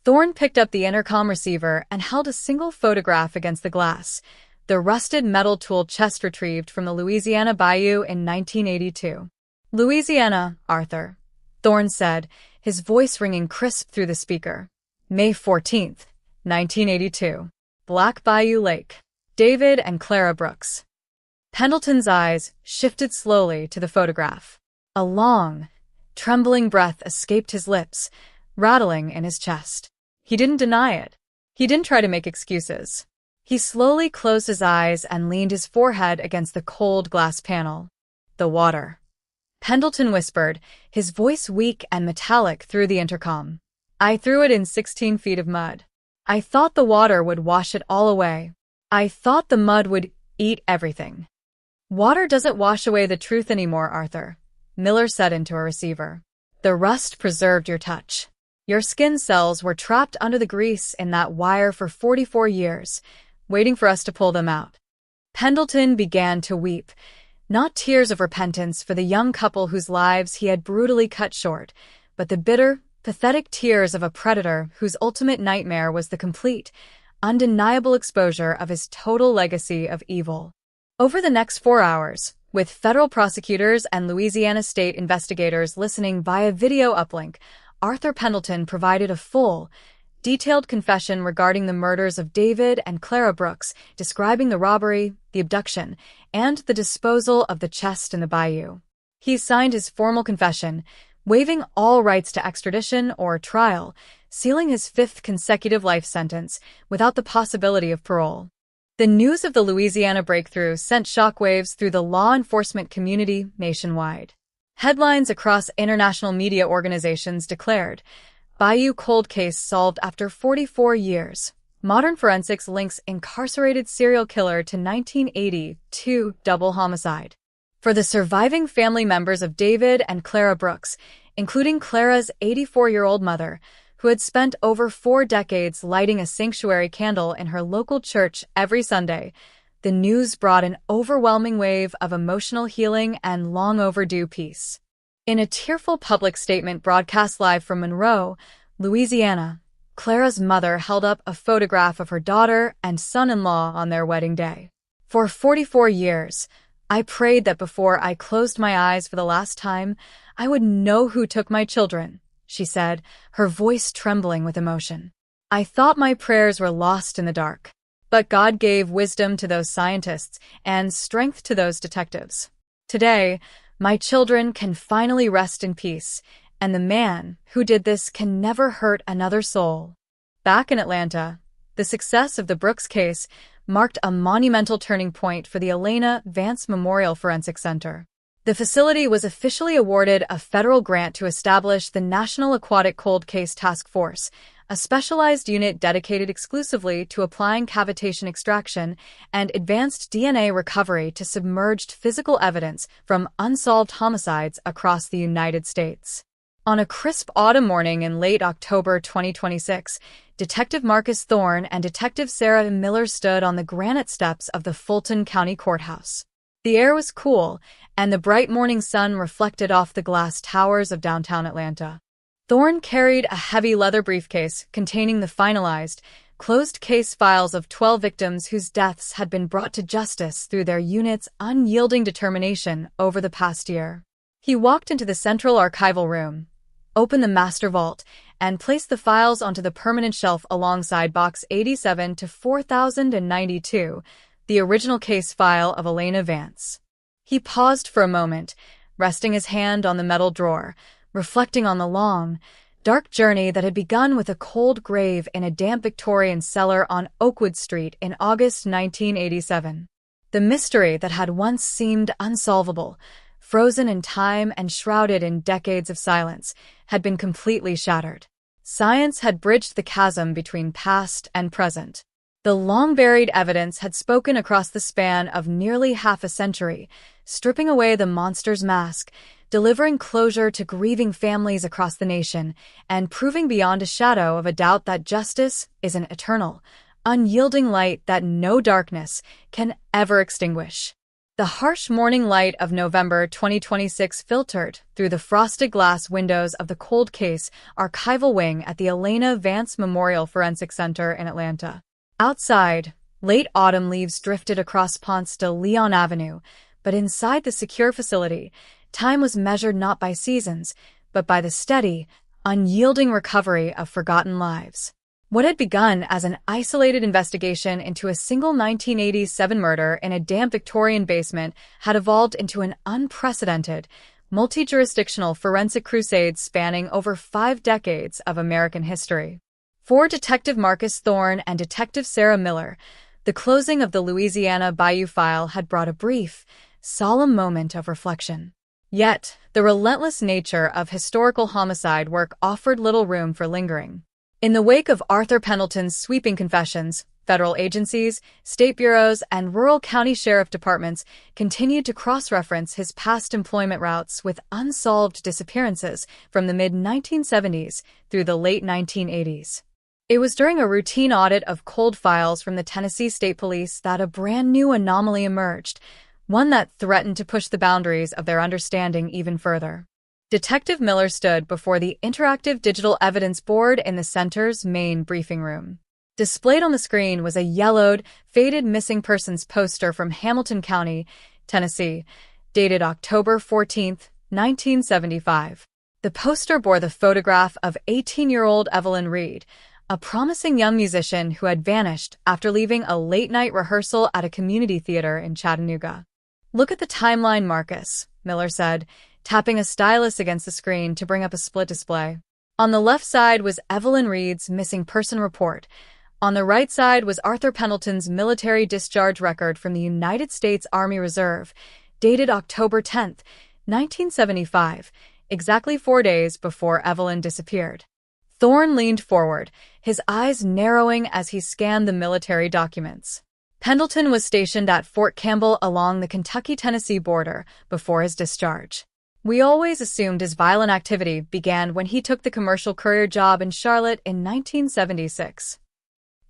Thorne picked up the intercom receiver and held a single photograph against the glass, the rusted metal tool chest retrieved from the Louisiana Bayou in 1982. Louisiana, Arthur, Thorne said, his voice ringing crisp through the speaker. May 14th, 1982. Black Bayou Lake. David and Clara Brooks. Pendleton's eyes shifted slowly to the photograph. A long, trembling breath escaped his lips, rattling in his chest. He didn't deny it. He didn't try to make excuses. He slowly closed his eyes and leaned his forehead against the cold glass panel. The water. Pendleton whispered, his voice weak and metallic through the intercom. I threw it in 16 feet of mud. I thought the water would wash it all away. I thought the mud would eat everything. Water doesn't wash away the truth anymore, Arthur, Miller said into a receiver. The rust preserved your touch. Your skin cells were trapped under the grease in that wire for 44 years, waiting for us to pull them out. Pendleton began to weep, not tears of repentance for the young couple whose lives he had brutally cut short, but the bitter, pathetic tears of a predator whose ultimate nightmare was the complete, undeniable exposure of his total legacy of evil. Over the next 4 hours, with federal prosecutors and Louisiana state investigators listening via video uplink, Arthur Pendleton provided a full, detailed confession regarding the murders of David and Clara Brooks, describing the robbery, the abduction, and the disposal of the chest in the bayou. He signed his formal confession, waiving all rights to extradition or trial, sealing his 5th consecutive life sentence without the possibility of parole. The news of the Louisiana breakthrough sent shockwaves through the law enforcement community nationwide. Headlines across international media organizations declared, Bayou cold case solved after 44 years. Modern forensics links incarcerated serial killer to 1982 double homicide. For the surviving family members of David and Clara Brooks, including Clara's 84-year-old mother, who had spent over 4 decades lighting a sanctuary candle in her local church every Sunday, the news brought an overwhelming wave of emotional healing and long overdue peace. In a tearful public statement broadcast live from Monroe, Louisiana, Clara's mother held up a photograph of her daughter and son-in-law on their wedding day. For 44 years, I prayed that before I closed my eyes for the last time, I would know who took my children, she said, her voice trembling with emotion. "I thought my prayers were lost in the dark. But God gave wisdom to those scientists and strength to those detectives. Today, my children can finally rest in peace, and the man who did this can never hurt another soul." Back in Atlanta, the success of the Brooks case marked a monumental turning point for the Elena Vance Memorial Forensic Center. The facility was officially awarded a federal grant to establish the National Aquatic Cold Case Task Force, a specialized unit dedicated exclusively to applying cavitation extraction and advanced DNA recovery to submerged physical evidence from unsolved homicides across the United States. On a crisp autumn morning in late October 2026, Detective Marcus Thorne and Detective Sarah Miller stood on the granite steps of the Fulton County Courthouse. The air was cool, and the bright morning sun reflected off the glass towers of downtown Atlanta. Thorne carried a heavy leather briefcase containing the finalized, closed case files of 12 victims whose deaths had been brought to justice through their unit's unyielding determination over the past year. He walked into the central archival room, opened the master vault, and placed the files onto the permanent shelf alongside Box 87 to 4092, the original case file of Elena Vance. He paused for a moment, resting his hand on the metal drawer, reflecting on the long, dark journey that had begun with a cold grave in a damp Victorian cellar on Oakwood Street in August 1987. The mystery that had once seemed unsolvable, frozen in time and shrouded in decades of silence, had been completely shattered. Science had bridged the chasm between past and present. The long-buried evidence had spoken across the span of nearly half a century, stripping away the monster's mask, delivering closure to grieving families across the nation, and proving beyond a shadow of a doubt that justice is an eternal, unyielding light that no darkness can ever extinguish. The harsh morning light of November 2026 filtered through the frosted glass windows of the cold case archival wing at the Elena Vance Memorial Forensic Center in Atlanta. Outside, late autumn leaves drifted across Ponce de Leon Avenue, but inside the secure facility, time was measured not by seasons, but by the steady, unyielding recovery of forgotten lives. What had begun as an isolated investigation into a single 1987 murder in a damp Victorian basement had evolved into an unprecedented, multi-jurisdictional forensic crusade spanning over 5 decades of American history. For Detective Marcus Thorne and Detective Sarah Miller, the closing of the Louisiana Bayou file had brought a brief, solemn moment of reflection. Yet, the relentless nature of historical homicide work offered little room for lingering. In the wake of Arthur Pendleton's sweeping confessions, federal agencies, state bureaus, and rural county sheriff departments continued to cross-reference his past employment routes with unsolved disappearances from the mid-1970s through the late 1980s. It was during a routine audit of cold files from the Tennessee State Police that a brand new anomaly emerged, one that threatened to push the boundaries of their understanding even further. Detective Miller stood before the interactive digital evidence board in the center's main briefing room. Displayed on the screen was a yellowed, faded missing persons poster from Hamilton County, Tennessee, dated October 14, 1975. The poster bore the photograph of 18-year-old Evelyn Reed, a promising young musician who had vanished after leaving a late-night rehearsal at a community theater in Chattanooga. "Look at the timeline, Marcus," Miller said, tapping a stylus against the screen to bring up a split display. On the left side was Evelyn Reed's missing person report. On the right side was Arthur Pendleton's military discharge record from the United States Army Reserve, dated October 10, 1975, exactly 4 days before Evelyn disappeared. Thorne leaned forward, his eyes narrowing as he scanned the military documents. Pendleton was stationed at Fort Campbell along the Kentucky-Tennessee border before his discharge. "We always assumed his violent activity began when he took the commercial courier job in Charlotte in 1976.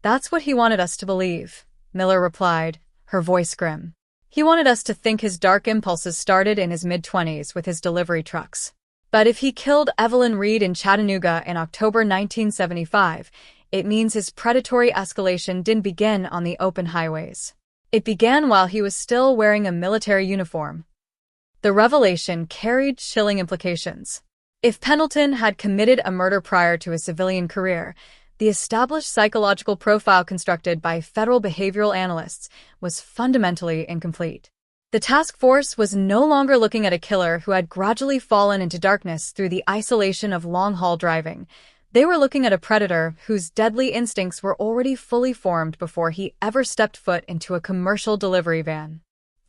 That's what he wanted us to believe," Miller replied, her voice grim. "He wanted us to think his dark impulses started in his mid-20s with his delivery trucks. But if he killed Evelyn Reed in Chattanooga in October 1975, it means his predatory escalation didn't begin on the open highways. It began while he was still wearing a military uniform." The revelation carried chilling implications. If Pendleton had committed a murder prior to his civilian career, the established psychological profile constructed by federal behavioral analysts was fundamentally incomplete. The task force was no longer looking at a killer who had gradually fallen into darkness through the isolation of long-haul driving. They were looking at a predator whose deadly instincts were already fully formed before he ever stepped foot into a commercial delivery van.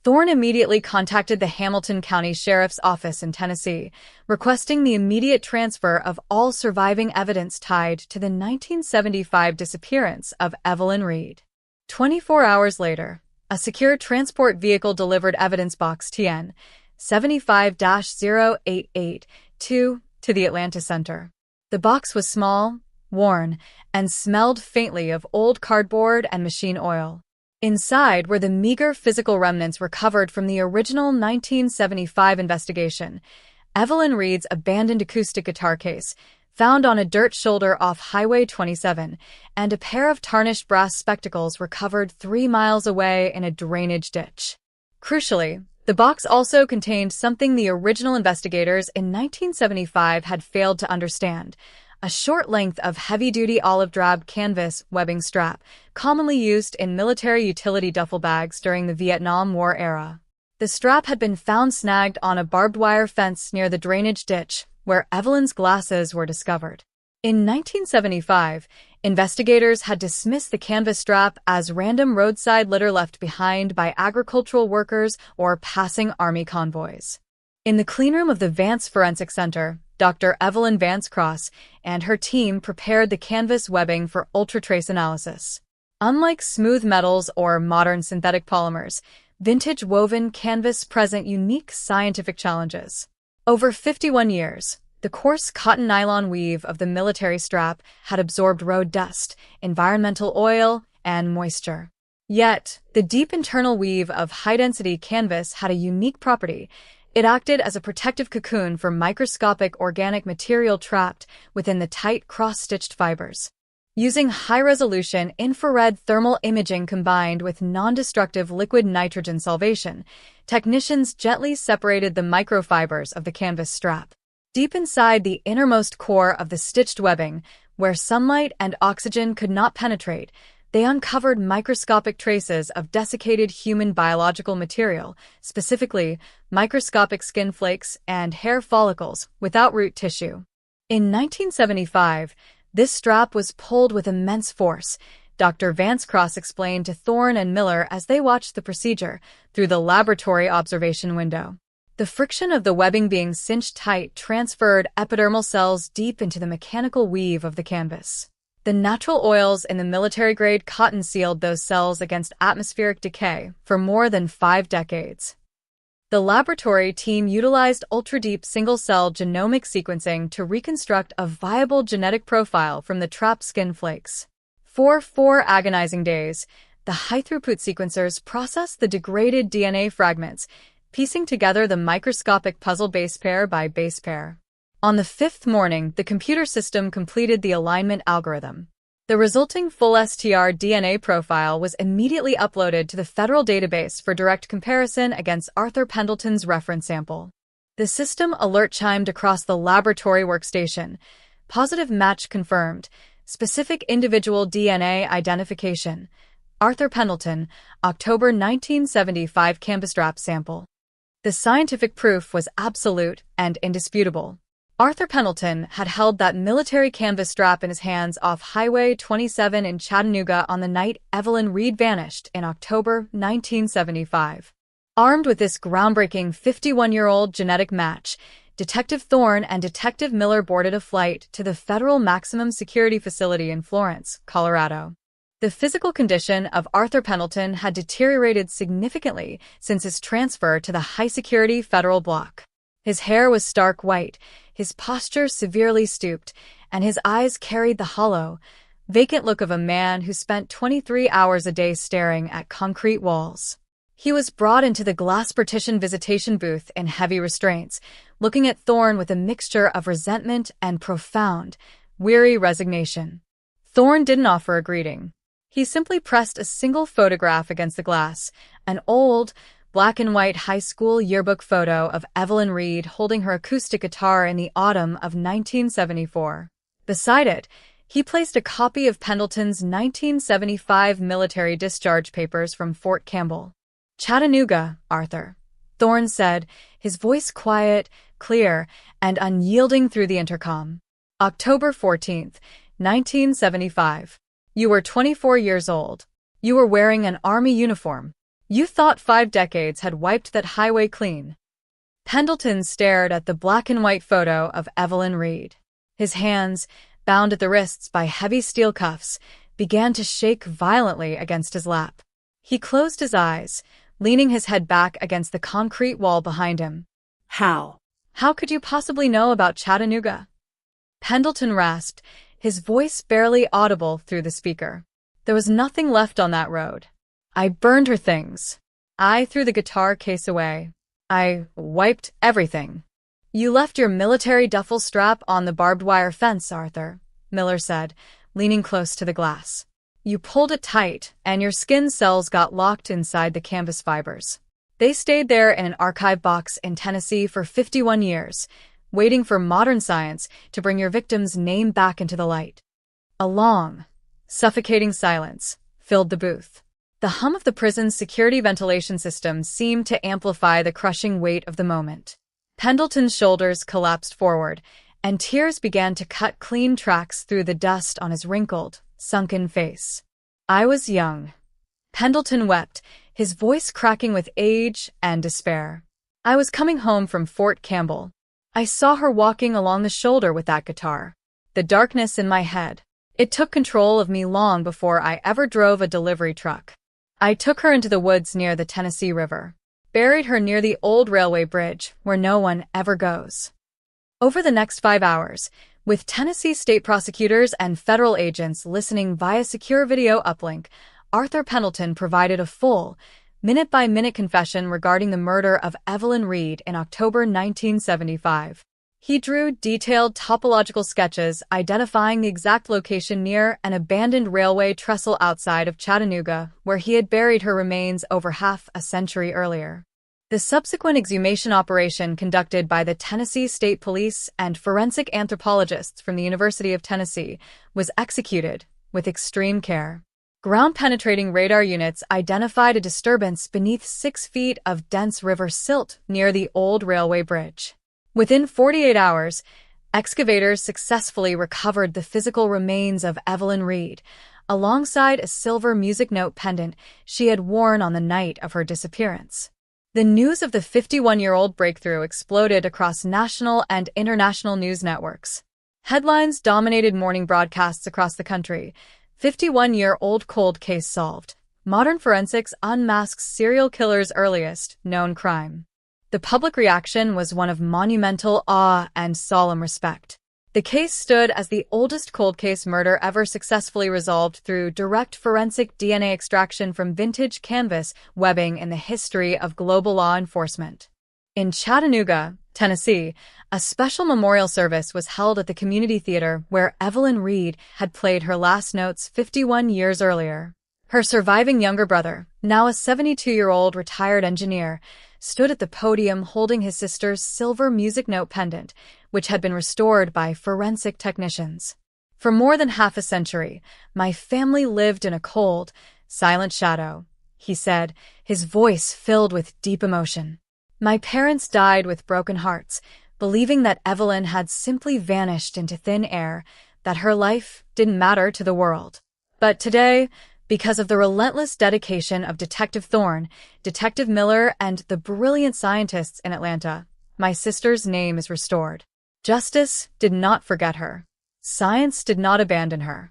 Thorne immediately contacted the Hamilton County Sheriff's Office in Tennessee, requesting the immediate transfer of all surviving evidence tied to the 1975 disappearance of Evelyn Reed. 24 hours later, a secure transport vehicle delivered evidence box TN 75-0882 to the Atlanta Center. The box was small, worn, and smelled faintly of old cardboard and machine oil. Inside were the meager physical remnants recovered from the original 1975 investigation: Evelyn Reed's abandoned acoustic guitar case, found on a dirt shoulder off Highway 27, and a pair of tarnished brass spectacles recovered 3 miles away in a drainage ditch. Crucially, the box also contained something the original investigators in 1975 had failed to understand: a short length of heavy-duty olive-drab canvas webbing strap, commonly used in military utility duffel bags during the Vietnam War era. The strap had been found snagged on a barbed wire fence near the drainage ditch, where Evelyn's glasses were discovered. In 1975, investigators had dismissed the canvas strap as random roadside litter left behind by agricultural workers or passing army convoys. In the cleanroom of the Vance Forensic Center, Dr. Evelyn Vance Cross and her team prepared the canvas webbing for ultratrace analysis. Unlike smooth metals or modern synthetic polymers, vintage woven canvas present unique scientific challenges. Over 51 years, the coarse cotton nylon weave of the military strap had absorbed road dust, environmental oil, and moisture. Yet, the deep internal weave of high-density canvas had a unique property. It acted as a protective cocoon for microscopic organic material trapped within the tight cross-stitched fibers. Using high-resolution infrared thermal imaging combined with non-destructive liquid nitrogen solvation, technicians gently separated the microfibers of the canvas strap. Deep inside the innermost core of the stitched webbing, where sunlight and oxygen could not penetrate, they uncovered microscopic traces of desiccated human biological material, specifically microscopic skin flakes and hair follicles without root tissue. In 1975, this strap was pulled with immense force, Dr. Vance Cross explained to Thorne and Miller as they watched the procedure through the laboratory observation window. The friction of the webbing being cinched tight transferred epidermal cells deep into the mechanical weave of the canvas. The natural oils in the military-grade cotton sealed those cells against atmospheric decay for more than 5 decades. The laboratory team utilized ultra-deep single-cell genomic sequencing to reconstruct a viable genetic profile from the trapped skin flakes. For 4 agonizing days, the high-throughput sequencers processed the degraded DNA fragments, piecing together the microscopic puzzle base pair by base pair. On the 5th morning, the computer system completed the alignment algorithm. The resulting full STR DNA profile was immediately uploaded to the federal database for direct comparison against Arthur Pendleton's reference sample. The system alert chimed across the laboratory workstation. Positive match confirmed. Specific individual DNA identification. Arthur Pendleton, October 1975 canvas strap sample. The scientific proof was absolute and indisputable. Arthur Pendleton had held that military canvas strap in his hands off Highway 27 in Chattanooga on the night Evelyn Reed vanished in October 1975. Armed with this groundbreaking 51-year-old genetic match, Detective Thorne and Detective Miller boarded a flight to the federal maximum security facility in Florence, Colorado. The physical condition of Arthur Pendleton had deteriorated significantly since his transfer to the high-security federal block. His hair was stark white, his posture severely stooped, and his eyes carried the hollow, vacant look of a man who spent 23 hours a day staring at concrete walls. He was brought into the glass partition visitation booth in heavy restraints, looking at Thorne with a mixture of resentment and profound, weary resignation. Thorne didn't offer a greeting. He simply pressed a single photograph against the glass, an old, black and white high school yearbook photo of Evelyn Reed holding her acoustic guitar in the autumn of 1974. Beside it, he placed a copy of Pendleton's 1975 military discharge papers from Fort Campbell. "Chattanooga, Arthur," Thorne said, his voice quiet, clear, and unyielding through the intercom. "October 14th, 1975. You were 24 years old. You were wearing an Army uniform. You thought 5 decades had wiped that highway clean." Pendleton stared at the black and white photo of Evelyn Reed. His hands, bound at the wrists by heavy steel cuffs, began to shake violently against his lap. He closed his eyes, leaning his head back against the concrete wall behind him. How? "How could you possibly know about Chattanooga?" Pendleton rasped, his voice barely audible through the speaker. "There was nothing left on that road. I burned her things. I threw the guitar case away. I wiped everything." "You left your military duffel strap on the barbed wire fence, Arthur," Miller said, leaning close to the glass. "You pulled it tight, and your skin cells got locked inside the canvas fibers. They stayed there in an archive box in Tennessee for 51 years, waiting for modern science to bring your victim's name back into the light." A long, suffocating silence filled the booth. The hum of the prison's security ventilation system seemed to amplify the crushing weight of the moment. Pendleton's shoulders collapsed forward, and tears began to cut clean tracks through the dust on his wrinkled, sunken face. "I was young." Pendleton wept, his voice cracking with age and despair. "I was coming home from Fort Campbell. I saw her walking along the shoulder with that guitar. The darkness in my head. It took control of me long before I ever drove a delivery truck. I took her into the woods near the Tennessee River. Buried her near the old railway bridge, where no one ever goes." Over the next 5 hours, with Tennessee state prosecutors and federal agents listening via secure video uplink, Arthur Pendleton provided a full, minute-by-minute confession regarding the murder of Evelyn Reed in October 1975. He drew detailed topological sketches identifying the exact location near an abandoned railway trestle outside of Chattanooga, where he had buried her remains over half a century earlier. The subsequent exhumation operation conducted by the Tennessee State Police and forensic anthropologists from the University of Tennessee was executed with extreme care. Ground-penetrating radar units identified a disturbance beneath 6 feet of dense river silt near the old railway bridge. Within 48 hours, excavators successfully recovered the physical remains of Evelyn Reed, alongside a silver music note pendant she had worn on the night of her disappearance. The news of the 51-year-old breakthrough exploded across national and international news networks. Headlines dominated morning broadcasts across the country. 51-year-old cold case solved. Modern forensics unmasks serial killer's earliest known crime. The public reaction was one of monumental awe and solemn respect. The case stood as the oldest cold case murder ever successfully resolved through direct forensic DNA extraction from vintage canvas webbing in the history of global law enforcement. In Chattanooga, Tennessee, a special memorial service was held at the community theater where Evelyn Reed had played her last notes 51 years earlier. Her surviving younger brother, now a 72-year-old retired engineer, stood at the podium holding his sister's silver music note pendant, which had been restored by forensic technicians. "For more than half a century, my family lived in a cold, silent shadow," he said, his voice filled with deep emotion. "My parents died with broken hearts, believing that Evelyn had simply vanished into thin air, that her life didn't matter to the world. But today, because of the relentless dedication of Detective Thorne, Detective Miller, and the brilliant scientists in Atlanta, my sister's name is restored. Justice did not forget her. Science did not abandon her."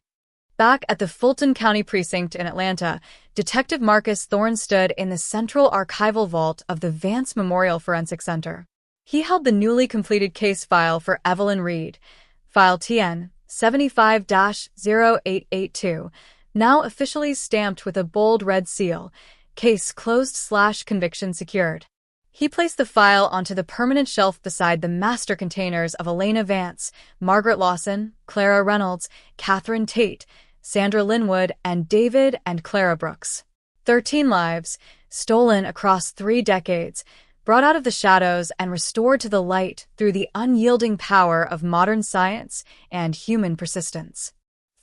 Back at the Fulton County Precinct in Atlanta, Detective Marcus Thorne stood in the central archival vault of the Vance Memorial Forensic Center. He held the newly completed case file for Evelyn Reed, File TN 75-0882, now officially stamped with a bold red seal, case closed/conviction secured. He placed the file onto the permanent shelf beside the master containers of Elena Vance, Margaret Lawson, Clara Reynolds, Catherine Tate, Sandra Linwood, and David and Clara Brooks. 13 lives, stolen across 3 decades, brought out of the shadows and restored to the light through the unyielding power of modern science and human persistence.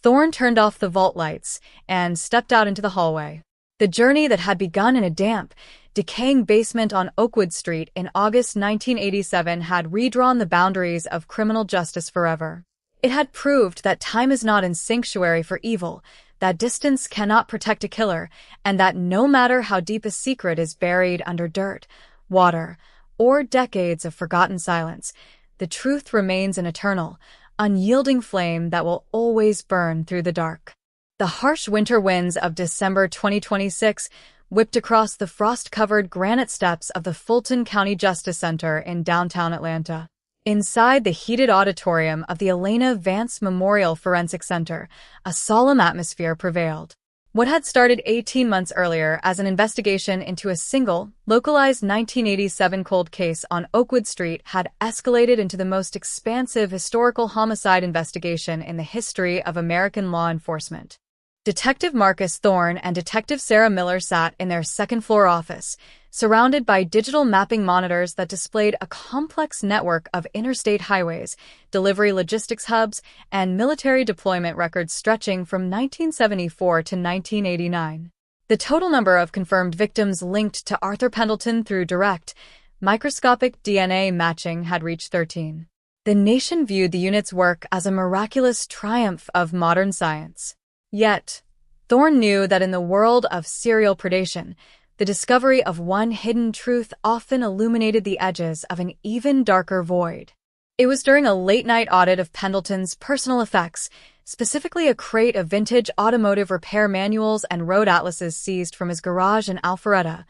Thorne turned off the vault lights and stepped out into the hallway. The journey that had begun in a damp, decaying basement on Oakwood Street in August 1987 had redrawn the boundaries of criminal justice forever. It had proved that time is not a sanctuary for evil, that distance cannot protect a killer, and that no matter how deep a secret is buried under dirt, water, or decades of forgotten silence, the truth remains an eternal, unyielding flame that will always burn through the dark. The harsh winter winds of December 2026 whipped across the frost-covered granite steps of the Fulton County Justice Center in downtown Atlanta. Inside the heated auditorium of the Elena Vance Memorial Forensic Center, a solemn atmosphere prevailed. What had started 18 months earlier as an investigation into a single, localized 1987 cold case on Oakwood Street had escalated into the most expansive historical homicide investigation in the history of American law enforcement. Detective Marcus Thorne and Detective Sarah Miller sat in their second-floor office, surrounded by digital mapping monitors that displayed a complex network of interstate highways, delivery logistics hubs, and military deployment records stretching from 1974 to 1989. The total number of confirmed victims linked to Arthur Pendleton through direct, microscopic DNA matching had reached 13. The nation viewed the unit's work as a miraculous triumph of modern science. Yet, Thorne knew that in the world of serial predation, the discovery of one hidden truth often illuminated the edges of an even darker void. It was during a late-night audit of Pendleton's personal effects, specifically a crate of vintage automotive repair manuals and road atlases seized from his garage in Alpharetta,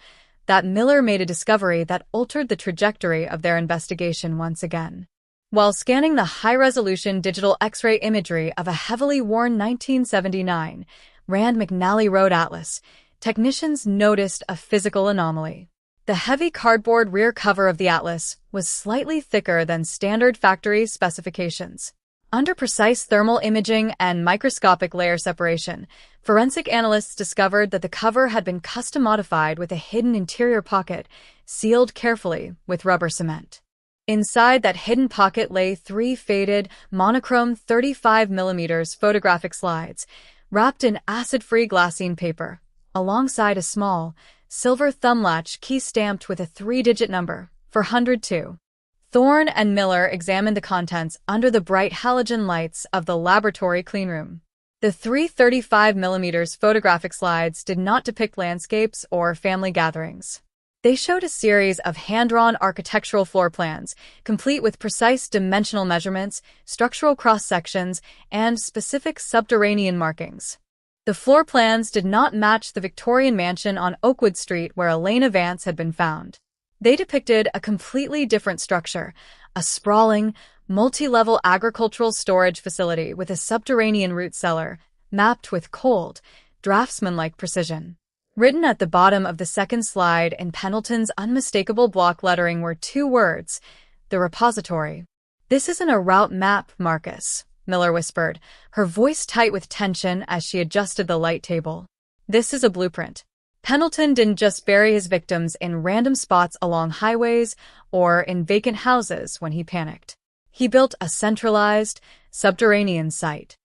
that Miller made a discovery that altered the trajectory of their investigation once again. While scanning the high-resolution digital X-ray imagery of a heavily worn 1979 Rand McNally Road Atlas, technicians noticed a physical anomaly. The heavy cardboard rear cover of the atlas was slightly thicker than standard factory specifications. Under precise thermal imaging and microscopic layer separation, forensic analysts discovered that the cover had been custom-modified with a hidden interior pocket, sealed carefully with rubber cement. Inside that hidden pocket lay 3 faded, monochrome 35mm photographic slides, wrapped in acid-free glassine paper, alongside a small, silver thumb latch key stamped with a 3-digit number, 402. Thorne and Miller examined the contents under the bright halogen lights of the laboratory cleanroom. The 3 35mm photographic slides did not depict landscapes or family gatherings. They showed a series of hand-drawn architectural floor plans, complete with precise dimensional measurements, structural cross-sections, and specific subterranean markings. The floor plans did not match the Victorian mansion on Oakwood Street where Elena Vance had been found. They depicted a completely different structure, a sprawling, multi-level agricultural storage facility with a subterranean root cellar, mapped with cold, draftsman-like precision. Written at the bottom of the second slide in Pendleton's unmistakable block lettering were 2 words, the repository. "This isn't a route map, Marcus," Miller whispered, her voice tight with tension as she adjusted the light table. "This is a blueprint." Pendleton didn't just bury his victims in random spots along highways or in vacant houses when he panicked. He built a centralized, subterranean site.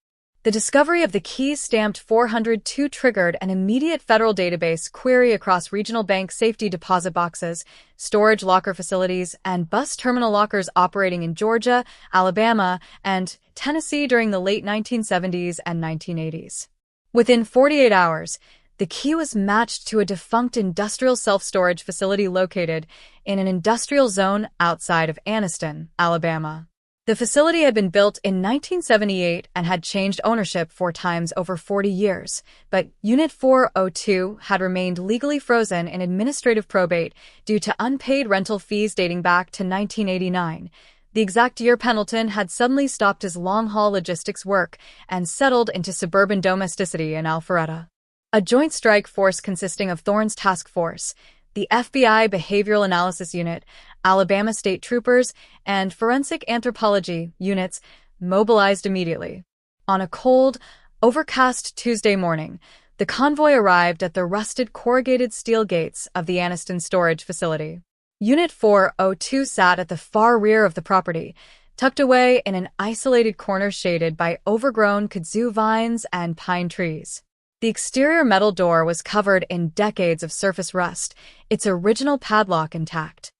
The discovery of the key stamped 402 triggered an immediate federal database query across regional bank safety deposit boxes, storage locker facilities, and bus terminal lockers operating in Georgia, Alabama, and Tennessee during the late 1970s and 1980s. Within 48 hours, the key was matched to a defunct industrial self-storage facility located in an industrial zone outside of Anniston, Alabama. The facility had been built in 1978 and had changed ownership 4 times over 40 years, but Unit 402 had remained legally frozen in administrative probate due to unpaid rental fees dating back to 1989, the exact year Pendleton had suddenly stopped his long-haul logistics work and settled into suburban domesticity in Alpharetta. A joint strike force consisting of Thorne's task force, the FBI Behavioral Analysis Unit, Alabama State Troopers, and Forensic Anthropology units mobilized immediately. On a cold, overcast Tuesday morning, The convoy arrived at the rusted corrugated steel gates of the Anniston storage facility. Unit 402 sat at the far rear of the property, tucked away in an isolated corner shaded by overgrown kudzu vines and pine trees. The exterior metal door was covered in decades of surface rust, its original padlock intact.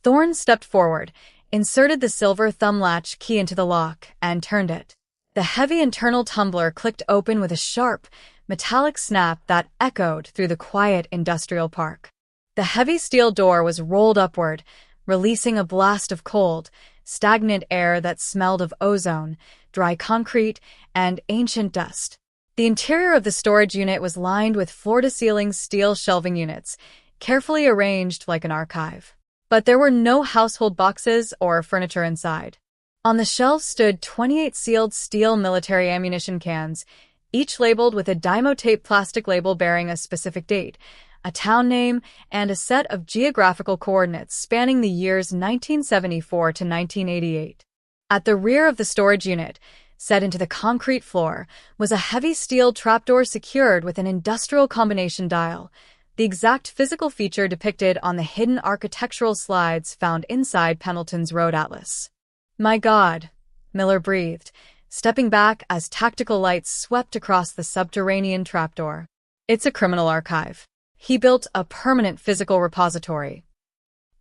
Thorne stepped forward, inserted the silver thumb latch key into the lock, and turned it. The heavy internal tumbler clicked open with a sharp, metallic snap that echoed through the quiet industrial park. The heavy steel door was rolled upward, releasing a blast of cold, stagnant air that smelled of ozone, dry concrete, and ancient dust. The interior of the storage unit was lined with floor-to-ceiling steel shelving units, carefully arranged like an archive. But there were no household boxes or furniture inside. On the shelves stood 28 sealed steel military ammunition cans, each labeled with a Dymo-tape plastic label bearing a specific date, a town name, and a set of geographical coordinates spanning the years 1974 to 1988. At the rear of the storage unit, set into the concrete floor, was a heavy steel trapdoor secured with an industrial combination dial, the exact physical feature depicted on the hidden architectural slides found inside Pendleton's road atlas. "My God," Miller breathed, stepping back as tactical lights swept across the subterranean trapdoor. "It's a criminal archive." He built a permanent physical repository.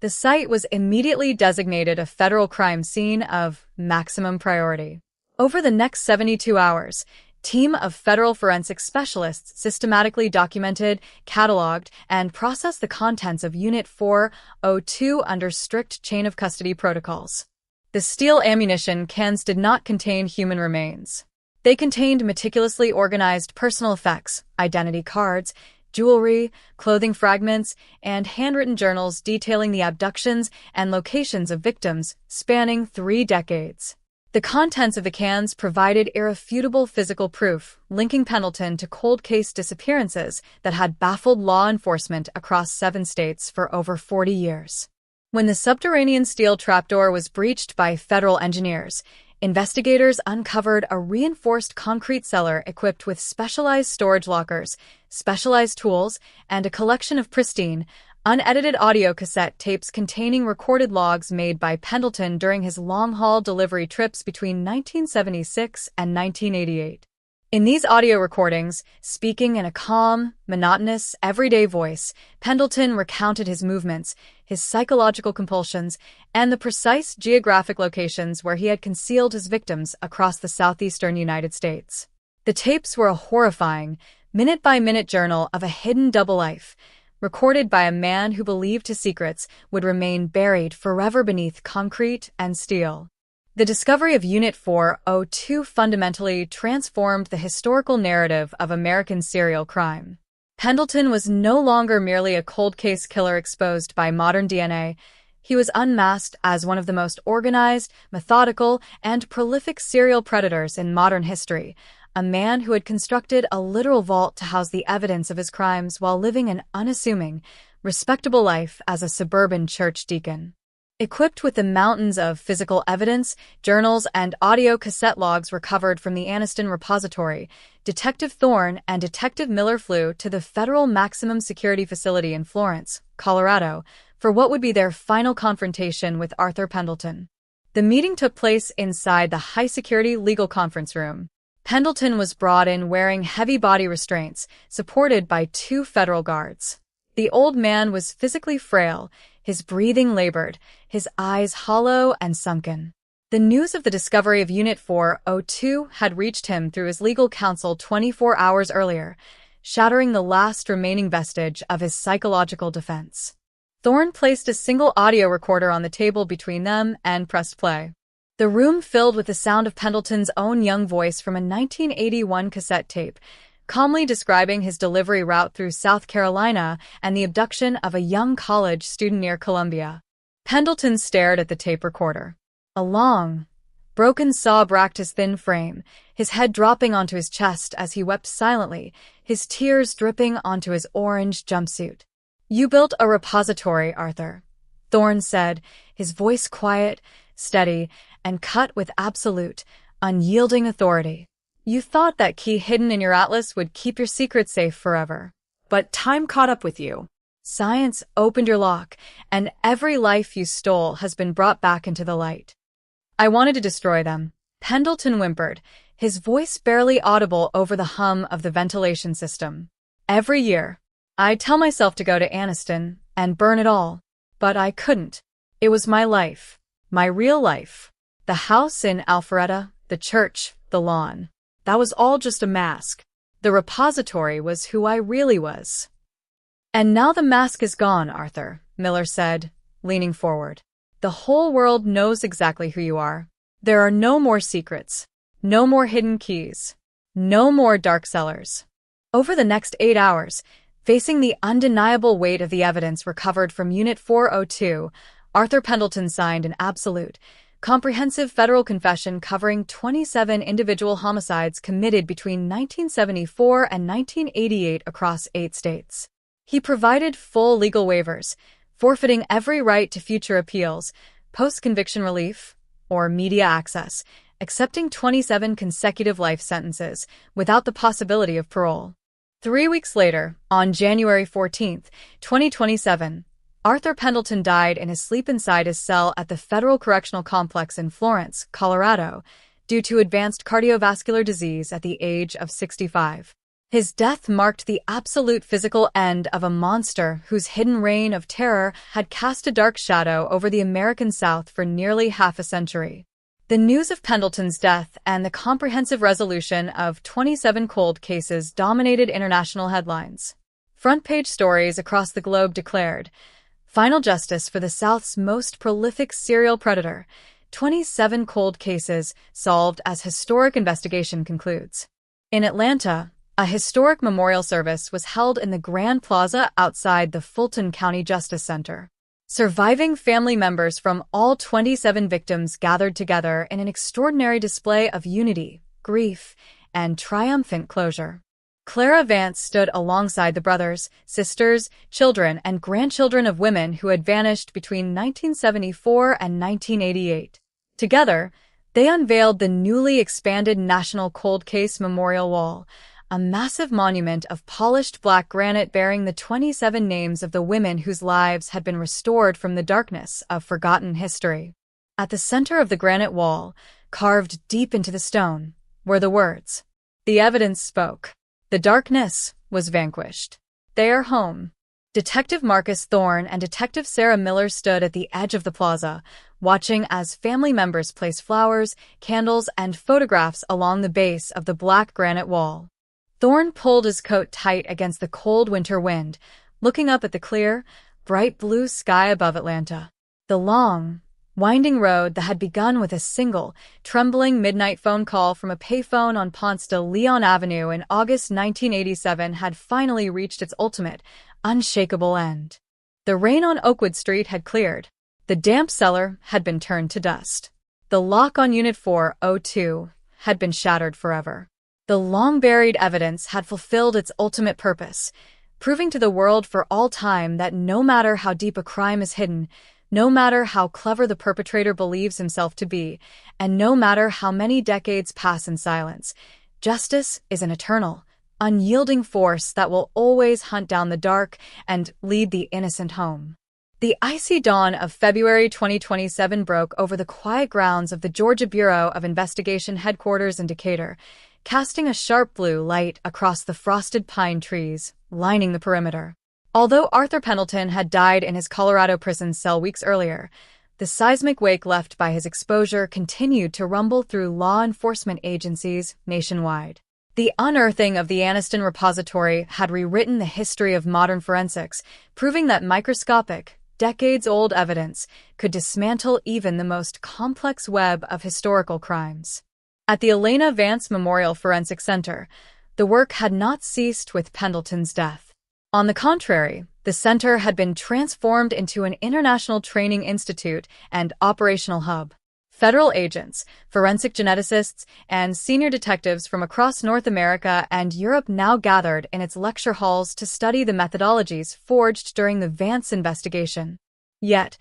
The site was immediately designated a federal crime scene of maximum priority. Over the next 72 hours, a team of federal forensic specialists systematically documented, cataloged, and processed the contents of Unit 402 under strict chain of custody protocols. The steel ammunition cans did not contain human remains. They contained meticulously organized personal effects, identity cards, jewelry, clothing fragments, and handwritten journals detailing the abductions and locations of victims spanning 3 decades. The contents of the cans provided irrefutable physical proof linking Pendleton to cold case disappearances that had baffled law enforcement across 7 states for over 40 years. When the subterranean steel trapdoor was breached by federal engineers, investigators uncovered a reinforced concrete cellar equipped with specialized storage lockers, specialized tools, and a collection of pristine, unedited audio cassette tapes containing recorded logs made by Pendleton during his long-haul delivery trips between 1976 and 1988. In these audio recordings, speaking in a calm, monotonous, everyday voice, Pendleton recounted his movements, his psychological compulsions, and the precise geographic locations where he had concealed his victims across the southeastern United States. The tapes were a horrifying, minute-by-minute journal of a hidden double life, recorded by a man who believed his secrets would remain buried forever beneath concrete and steel. The discovery of Unit 402 fundamentally transformed the historical narrative of American serial crime. Pendleton was no longer merely a cold case killer exposed by modern DNA. He was unmasked as one of the most organized, methodical, and prolific serial predators in modern history, a man who had constructed a literal vault to house the evidence of his crimes while living an unassuming, respectable life as a suburban church deacon. Equipped with the mountains of physical evidence, journals, and audio cassette logs recovered from the Anniston repository, Detective Thorne and Detective Miller flew to the federal maximum security facility in Florence, Colorado, for what would be their final confrontation with Arthur Pendleton. The meeting took place inside the high-security legal conference room. Pendleton was brought in wearing heavy body restraints, supported by 2 federal guards. The old man was physically frail, his breathing labored, his eyes hollow and sunken. The news of the discovery of Unit 402 had reached him through his legal counsel 24 hours earlier, shattering the last remaining vestige of his psychological defense. Thorne placed a single audio recorder on the table between them and pressed play. The room filled with the sound of Pendleton's own young voice from a 1981 cassette tape, calmly describing his delivery route through South Carolina and the abduction of a young college student near Columbia. Pendleton stared at the tape recorder. A long, broken sob racked his thin frame, his head dropping onto his chest as he wept silently, his tears dripping onto his orange jumpsuit. "You built a repository, Arthur," Thorne said, his voice quiet, steady, and cut with absolute, unyielding authority. You thought that key hidden in your atlas would keep your secret safe forever. But time caught up with you. Science opened your lock, and every life you stole has been brought back into the light. I wanted to destroy them. Pendleton whimpered, his voice barely audible over the hum of the ventilation system. Every year, I'd tell myself to go to Anniston and burn it all. But I couldn't. It was my life. My real life. The house in Alpharetta, the church, the lawn. That was all just a mask. The repository was who I really was. And now the mask is gone, Arthur, Miller said, leaning forward. The whole world knows exactly who you are. There are no more secrets. No more hidden keys. No more dark cellars. Over the next 8 hours, facing the undeniable weight of the evidence recovered from Unit 402, Arthur Pendleton signed an absolute, comprehensive federal confession covering 27 individual homicides committed between 1974 and 1988 across 8 states. He provided full legal waivers, forfeiting every right to future appeals, post-conviction relief, or media access, accepting 27 consecutive life sentences without the possibility of parole. 3 weeks later, on January 14, 2027, Arthur Pendleton died in his sleep inside his cell at the Federal Correctional Complex in Florence, Colorado, due to advanced cardiovascular disease at the age of 65. His death marked the absolute physical end of a monster whose hidden reign of terror had cast a dark shadow over the American South for nearly half a century. The news of Pendleton's death and the comprehensive resolution of 27 cold cases dominated international headlines. Front-page stories across the globe declared, "Final justice for the South's most prolific serial predator. 27 cold cases solved as historic investigation concludes." In Atlanta, a historic memorial service was held in the Grand Plaza outside the Fulton County Justice Center. Surviving family members from all 27 victims gathered together in an extraordinary display of unity, grief, and triumphant closure. Clara Vance stood alongside the brothers, sisters, children, and grandchildren of women who had vanished between 1974 and 1988. Together, they unveiled the newly expanded National Cold Case Memorial Wall, a massive monument of polished black granite bearing the 27 names of the women whose lives had been restored from the darkness of forgotten history. At the center of the granite wall, carved deep into the stone, were the words, "The evidence spoke. The darkness was vanquished. They are home." Detective Marcus Thorne and Detective Sarah Miller stood at the edge of the plaza, watching as family members placed flowers, candles, and photographs along the base of the black granite wall. Thorne pulled his coat tight against the cold winter wind, looking up at the clear, bright blue sky above Atlanta. The long, winding road that had begun with a single, trembling midnight phone call from a payphone on Ponce de Leon Avenue in August 1987 had finally reached its ultimate, unshakable end. The rain on Oakwood Street had cleared. The damp cellar had been turned to dust. The lock on Unit 402 had been shattered forever. The long-buried evidence had fulfilled its ultimate purpose, proving to the world for all time that no matter how deep a crime is hidden, no matter how clever the perpetrator believes himself to be, and no matter how many decades pass in silence, justice is an eternal, unyielding force that will always hunt down the dark and lead the innocent home. The icy dawn of February 2027 broke over the quiet grounds of the Georgia Bureau of Investigation headquarters in Decatur, casting a sharp blue light across the frosted pine trees lining the perimeter. Although Arthur Pendleton had died in his Colorado prison cell weeks earlier, the seismic wake left by his exposure continued to rumble through law enforcement agencies nationwide. The unearthing of the Anniston repository had rewritten the history of modern forensics, proving that microscopic, decades-old evidence could dismantle even the most complex web of historical crimes. At the Elena Vance Memorial Forensic Center, the work had not ceased with Pendleton's death. On the contrary, the center had been transformed into an international training institute and operational hub. Federal agents, forensic geneticists, and senior detectives from across North America and Europe now gathered in its lecture halls to study the methodologies forged during the Vance investigation. Yet,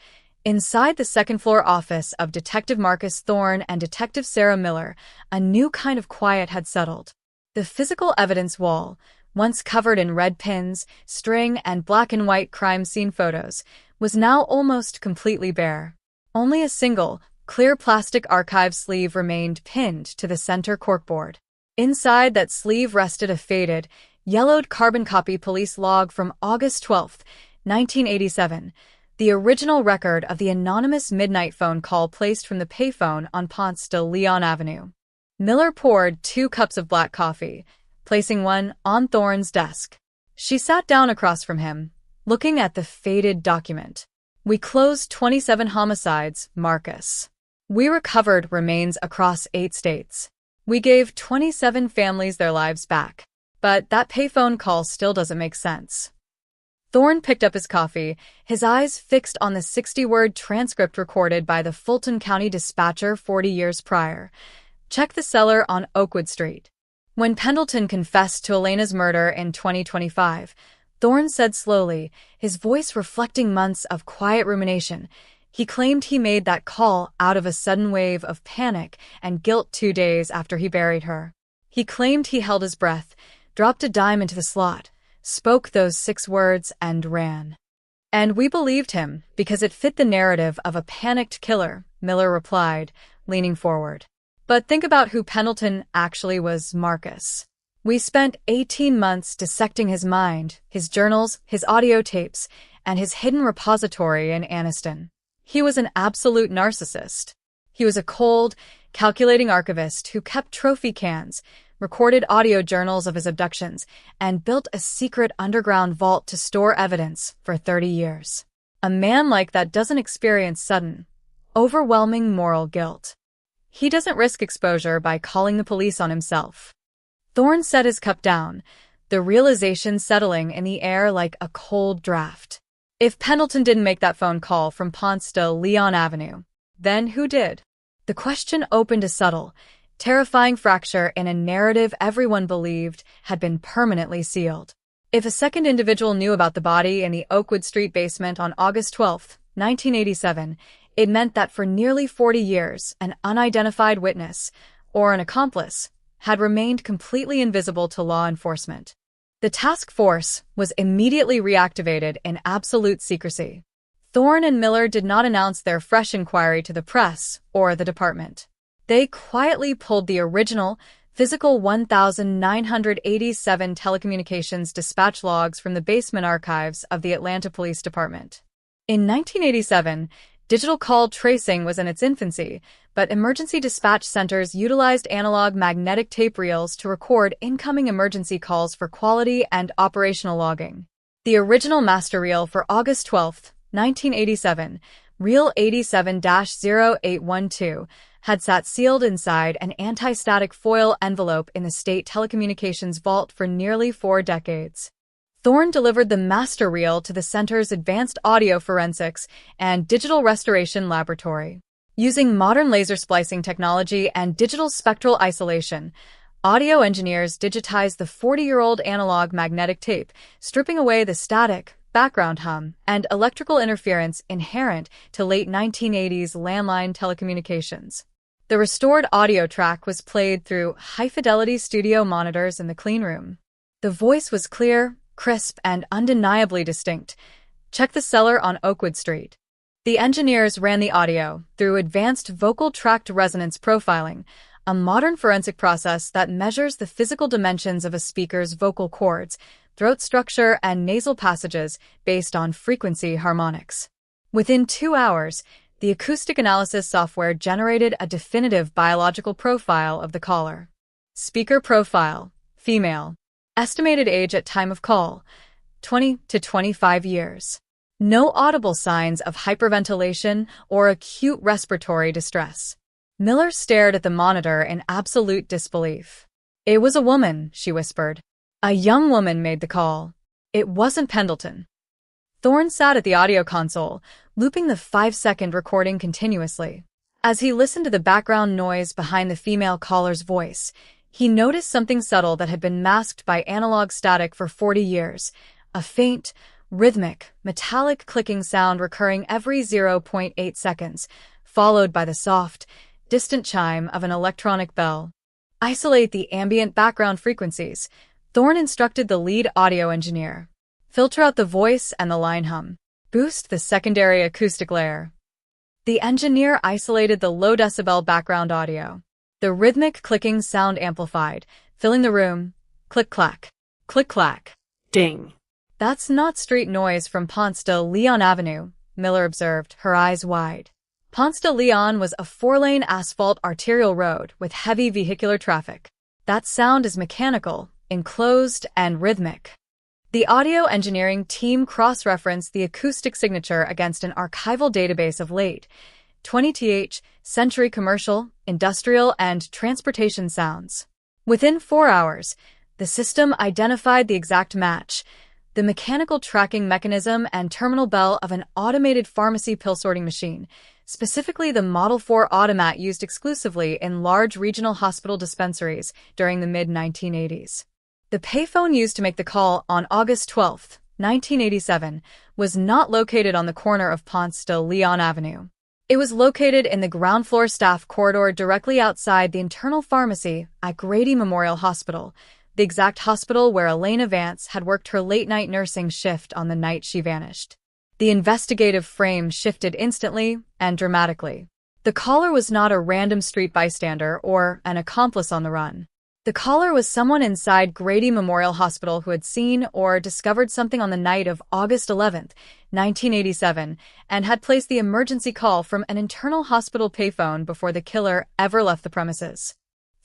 Inside the second-floor office of Detective Marcus Thorne and Detective Sarah Miller, a new kind of quiet had settled. The physical evidence wall, once covered in red pins, string, and black-and-white crime scene photos, was now almost completely bare. Only a single, clear plastic archive sleeve remained pinned to the center corkboard. Inside that sleeve rested a faded, yellowed carbon copy police log from August 12, 1987, the original record of the anonymous midnight phone call placed from the payphone on Ponce de Leon Avenue. Miller poured 2 cups of black coffee, placing one on Thorne's desk. She sat down across from him, looking at the faded document. "We closed 27 homicides, Marcus. We recovered remains across 8 states. We gave 27 families their lives back. But that payphone call still doesn't make sense." Thorne picked up his coffee, his eyes fixed on the 60-word transcript recorded by the Fulton County Dispatcher 40 years prior. Check the cellar on Oakwood Street. When Pendleton confessed to Elena's murder in 2025, Thorne said slowly, his voice reflecting months of quiet rumination, he claimed he made that call out of a sudden wave of panic and guilt 2 days after he buried her. He claimed he held his breath, dropped a dime into the slot, spoke those 6 words, and ran. "And we believed him, because it fit the narrative of a panicked killer," Miller replied, leaning forward. "But think about who Pendleton actually was, Marcus. We spent 18 months dissecting his mind, his journals, his audio tapes, and his hidden repository in Anniston. He was an absolute narcissist. He was a cold, calculating archivist who kept trophy cans, recorded audio journals of his abductions, and built a secret underground vault to store evidence for 30 years. A man like that doesn't experience sudden, overwhelming moral guilt. He doesn't risk exposure by calling the police on himself." Thorne set his cup down, the realization settling in the air like a cold draft. If Pendleton didn't make that phone call from Ponce de Leon Avenue, then who did? The question opened a subtle, terrifying fracture in a narrative everyone believed had been permanently sealed. If a second individual knew about the body in the Oakwood Street basement on August 12, 1987, it meant that for nearly 40 years, an unidentified witness, or an accomplice, had remained completely invisible to law enforcement. The task force was immediately reactivated in absolute secrecy. Thorne and Miller did not announce their fresh inquiry to the press or the department. They quietly pulled the original, physical 1,987 telecommunications dispatch logs from the basement archives of the Atlanta Police Department. In 1987, digital call tracing was in its infancy, but emergency dispatch centers utilized analog magnetic tape reels to record incoming emergency calls for quality and operational logging. The original master reel for August 12, 1987, Reel 87-0812, had sat sealed inside an anti-static foil envelope in the state telecommunications vault for nearly 4 decades. Thorne delivered the master reel to the center's Advanced Audio Forensics and Digital Restoration Laboratory. Using modern laser splicing technology and digital spectral isolation, audio engineers digitized the 40-year-old analog magnetic tape, stripping away the static, background hum, and electrical interference inherent to late 1980s landline telecommunications. The restored audio track was played through high-fidelity studio monitors in the clean room. The voice was clear, crisp, and undeniably distinct. Check the cellar on Oakwood Street. The engineers ran the audio through advanced vocal tract resonance profiling, a modern forensic process that measures the physical dimensions of a speaker's vocal cords, throat structure, and nasal passages based on frequency harmonics. Within 2 hours, the acoustic analysis software generated a definitive biological profile of the caller. Speaker profile: female. Estimated age at time of call: 20 to 25 years. No audible signs of hyperventilation or acute respiratory distress. Miller stared at the monitor in absolute disbelief. "It was a woman," she whispered. "A young woman made the call. It wasn't Pendleton." Thorne sat at the audio console, looping the 5-second recording continuously. As he listened to the background noise behind the female caller's voice, he noticed something subtle that had been masked by analog static for 40 years, a faint, rhythmic, metallic clicking sound recurring every 0.8 seconds, followed by the soft, distant chime of an electronic bell. Isolate the ambient background frequencies, Thorne instructed the lead audio engineer. Filter out the voice and the line hum. Boost the secondary acoustic layer. The engineer isolated the low-decibel background audio. The rhythmic clicking sound amplified, filling the room. Click-clack. Click-clack. Ding. That's not street noise from Ponce de Leon Avenue, Miller observed, her eyes wide. Ponce de Leon was a 4-lane asphalt arterial road with heavy vehicular traffic. That sound is mechanical, enclosed, and rhythmic. The audio engineering team cross-referenced the acoustic signature against an archival database of late 20th century commercial, industrial, and transportation sounds. Within 4 hours, the system identified the exact match, the mechanical tracking mechanism and terminal bell of an automated pharmacy pill sorting machine, specifically the Model 4 automat used exclusively in large regional hospital dispensaries during the mid-1980s. The payphone used to make the call on August 12, 1987, was not located on the corner of Ponce de Leon Avenue. It was located in the ground floor staff corridor directly outside the internal pharmacy at Grady Memorial Hospital, the exact hospital where Elena Vance had worked her late-night nursing shift on the night she vanished. The investigative frame shifted instantly and dramatically. The caller was not a random street bystander or an accomplice on the run. The caller was someone inside Grady Memorial Hospital who had seen or discovered something on the night of August 11, 1987, and had placed the emergency call from an internal hospital payphone before the killer ever left the premises.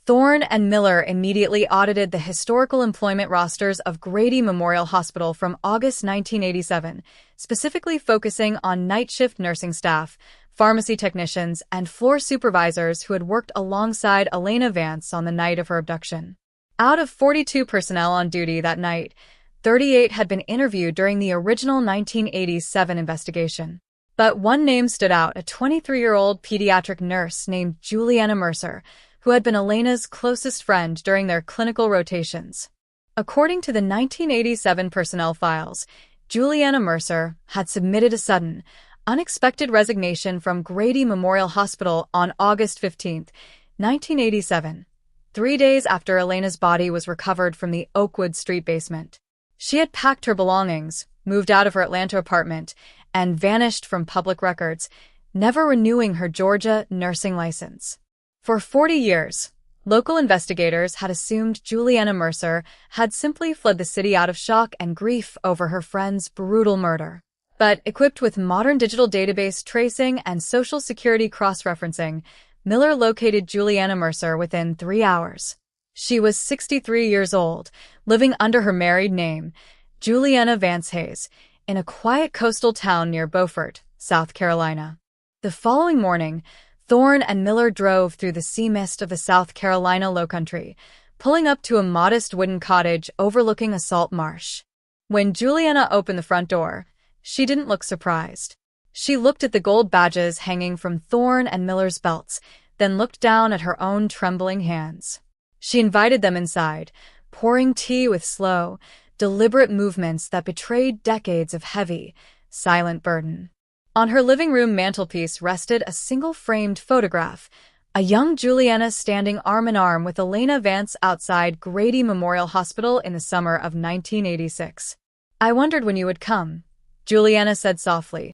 Thorne and Miller immediately audited the historical employment rosters of Grady Memorial Hospital from August 1987, specifically focusing on night shift nursing staff, pharmacy technicians, and floor supervisors who had worked alongside Elena Vance on the night of her abduction. Out of 42 personnel on duty that night, 38 had been interviewed during the original 1987 investigation. But one name stood out, a 23-year-old pediatric nurse named Juliana Mercer, who had been Elena's closest friend during their clinical rotations. According to the 1987 personnel files, Juliana Mercer had submitted a sudden, unexpected resignation from Grady Memorial Hospital on August 15, 1987, 3 days after Elena's body was recovered from the Oakwood Street basement. She had packed her belongings, moved out of her Atlanta apartment, and vanished from public records, never renewing her Georgia nursing license. For 40 years, local investigators had assumed Juliana Mercer had simply fled the city out of shock and grief over her friend's brutal murder. But equipped with modern digital database tracing and social security cross-referencing, Miller located Juliana Mercer within 3 hours. She was 63 years old, living under her married name, Juliana Vance Hayes, in a quiet coastal town near Beaufort, South Carolina. The following morning, Thorne and Miller drove through the sea mist of the South Carolina Lowcountry, pulling up to a modest wooden cottage overlooking a salt marsh. When Juliana opened the front door, she didn't look surprised. She looked at the gold badges hanging from Thorne and Miller's belts, then looked down at her own trembling hands. She invited them inside, pouring tea with slow, deliberate movements that betrayed decades of heavy, silent burden. On her living room mantelpiece rested a single-framed photograph, a young Juliana standing arm in arm with Elena Vance outside Grady Memorial Hospital in the summer of 1986. "I wondered when you would come," Juliana said softly,